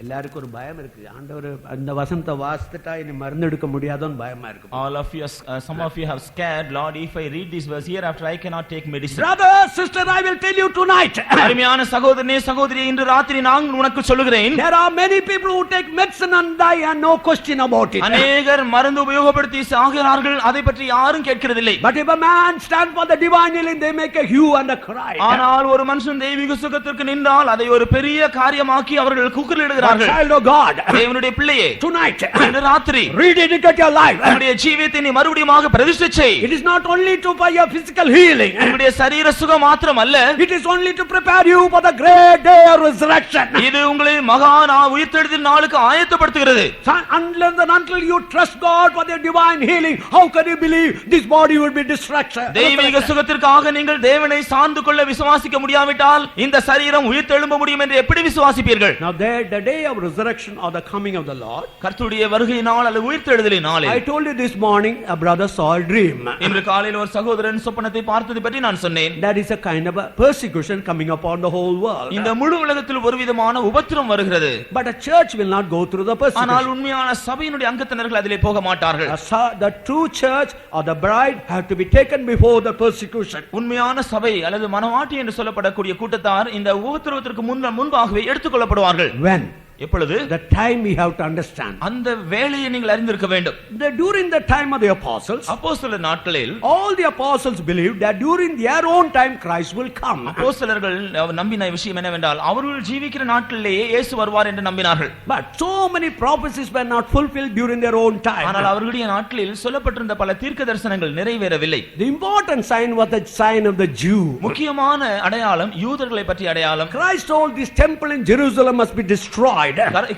எல்லாருக்கும் ஒரு பயம் இருக்கு. ஆண்டவர் அந்த வசனத்தை வாசித்துட்டா இனி மருந்து எடுக்க முடியாதோன்னு பயமா இருக்கு. All of you, some of you have scared, Lord, if I read this verse hereafter I cannot take medicine. Brother, sister, I will tell you tonight. அருமையான சகோதரனே சகோதரியே, இன்று ராத்திரி நான் உனக்கு சொல்லுகிறேன். There are many people who take medicine and die and no question about it. அநேகர் மருந்து உபயோகப்படுத்தி சாகிறார்கள், அதை பற்றி யாரும் கேட்கிறதில்லை. But if a man stands for the divine healing, they make a hue and a cry. ஆனால் ஒரு மனுஷன் தெய்வீக சுகத்திற்கு நின்றால் அதை ஒரு பெரிய காரியமாக்கி அவர்கள் கூக்குரலிடுகிறார்கள். Child of God, தேவனுடைய பிள்ளையே, tonight, இன்று ராத்திரி rededicate your life. உங்களுடைய ஜீவியத்தை நீ மறுபடியுமாக பிரதிஷ்டை செய். It is not only to for your physical healing. உங்களுடைய சரீர சுகம் மாத்திரம் அல்ல, It is only to prepare you for the great day of resurrection. இது உங்களை மகா உயிர்த்தெழுதல் நாளுக்கு ஆயத்தப்படுத்துகிறது. Until you trust God for the divine healing, how can you believe this body will be destruction? தெய்வீக சுகத்திற்காக நீங்கள் தேவனை சார்ந்து கொள்ள விசுவாசிக்க முடியாவிட்டால் இந்த சரீரம் உயிர்த்தெழும்ப முடியும் என்று எப்படி விசுவாசிப்பீர்கள்? Now the day of resurrection or the coming of the Lord, கர்த்தருடைய வருகை நாள் அல்லது உயிர்த்தெழுதலின் நாளில், I told you this morning a brother saw a dream. இன்று காலையில் ஒரு சகோதரன் சொப்பனத்தை பார்த்ததை பற்றி நான் சொன்னேன். That is a kind of a persecution coming upon the whole world. இந்த முழு உலகத்தில் ஒரு விதமான உபத்திரம் வருகிறது. But a church will not go through the persecution. ஆனால் உண்மையான சபையினுடைய அங்கத்தினர்கள் அதிலே போக மாட்டார்கள். The true church or the bride have to be taken before the persecution. உண்மையான சபை அல்லது மனவாட்டி என்று சொல்லப்படக்கூடிய கூட்டத்தார் இந்த உபத்திரவத்திற்கு முன்பாகவே எடுத்துக்கொள்ளப்படுவார்கள். When? எப்பொழுது? The time we have to understand. அந்த வேளையை நீங்கள் அறிந்திருக்க வேண்டும். During the time of the apostles, அப்போஸ்தலர் நாட்களில் all the apostles believed that during their own time Christ will come. அப்போஸ்தலர்கள் நம்பின விஷயம் என்னவென்றால் அவர்கள் ஜீவிக்கிற நாட்களிலேயே இயேசு வருவார் என்று நம்பினார்கள். But so many prophecies were not fulfilled during their own time. ஆனால் அவர்களுடைய நாட்களில் சொல்லப்பட்டிருந்த பல தீர்க்க தரிசனங்கள் நிறைவேறவில்லை. The important sign was the sign of the Jew. முக்கியமான அடையாளம் யூதர்களை பற்றிய அடையாளம். Christ told this temple in Jerusalem must be destroyed.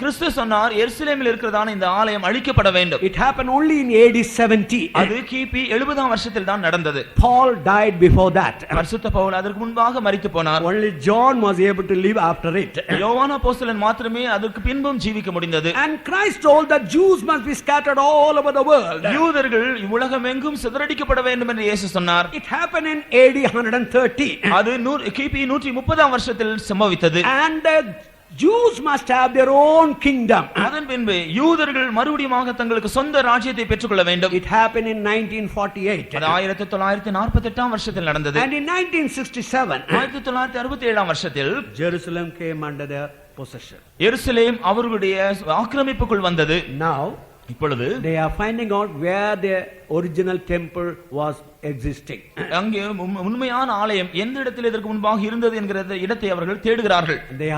கிறிஸ்து சொன்னார் எருசலேமில் இருக்கிறதான இந்த ஆலயம் அழிக்கப்பட வேண்டும். It happened only in AD 70. அது கிபி 70ஆம் வருஷத்தில் தான் நடந்தது. Paul died before that. பரிசுத்த பவுல் அதற்கு முன்பாக மரித்து போனார். Only John was able to live after it. யோவான் அப்போஸ்தலன் மாத்திரமே அதற்கு பின்பும் ஜீவிக்க முடிந்தது. And Christ told that Jews must be scattered all over the world. யூதர்கள் உலகமெங்கும் சிதறடிக்கப்பட வேண்டும் என்று இயேசு சொன்னார். It happened in AD 130. அது கிபி 130ஆம் வருஷத்தில் சம்பவித்தது. And Jews must have their own kingdom. அதன் பின்பு யூதர்கள் மறுபடியும் தங்களுக்கு சொந்த ராஜ்யத்தை பெற்றுக்கொள்ள வேண்டும். It happened in 1948. அது 1948ஆம் வருஷத்தில் நடந்தது. And in 1967, 1967ஆம் வருஷத்தில் Jerusalem came under their possession. எருசலேம் அவர்களுடைய ஆக்கிரமிப்புக்குள் வந்தது. Now இப்பொழுது they are finding out where the original temple was existing. அங்கே உண்மையான ஆலயம் எந்த இடத்தில் இதற்கு முன்பாக இருந்தது என்கிற இடத்தை அவர்கள் தேடுகிறார்கள். They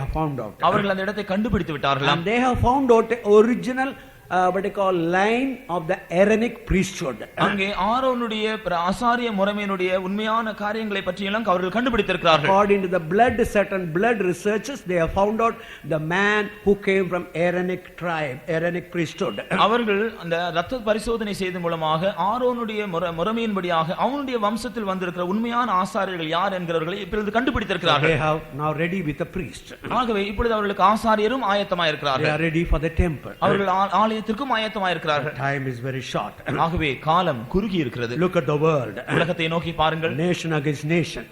have found out. அவர்கள் அந்த இடத்தை கண்டுபிடித்து விட்டார்கள். And they have found out the original what they call line of the Aaronic priesthood. அங்கே ஆரோனுடைய ஆசாரிய முறைமையினுடைய உண்மையான காரியங்களை பற்றி எல்லாம் அவர்கள் கண்டுபிடித்திருக்கிறார்கள். According to the certain blood researches, they have found out the man who came from Aaronic tribe, Aaronic priesthood. அவர்கள் அந்த இரத்த பரிசோதனை செய்த மூலமாக ஆரோனுடைய முறைமையின்படியாக அவனுடைய வம்சத்தில் வந்திருக்கிற உண்மையான ஆசாரியர்கள் யார் என்கிறவர்களை இப்பொழுது கண்டுபிடித்திருக்கிறார்கள். They have now ready with the priest. ஆகவே இப்பொழுது அவர்களுக்கு ஆசாரியரும் ஆயத்தமாக They இருக்கிறார்கள். are ready for the temple. அவர்கள் ஆலயத்திற்கும் ஆயத்தமாக இருக்கிறார்கள். Time is very short. ஆகவே காலம் குறுகி இருக்கிறது. Look at the world. உலகத்தை நோக்கி பாருங்கள். Nation against nation.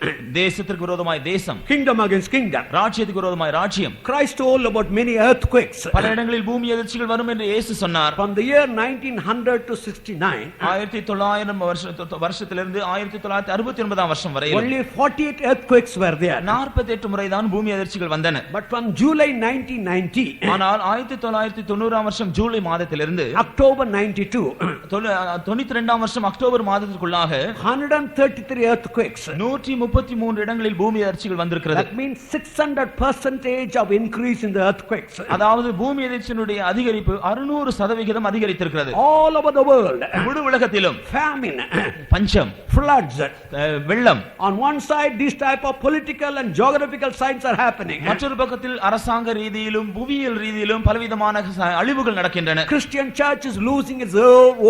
தேசத்திற்கு விரோதமாய் தேசம், Kingdom against kingdom. ராஜ்யத்துக்கு விரோதமாய் ராஜ்யம். Christ told about many earthquakes. பல இடங்களில் பூமி எதிர்ச்சிகள் வரும் என்று இயேசு சொன்னார். From the year 1900 to 69, 1900 வருஷத்திலிருந்து 1969 வருஷம் வரை only 48 earthquakes were there. 48 முறை தான் பூமி எதிர்ச்சிகள் வந்தன. But from July 1990, ஆனால் 1990 வருஷம் ஜூலை மாதத்திலிருந்து October 92, 92 வருஷம் அக்டோபர் மாதத்திற்குள்ளாக 133 earthquakes. 133 இடங்களில் பூமி எதிர்ச்சிகள் வந்திருக்கிறது. That means 600% of increase in the earthquakes. அதாவது பூமி எதிர்ச்சியினுடைய அதிகரிப்பு 600% அதிகரித்திருக்கிறது. All over the world. முழு உலகத்திலும் Famine, பஞ்சம், floods. வெள்ளம். On one side, this type of political and geographical signs are happening. மற்றொரு பக்கத்தில் அரசாங்க ரீதியிலும் புவியியல் ரீதியிலும் பலவிதமான அழிவுகள் நடக்கின்றன. Christian church is losing its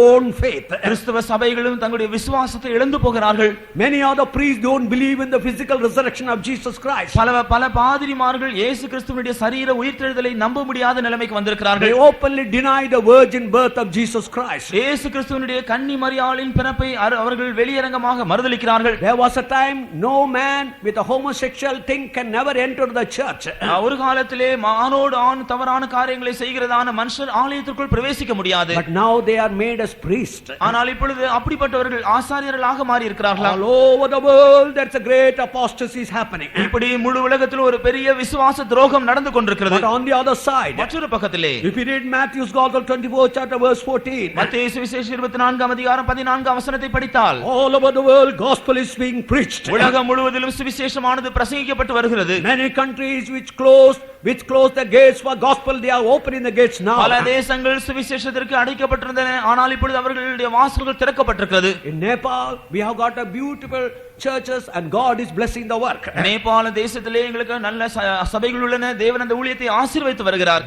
own faith. கிறிஸ்தவ சபைகளும் தங்களுடைய விசுவாசத்தை இழந்து போகிறார்கள். Many of the priests don't believe in the physical resurrection of Jesus Christ. பல பாதிரிமார்கள் இயேசு கிறிஸ்துவினுடைய சரீர உயிர்த்தெழுதலை நம்ப முடியாத நிலைமைக்கு வந்திருக்கிறார்கள். They openly deny the virgin birth of Jesus Christ. இயேசு கிறிஸ்துவினுடைய கன்னி மரியாளின் பிறப்பை அவர்கள் வெளியரங்கமாக மறுதலிக்கிறார்கள். There was a time no man with a homosexual thing can never enter the church. ஒரு காலத்திலே ஆணோடு ஆண் தவறான காரியங்களை செய்கிறதான மனுஷர் ஆலயத்திற்குள் பிரவேசிக்க முடியாது. But now they are made as priests. ஆனால் இப்பொழுது அப்படிப்பட்டவர்கள் ஆசாரியர்களாக மாறி இருக்கிறார்கள். All over the world there's a great apostasy is happening. இப்படி முழு உலகத்தில் ஒரு பெரிய விசுவாச துரோகம் நடந்து கொண்டிருக்கிறது. But on the other side, மற்றொரு பக்கத்திலே if you read Matthew's Gospel 24 chapter verse 14, மத்தேயு சுவிசேஷம் 24 அதிகாரம் 14 வசனத்தை படித்தால் all over the world gospel is being preached. உலகம் முழுவதிலும் சுவிசேஷமானது பிரசங்கிக்கப்பட்டு வருகிறது. Many countries which closed the gates for gospel, they are opening the gates now. பல தேசங்கள் சுவிசேஷத்திற்கு அடைக்கப்பட்டிருந்தன, ஆனால் இப்பொழுது அவர்களுடைய வாசல்கள் திறக்கப்பட்டிருக்கிறது. In Nepal we have got a beautiful churches and God is blessing the work. நேபாள தேசத்திலே எங்களுக்கு நல்ல சபைகள் உள்ளன. தேவன் அந்த ஊழியத்தை ஆசீர்வதித்து வருகிறார்.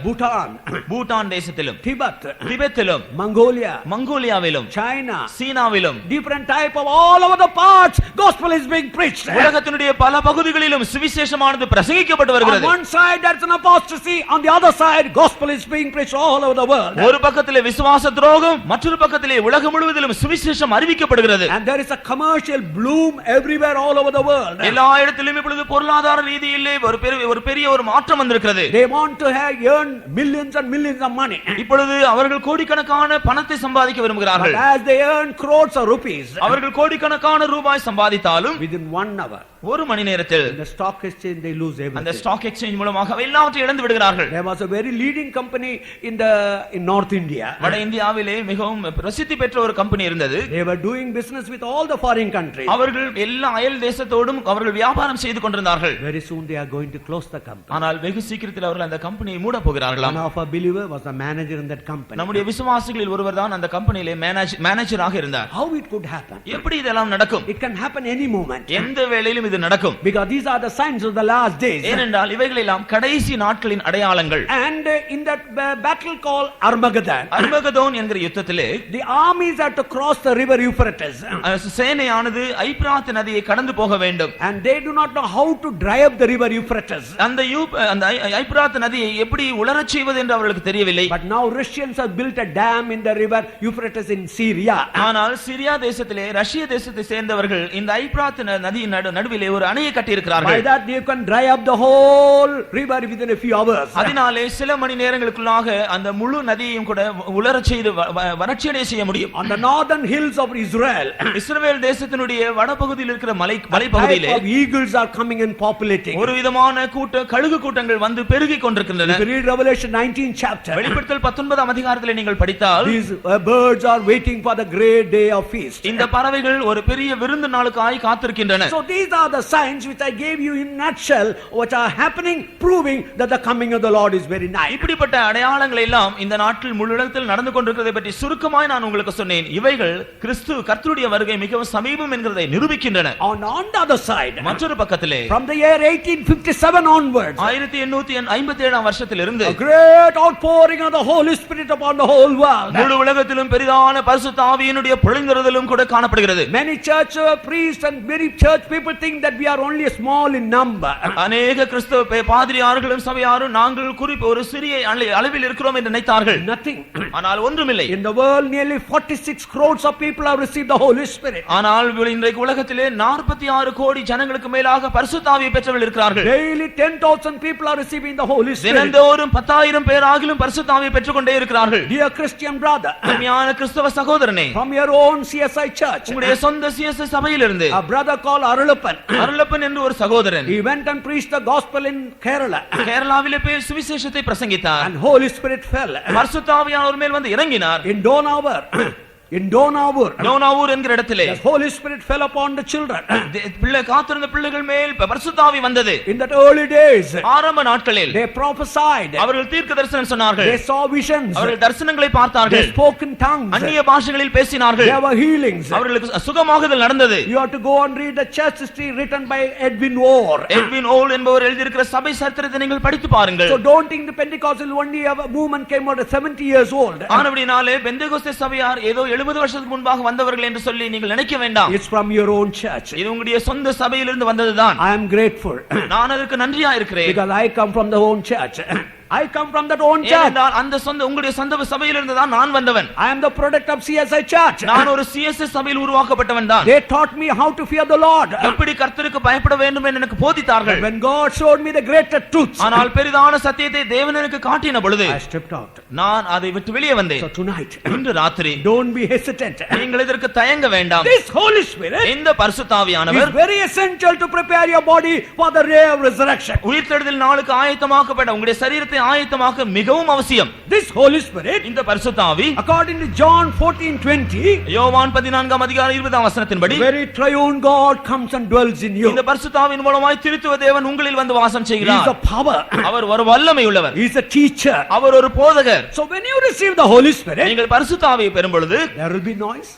பூட்டான் தேசத்திலும், திபெத்திலும், மங்கோலியாவிலும், China, சீனாவிலும், different type of all over the parts gospel is being preached. உலகத்தினுடைய பல பகுதிகளிலும் சுவிசேஷமானது பிரசங்கிக்கப்பட்டு வருகிறது. On one side there's an apostasy, on the other side gospel is being preached all over the world. ஒரு பக்கத்திலே விசுவாச துரோகம், மற்றொரு பக்கத்திலே உலகம் முழுவதிலும் சுவிசேஷம் அறிவிக்கப்படுகிறது. And there is a commercial bloom everywhere all over the world. எல்லா இடத்திலும் இப்பொழுது பொருளாதார ரீதியிலே ஒரு பெரிய ஒரு மாற்றம் வந்திருக்கிறது. They want to earn millions and millions of money. இப்பொழுது அவர்கள் கோடிக்கணக்கான பணத்தை சம்பாதிக்க விரும்புகிறார்கள். But as they earn crores of rupees, அவர்கள் கோடிக்கணக்கான ரூபாய் சம்பாதித்தாலும் within 1 hour, ஒரு மணி நேரத்தில் the stock exchange they lose everything. அந்த ஸ்டாக் எக்ஸ்சேஞ்ச் மூலமாக எல்லாவற்றையும் இழந்து விடுகிறார்கள். There was a very leading company in North India. வட இந்தியாவிலே மிகவும் பிரசித்தி பெற்ற ஒரு கம்பெனி இருந்தது. They were doing business with all the foreign countries. அவர்கள் எல்லா அயல் தேசத்தோடும் அவர்கள் வியாபாரம் செய்து கொண்டிருந்தார்கள். Very soon they are going to close the company. ஆனால் வெகு சீக்கிரத்தில் அவர்கள் அந்த கம்பெனியை மூட போகிறார்களாம். One of our believer was a manager in that company. நம்முடைய விசுவாசிகளில் ஒருவர் தான் அந்த கம்பெனியிலே மேனேஜராக இருந்தார். How it could happen? எப்படி இதெல்லாம் நடக்கும்? It can happen any moment. எந்த வேளையிலும் இது நடக்கும். Because these are the signs of the last days. ஏனென்றால் இவைகள் எல்லாம் கடைசி நாட்களின் அடையாளங்கள். And in that battle called Armageddon, Armageddon என்கிற யுத்தத்திலே the armies had to cross the river Euphrates. சேனையானது ஐப்ராத் நதியை கடந்து போக வேண்டும். And they do not know how to dry up the river Euphrates. அந்த ஐப்ராத் நதியை எப்படி உலரச் செய்வது என்று அவர்களுக்கு தெரியவில்லை. But now Russians have built a dam in the river Euphrates in Syria. ஆனால் சிரியா தேசத்திலே ரஷ்ய தேசத்தை சேர்ந்தவர்கள் இந்த ஐப்ராத் நதியின் நடுவிலே ஒரு அணையை கட்டி இருக்கிறார்கள். By that they can dry up the whole river within a few hours. அதனாலே சில மணி நேரங்களுக்குள்ளாக அந்த முழு நதியையும் கூட உலரச் செய்து வறட்சியடைய செய்ய முடியும். On the northern hills of Israel, இஸ்ரவேல் தேசத்தினுடைய வடபகுதியில் இருக்கிற மலைப்பகுதியிலே eagles are coming and populating. ஒரு விதமான கழுகு கூட்டங்கள் வந்து பெருகிக் கொண்டிருக்கின்றன. If you read Revelation 19 chapter, வெளிப்படுத்தல் 19 அதிகாரத்திலே நீங்கள் படித்தால் these birds are waiting for the great day of feast. இந்த பறவைகள் ஒரு பெரிய விருந்து நாளுக்காய் காத்திருக்கின்றன. So these are are the signs which I gave you in nutshell, which are happening, proving that the coming of the Lord is very nigh. இப்படிப்பட்ட அடையாளங்கள் எல்லாம் இந்த நாட்டில் முழு உலகத்தில் நடந்து கொண்டிருக்கிறதை பற்றி சுருக்கமாய் நான் உங்களுக்கு சொன்னேன். இவைகள் கர்த்தருடைய வருகை மிகவும் சமீபம் என்கிறதை நிரூபிக்கின்றன. On the other side, மற்றொரு பக்கத்திலே from the year 1857 onwards, 1857 வருஷத்திலிருந்து a great outpouring of the Holy Spirit upon the whole world. முழு உலகத்திலும் பெரிதான பரிசுத்த ஆவியினுடைய பொழிந்தறுதலும் கூட காணப்படுகிறது. Many church priests and many church people think that we are only small in number. அநேக கிறிஸ்தவ பாதிரியார்களும் சபையாரும் நாங்கள் குறிப்பு ஒரு சிறிய அளவில் இருக்கிறோம் என்று நினைத்தார்கள். Nothing. ஆனால் ஒன்றுமில்லை. In the world nearly 46 crores of people have received the Holy Spirit. ஆனால் இன்றைக்கு உலகத்திலே 46 கோடி ஜனங்களுக்கு மேலாக பரிசுத்த ஆவியை பெற்றவர்கள் இருக்கிறார்கள். Daily 10,000 people are receiving the Holy Spirit. தினந்தோறும் 10,000 பேர் ஆகிலும் பரிசுத்த ஆவியை பெற்றுக்கொண்டே இருக்கிறார்கள். Dear Christian brother, அருமையான கிறிஸ்தவ சகோதரனே, from your own CSI church, உங்களுடைய சொந்த CSI சபையிலிருந்து a brother called அருளப்பன் என்று ஒரு சகோதரன், he went and preached the gospel in Kerala. கேரளாவிலே போய் சுவிசேஷத்தை பிரசங்கித்தார். And Holy Spirit fell. பரிசுத்த ஆவியானவர் மேல் வந்து இறங்கினார். In Donavur என்கிற இடத்திலே the Holy Spirit fell upon the children. காத்திருந்த பிள்ளைகள் மேல் பரிசுத்த ஆவி வந்தது. In that early days, ஆரம்ப நாட்களில் they prophesied. அவர்கள் தீர்க்க தரிசனம் சொன்னார்கள். They saw visions. அவர்கள் தரிசனங்களை பார்த்தார்கள். They spoke in tongues. அந்நிய பாஷைகளில் பேசினார்கள். There were healings. அவர்களுக்கு சுகமாகுதல் நடந்தது. You have to go and read the church history written by Edwin Orr. Edwin Orr என்பவர் எழுதியிருக்கிற சபை சரித்திரத்தை நீங்கள் படித்து பாருங்கள். So don't think the Pentecostal only a movement came out at 70 years old. ஆனபடினாலே Pentecost சபையார் ஏதோ 70 வருஷத்துக்கு முன்பாக வந்தவர்கள் என்று சொல்லி நீங்கள் நினைக்க வேண்டாம். It's from your own church. இது உங்களுடைய சொந்த சபையிலிருந்து வந்ததுதான். I am grateful. நான் அதற்கு நன்றியா இருக்கிறேன். Because I come from the own church. I come from that own church. அந்த சொந்த உங்களுடைய சொந்த சபையிலிருந்து தான் நான் வந்தவன். I am the product of CSI church. நான் ஒரு CSI சபையில் உருவாக்கப்பட்டவன் தான். They taught me how to fear the Lord. எப்படி கர்த்தருக்கு பயப்பட வேண்டும் என்று எனக்கு போதித்தார்கள். When God showed me the greater truths, ஆனால் பெரிதான சத்தியத்தை தேவன் எனக்கு காட்டின பொழுது I stepped out. நான் அதை விட்டு வெளியே வந்தேன். So tonight, இன்று ராத்திரி don't be hesitant. நீங்கள் இதற்கு தயங்க வேண்டாம். This Holy Spirit இந்த பரிசுத்த ஆவியானவர் is very essential to prepare your body for the day of resurrection. உயிர்த்தெழுதல் நாளுக்கு ஆயத்தமாக்கப்பட உங்களுடைய சரீரத்தை ஆயத்தமாக்க மிகவும் அவசியம். This Holy Spirit, இந்த பரிசுத்த ஆவி according to John 14:20, யோவான் 14 அதிகாரம் 20 வசனத்தின்படி, very triune God comes and dwells in you. இந்த பரிசுத்த ஆவியின் மூலமாய் திரித்துவ தேவன் உங்களில் வந்து வாசம் He செய்கிறார். is a power. அவர் ஒரு வல்லமை உள்ளவர். He is a teacher. அவர் ஒரு போதகர். So when you receive the Holy Spirit, நீங்கள் பரிசுத்த ஆவியை பெறும் பொழுது there will be noise,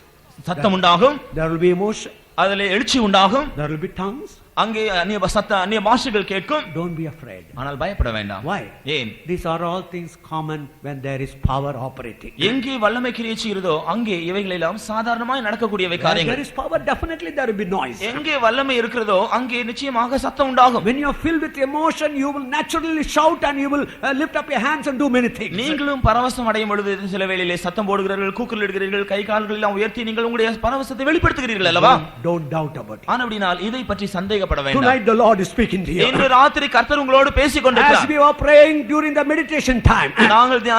சத்தம் உண்டாகும், there will be emotion, அதிலே எழுச்சி உண்டாகும், there will be tongues. அங்கே அந்நிய பாஷைகள் கேட்கும். Don't be afraid. ஆனால் பயப்பட வேண்டாம். Why? ஏன்? These are all things common when there is power operating. எங்கே வல்லமை கிரியை செய்கிறதோ அங்கே இவைகள் எல்லாம் சாதாரணமாய் நடக்கக்கூடியவை Where காரியங்கள். there is power, definitely there will be noise. எங்கே வல்லமை இருக்கிறதோ அங்கே நிச்சயமாக சத்தம் உண்டாகும். When you are filled with emotion, you will naturally shout and you will lift up your hands and do many things. நீங்களும் பரவசம் அடையும் பொழுது சில வேளையிலே சத்தம் போடுகிறீர்கள், கூக்குரலிடுகிறீர்கள், கை கால்கள் எல்லாம் உயர்த்தி நீங்கள் உங்களுடைய பரவசத்தை வெளிப்படுத்துகிறீர்கள் அல்லவா? Don't doubt about it. ஆனபடியால் இதை பற்றி சந்தேகப்பட வேண்டாம். Tonight the Lord is speaking to you. இன்று ராத்திரி கர்த்தர் உங்களோடு பேசிக் As கொண்டிருக்கிறார். we were praying during the meditation time,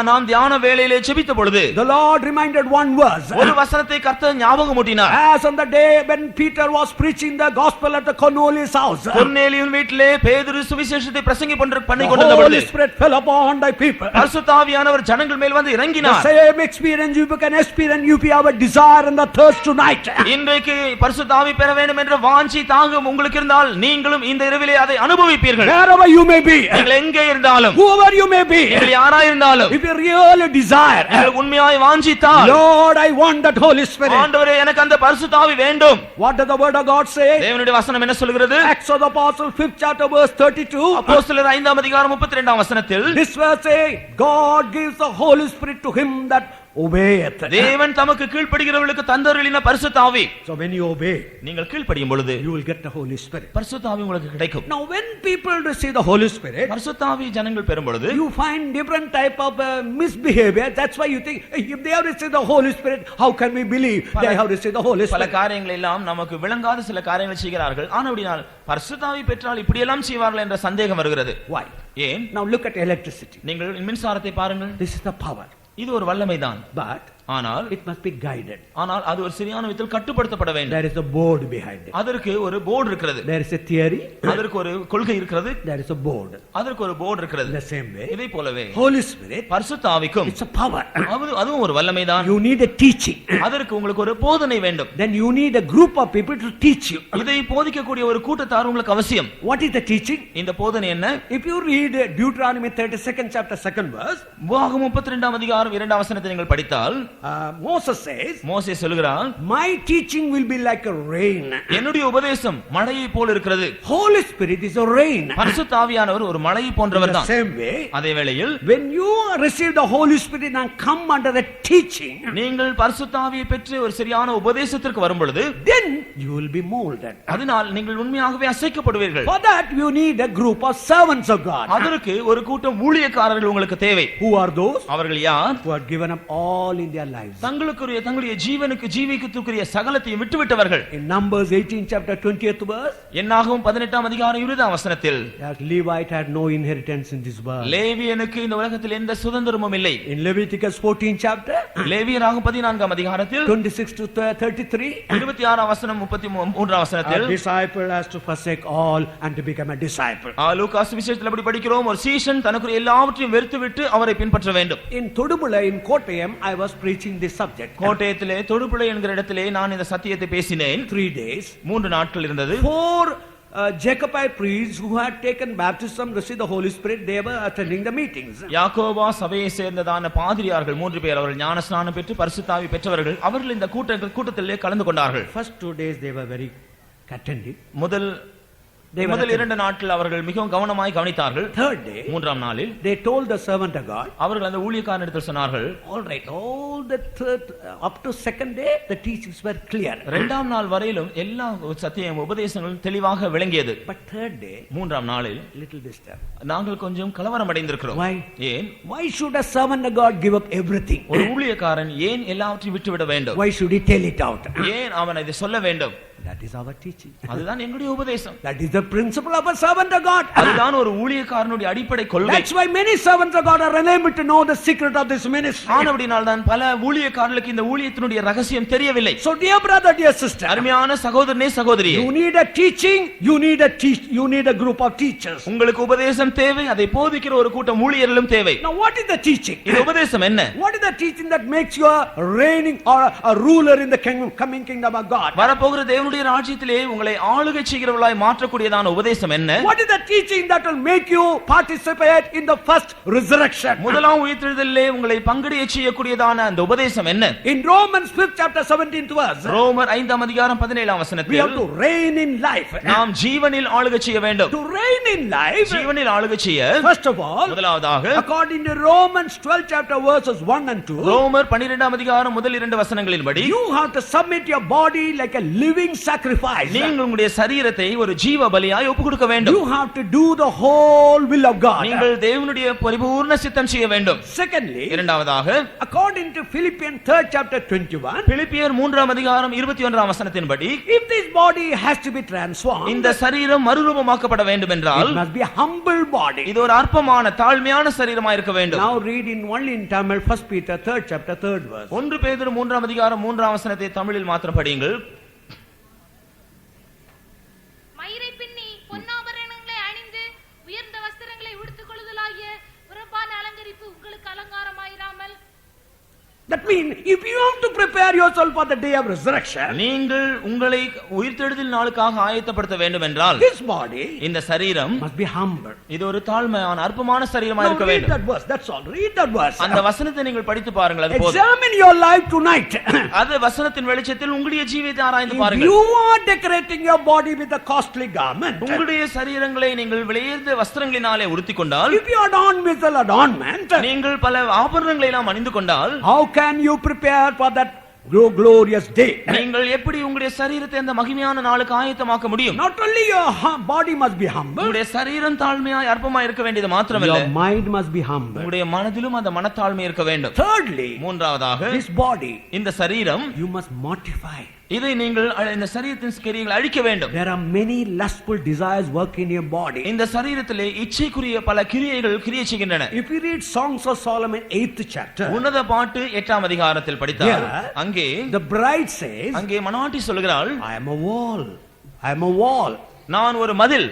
நாம் தியான வேளையிலே ஜெபித்த பொழுது the Lord reminded one verse. ஒரு வசனத்தை கர்த்தர் ஞாபகமூட்டினார். As on the day when Peter was preaching the gospel at the Cornelius house, கொர்நேலியின் வீட்டிலே பேதுரு சுவிசேஷத்தை பிரசங்கி பண்ணி the கொண்டிருந்த Holy பொழுது Spirit fell upon the people. பரிசுத்த ஆவியானவர் ஜனங்கள் மேல் வந்து The இறங்கினார். same experience you can experience, you have a desire and the thirst tonight. இன்றைக்கு பரிசுத்த ஆவி பெற வேண்டும் என்ற வாஞ்சி தாகம் உங்களுக்கு இருந்தால் நீங்களும் இந்த இரவிலே அதை அனுபவிப்பீர்கள். Wherever you may be, நீங்கள் எங்கே இருந்தாலும், whoever you may be, நீங்கள் யாராய் இருந்தாலும், if you really desire, நீங்கள் உண்மையாய் வாஞ்சித்தால், Lord, I want that Holy Spirit. ஆண்டவரே எனக்கு அந்த பரிசுத்த ஆவி வேண்டும். What does the word of God say? தேவனுடைய வசனம் என்ன சொல்கிறது? Acts of the Apostles 5th chapter verse 32. அப்போஸ்தலர் 5 அதிகாரம் 32 வசனத்தில் This verse say, God gives the Holy Spirit to him that obeyeth. தேவன் தமக்கு கீழ்ப்படிகிறவர்களுக்கு தந்தருளின பரிசுத்த ஆவி. So when you obey, நீங்கள் கீழ்ப்படியும் பொழுது you will get the Holy Spirit. பரிசுத்த ஆவி உங்களுக்கு கிடைக்கும். Now when people receive the Holy Spirit, பரிசுத்த ஆவி ஜனங்கள் பெறும் பொழுது you find different type of misbehavior. That's why you think, if they have received the Holy Spirit, how can we believe they have received the Holy பல Spirit? காரியங்கள் எல்லாம் நமக்கு விளங்காத சில காரியங்கள் செய்கிறார்கள். ஆனபடியால் பரிசுத்த ஆவி பெற்றால் இப்படி எல்லாம் செய்வார்கள் என்ற சந்தேகம் வருகிறது. Why? ஏன்? Now look at electricity. நீங்கள் மின்சாரத்தை பாருங்கள். This is the power. இது ஒரு வல்லமைதான். But ஆனால் it must be guided. ஆனால் அது ஒரு சரியான விதத்தில் கட்டுப்படுத்தப்பட வேண்டும். There is a board behind it. அதற்கு ஒரு போர்டு இருக்கிறது. There is a theory. அதற்கு ஒரு கொள்கை இருக்கிறது. There is a board. அதற்கு ஒரு போர்டு இருக்கிறது. In the same way, இதை போலவே Holy Spirit, பரிசுத்த ஆவிக்கும் it's a power. அதுவும் ஒரு வல்லமைதான். You need a teaching. அதற்கு உங்களுக்கு ஒரு போதனை வேண்டும். Then you need a group of people to teach you. இதை போதிக்கக்கூடிய ஒரு கூட்டத்தார் உங்களுக்கு அவசியம். What is the teaching? இந்த போதனை என்ன? If you read Deuteronomy 32nd chapter 2nd verse, உபாகமம் 32ஆம் அதிகாரம் 2ஆம் வசனத்தை நீங்கள் படித்தால் Moses says, மோசே சொல்கிறான், my teaching will be like a rain. என்னுடைய உபதேசம் மழையை போல இருக்கிறது. Holy Spirit is a rain. பரிசுத்த ஆவியானவர் ஒரு மழை In போன்றவர் the தான். same way, அதே வேளையில் when you receive the Holy Spirit and come under the teaching, நீங்கள் பரிசுத்த ஆவியை பெற்று ஒரு சரியான உபதேசத்திற்கு வரும் பொழுது then you will be molded. அதனால் நீங்கள் உண்மையாகவே அசைக்கப்படுவீர்கள். For that you need a group of servants of God. அதற்கு ஒரு கூட்டம் ஊழியக்காரர்கள் உங்களுக்கு தேவை. Who are those? அவர்கள் யார்? Who are given up all in their lives. தங்களுடைய ஜீவனுக்கு ஜீவிக்கத்துக்குரிய சகலத்தையும் விட்டுவிட்டவர்கள். In Numbers 18 chapter 20th verse, என்னாகும் 18ஆம் அதிகாரம் 20ஆம் வசனத்தில், that Levite had no inheritance in this world. லேவியனுக்கு இந்த உலகத்தில் எந்த சுதந்திரமும் இல்லை. In Leviticus 14 chapter, லேவியராகும் 14ஆம் அதிகாரத்தில் 26 to 33, 26ஆம் வசனம் 33ஆம் a வசனத்தில், disciple has to forsake all and to become a disciple. லூக்கா சுவிசேஷத்தில் அப்படி படிக்கிறோம், ஒரு சீஷன் தனக்குரிய எல்லாவற்றையும் வெறுத்துவிட்டு அவரை பின்பற்ற வேண்டும். In Todumula in Kottayam, I was preaching this subject. கோட்டயத்திலே தொடுபுழை என்கிற இடத்திலே நான் இந்த சத்தியத்தை பேசினேன். 3 days. 3 நாட்கள் இருந்தது. 4 Jacobite priests who had taken baptism, received the Holy Spirit, they were attending the meetings. யாக்கோபா சபையை சேர்ந்ததான பாதிரியார்கள் 3 பேர், அவர்கள் ஞானஸ்நானம் பெற்று பரிசுத்த ஆவி பெற்றவர்கள், அவர்கள் இந்த கூட்டத்திலே கலந்து கொண்டார்கள். First 2 days they were very attentive. முதல் 2 நாட்கள் அவர்கள் மிகவும் கவனமாய் கவனித்தார்கள். Third day, 3ஆம் நாளில் they told the servant of God, அவர்கள் அந்த ஊழியக்காரனிடத்தில் சொன்னார்கள், all right, all the third up to second day the teachings were clear. 2ஆம் நாள் வரையிலும் எல்லா சத்தியம் உபதேசங்களும் தெளிவாக விளங்கியது. But third day, 3ஆம் நாளில் little disturbed. நாங்கள் கொஞ்சம் கலவரம் அடைந்திருக்கிறோம். Why? ஏன்? Why should a servant of God give up everything? ஒரு ஊழியக்காரன் ஏன் எல்லாவற்றையும் விட்டுவிட வேண்டும்? Why should he tell it out? ஏன் அவன் இதை சொல்ல வேண்டும்? That is our teaching. அதுதான் எங்களுடைய உபதேசம். That is the principle of a servant of God. அதுதான் ஒரு ஊழியக்காரனுடைய அடிப்படை கொள்கை. That's why many servants of God are unable to know the secret of this ministry. ஆனபடியால் தான் பல ஊழியக்காரர்களுக்கு இந்த ஊழியத்தினுடைய ரகசியம் தெரியவில்லை. So dear brother, dear sister, அருமையான சகோதரனே சகோதரியே, you need a teaching, you need a group of teachers. உங்களுக்கு உபதேசம் தேவை, அதை போதிக்கிற ஒரு கூட்டம் ஊழியர்களும் தேவை. Now what is the teaching? இந்த உபதேசம் என்ன? What is the teaching that makes you a reigning or a ruler in the coming kingdom of God? வரப்போகிற தேவனுடைய ராஜ்யத்திலே உங்களை ஆளுகை செய்கிறவர்களாய் மாற்றக்கூடியதான உபதேசம் என்ன? What is the teaching that will make you participate in the first resurrection? முதலாம் உயிர்த்தெழுதலிலே உங்களை பங்கடைய செய்யக்கூடியதான அந்த உபதேசம் என்ன? In Romans 5th chapter 17th verse, ரோமர் 5ஆம் அதிகாரம் 17ஆம் we have வசனத்தில், to reign in life. நாம் ஜீவனில் ஆளுகை செய்ய வேண்டும். To reign in life, ஜீவனில் ஆளுகை செய்ய first of all, முதலாவதாக according to Romans 12 chapter verses 1 and 2, ரோமர் 12ஆம் அதிகாரம் முதல் 2 வசனங்களின்படி, you have to submit your body like a living sacrifice. நீங்கள் உங்களுடைய சரீரத்தை ஒரு ஜீவ பலியாய் ஒப்புக்கொடுக்க வேண்டும். You have to do the whole will of God. நீங்கள் தேவனுடைய பரிபூர்ண சித்தம் செய்ய வேண்டும். Secondly, இரண்டாவதாக according to Philippians 3rd chapter 21, பிலிப்பியர் 3ஆம் அதிகாரம் 21ஆம் வசனத்தின்படி, if this body has to be transformed, இந்த சரீரம் மறுரூபமாக்கப்பட வேண்டும் என்றால் it must be a humble body. இது ஒரு அற்பமான தாழ்மையான சரீரமாய் இருக்க வேண்டும். Now read in only in Tamil 1 Peter 3rd chapter 3rd verse. 1 பேதுரு 3ஆம் அதிகாரம் 3ஆம் வசனத்தை தமிழில் மாத்திரம் படியுங்கள். மயிரை பின்னி பொன்னாபரணங்களை அணிந்து உயர்ந்த வஸ்திரங்களை உடுத்துக் கொள்ளுதலாகிய புறம்பான அலங்கரிப்பு உங்களுக்கு அலங்காரமாயிராமல். That means if you have to prepare yourself for the day of resurrection, நீங்கள் உங்களை உயிர்த்தெழுதல் நாளுக்காக ஆயத்தப்படுத்த வேண்டும் என்றால் this body இந்த சரீரம் must be humble. இது ஒரு தாழ்மையான அற்பமான சரீரமாக Now இருக்க read வேண்டும். that verse. That's all. Read that verse. அந்த வசனத்தை நீங்கள் படித்து பாருங்கள், அது போதும். Examine your life tonight. அது வசனத்தின் வெளிச்சத்தில் உங்களுடைய ஜீவியத்தை ஆராய்ந்து If பாருங்கள். you are decorating your body with a costly garment, உங்களுடைய சரீரங்களை நீங்கள் விலையுயர்ந்த வஸ்திரங்களினாலே உடுத்திக் கொண்டால், if you adorn with an adornment, நீங்கள் பல ஆபரணங்களை எல்லாம் அணிந்து கொண்டால், how can you prepare for that glorious day. நீங்கள் எப்படி உங்களுடைய சரீரத்தை அந்த மகிமையான நாளுக்கு ஆயத்தமாக்க முடியும்? Not only your body must be humble, உங்களுடைய சரீரம் தாழ்மையாய் அற்பமாய் இருக்க வேண்டியது மாத்திரமல்ல, your mind must be humble. உங்களுடைய மனதிலும் அந்த மனத்தாழ்மை இருக்க வேண்டும். Thirdly, மூன்றாவதாக this body இந்த சரீரம், you must mortify. இதை நீங்கள் இந்த சரீரத்தின் கிரியைகளை அழிக்க வேண்டும். There are many lustful desires work in your body. இந்த சரீரத்திலே இச்சைக்குரிய பல கிரியைகள் கிரியை செய்கின்றன. If you read Songs of Solomon 8th chapter, உன்னத பாட்டு 8ஆம் அதிகாரத்தில் படித்தால் அங்கே the bride says, அங்கே மணவாட்டி சொல்கிறாள், I am a wall. I am a wall. நான் ஒரு மதில்.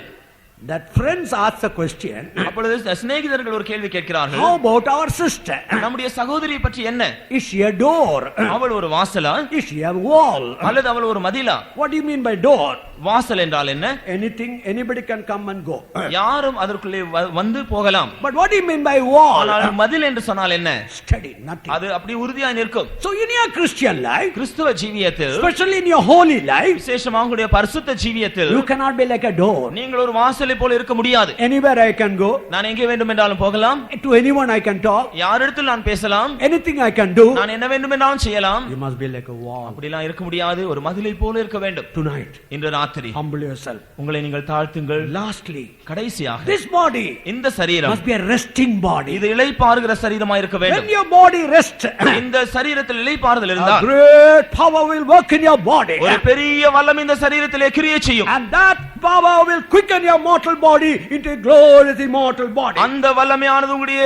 That friends ask a question. அப்பொழுது சிநேகிதர்கள் ஒரு கேள்வி கேட்கிறார்கள், How about our sister? நம்முடைய சகோதரியை பற்றி என்ன? Is she a door? அவள் ஒரு வாசலா Is she a wall? அல்லது அவள் ஒரு மதிலா? What do you mean by door? வாசல் என்றால் என்ன? Anything, anybody can come and go. யாரும் அதற்குள்ளே வந்து போகலாம். But what do you mean by wall? ஆனால் மதில் என்று சொன்னால் என்ன? Steady, nothing. அது அப்படி உறுதியாய் நிற்கும். So in your Christian life, கிறிஸ்தவ ஜீவியத்தில், especially in your holy life, விசேஷமாக உங்களுடைய பரிசுத்த ஜீவியத்தில், you cannot be like a door. நீங்கள் ஒரு வாசலை போல இருக்க முடியாது. Anywhere I can go. நான் எங்கே வேண்டும் என்றாலும் போகலாம். To anyone I can talk. யாரிடத்தில் நான் பேசலாம். Anything I can do. நான் என்ன வேண்டும் என்றாலும் செய்யலாம். You must be like a wall. அப்படிலாம் இருக்க முடியாது. ஒரு மதிலை போல இருக்க வேண்டும். Tonight, இன்று ராத்திரி humble yourself. உங்களை நீங்கள் தாழ்த்துங்கள். Lastly, கடைசியாக this body இந்த சரீரம் must be a resting body. இது இளைப்பாறுகிற சரீரமாய் இருக்க When வேண்டும். your body rests, இந்த சரீரத்தில் இளைப்பாறுதல் a இருந்தால் great power will work in your body. ஒரு பெரிய வல்லம் இந்த சரீரத்திலே கிரியை செய்யும். And that power will quicken your mortal body into a glorious immortal body. அந்த வல்லமையானது உங்களுடைய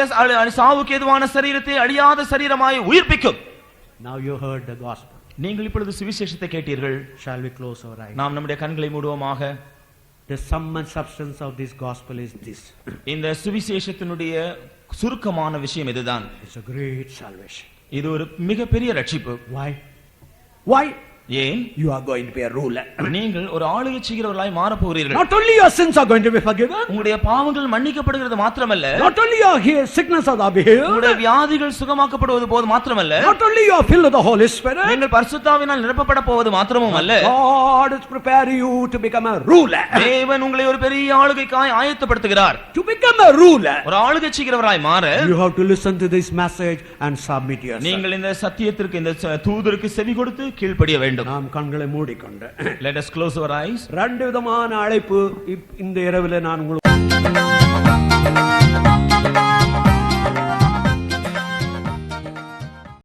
சாவுக்கு ஏதுவான சரீரத்தை அழியாத சரீரமாய் உயிர்ப்பிக்கும். Now you heard the gospel. நீங்கள் இப்பொழுது சுவிசேஷத்தை கேட்டீர்கள். Shall we close our eyes? நாம் நம்முடைய கண்களை மூடுவோமாக. The sum and substance of this gospel is this. இந்த சுவிசேஷத்தினுடைய சுருக்கமான விஷயம் இதுதான். It's a great salvation. இது ஒரு மிகப்பெரிய ரட்சிப்பு. Why? Why? ஏன்? You are going to be a ruler. நீங்கள் ஒரு ஆளுகை செய்கிறவர்களாய் மாறப் போகிறீர்கள். Not only your sins are going to be forgiven. உங்களுடைய பாவங்கள் மன்னிக்கப்படுகிறது மாத்திரமல்ல, Not only your sickness are healed. உங்களுடைய வியாதிகள் சுகமாக்கப்படுவது போது மாத்திரமல்ல, Not only you are filled with the Holy Spirit. நீங்கள் பரிசுத்தாவினால் நிரப்பப்பட போவது மாத்திரமும் அல்ல, God is preparing you to become a ruler. தேவன் உங்களை ஒரு பெரிய ஆளுகைக்காய் ஆயத்தப்படுத்துகிறார். To become a ruler, ஒரு ஆளுகை செய்கிறவராய் மாற you have to listen to this message and submit yourself. நீங்கள் இந்த சத்தியத்திற்கு, இந்த தூதருக்கு செவி கொடுத்து கீழ்ப்படிய வேண்டும். நாம் கண்களை மூடிக்கொண்டு Let us close our eyes. ரெண்டு விதமான அழைப்பு இந்த இரவிலே நான் உங்களுக்கு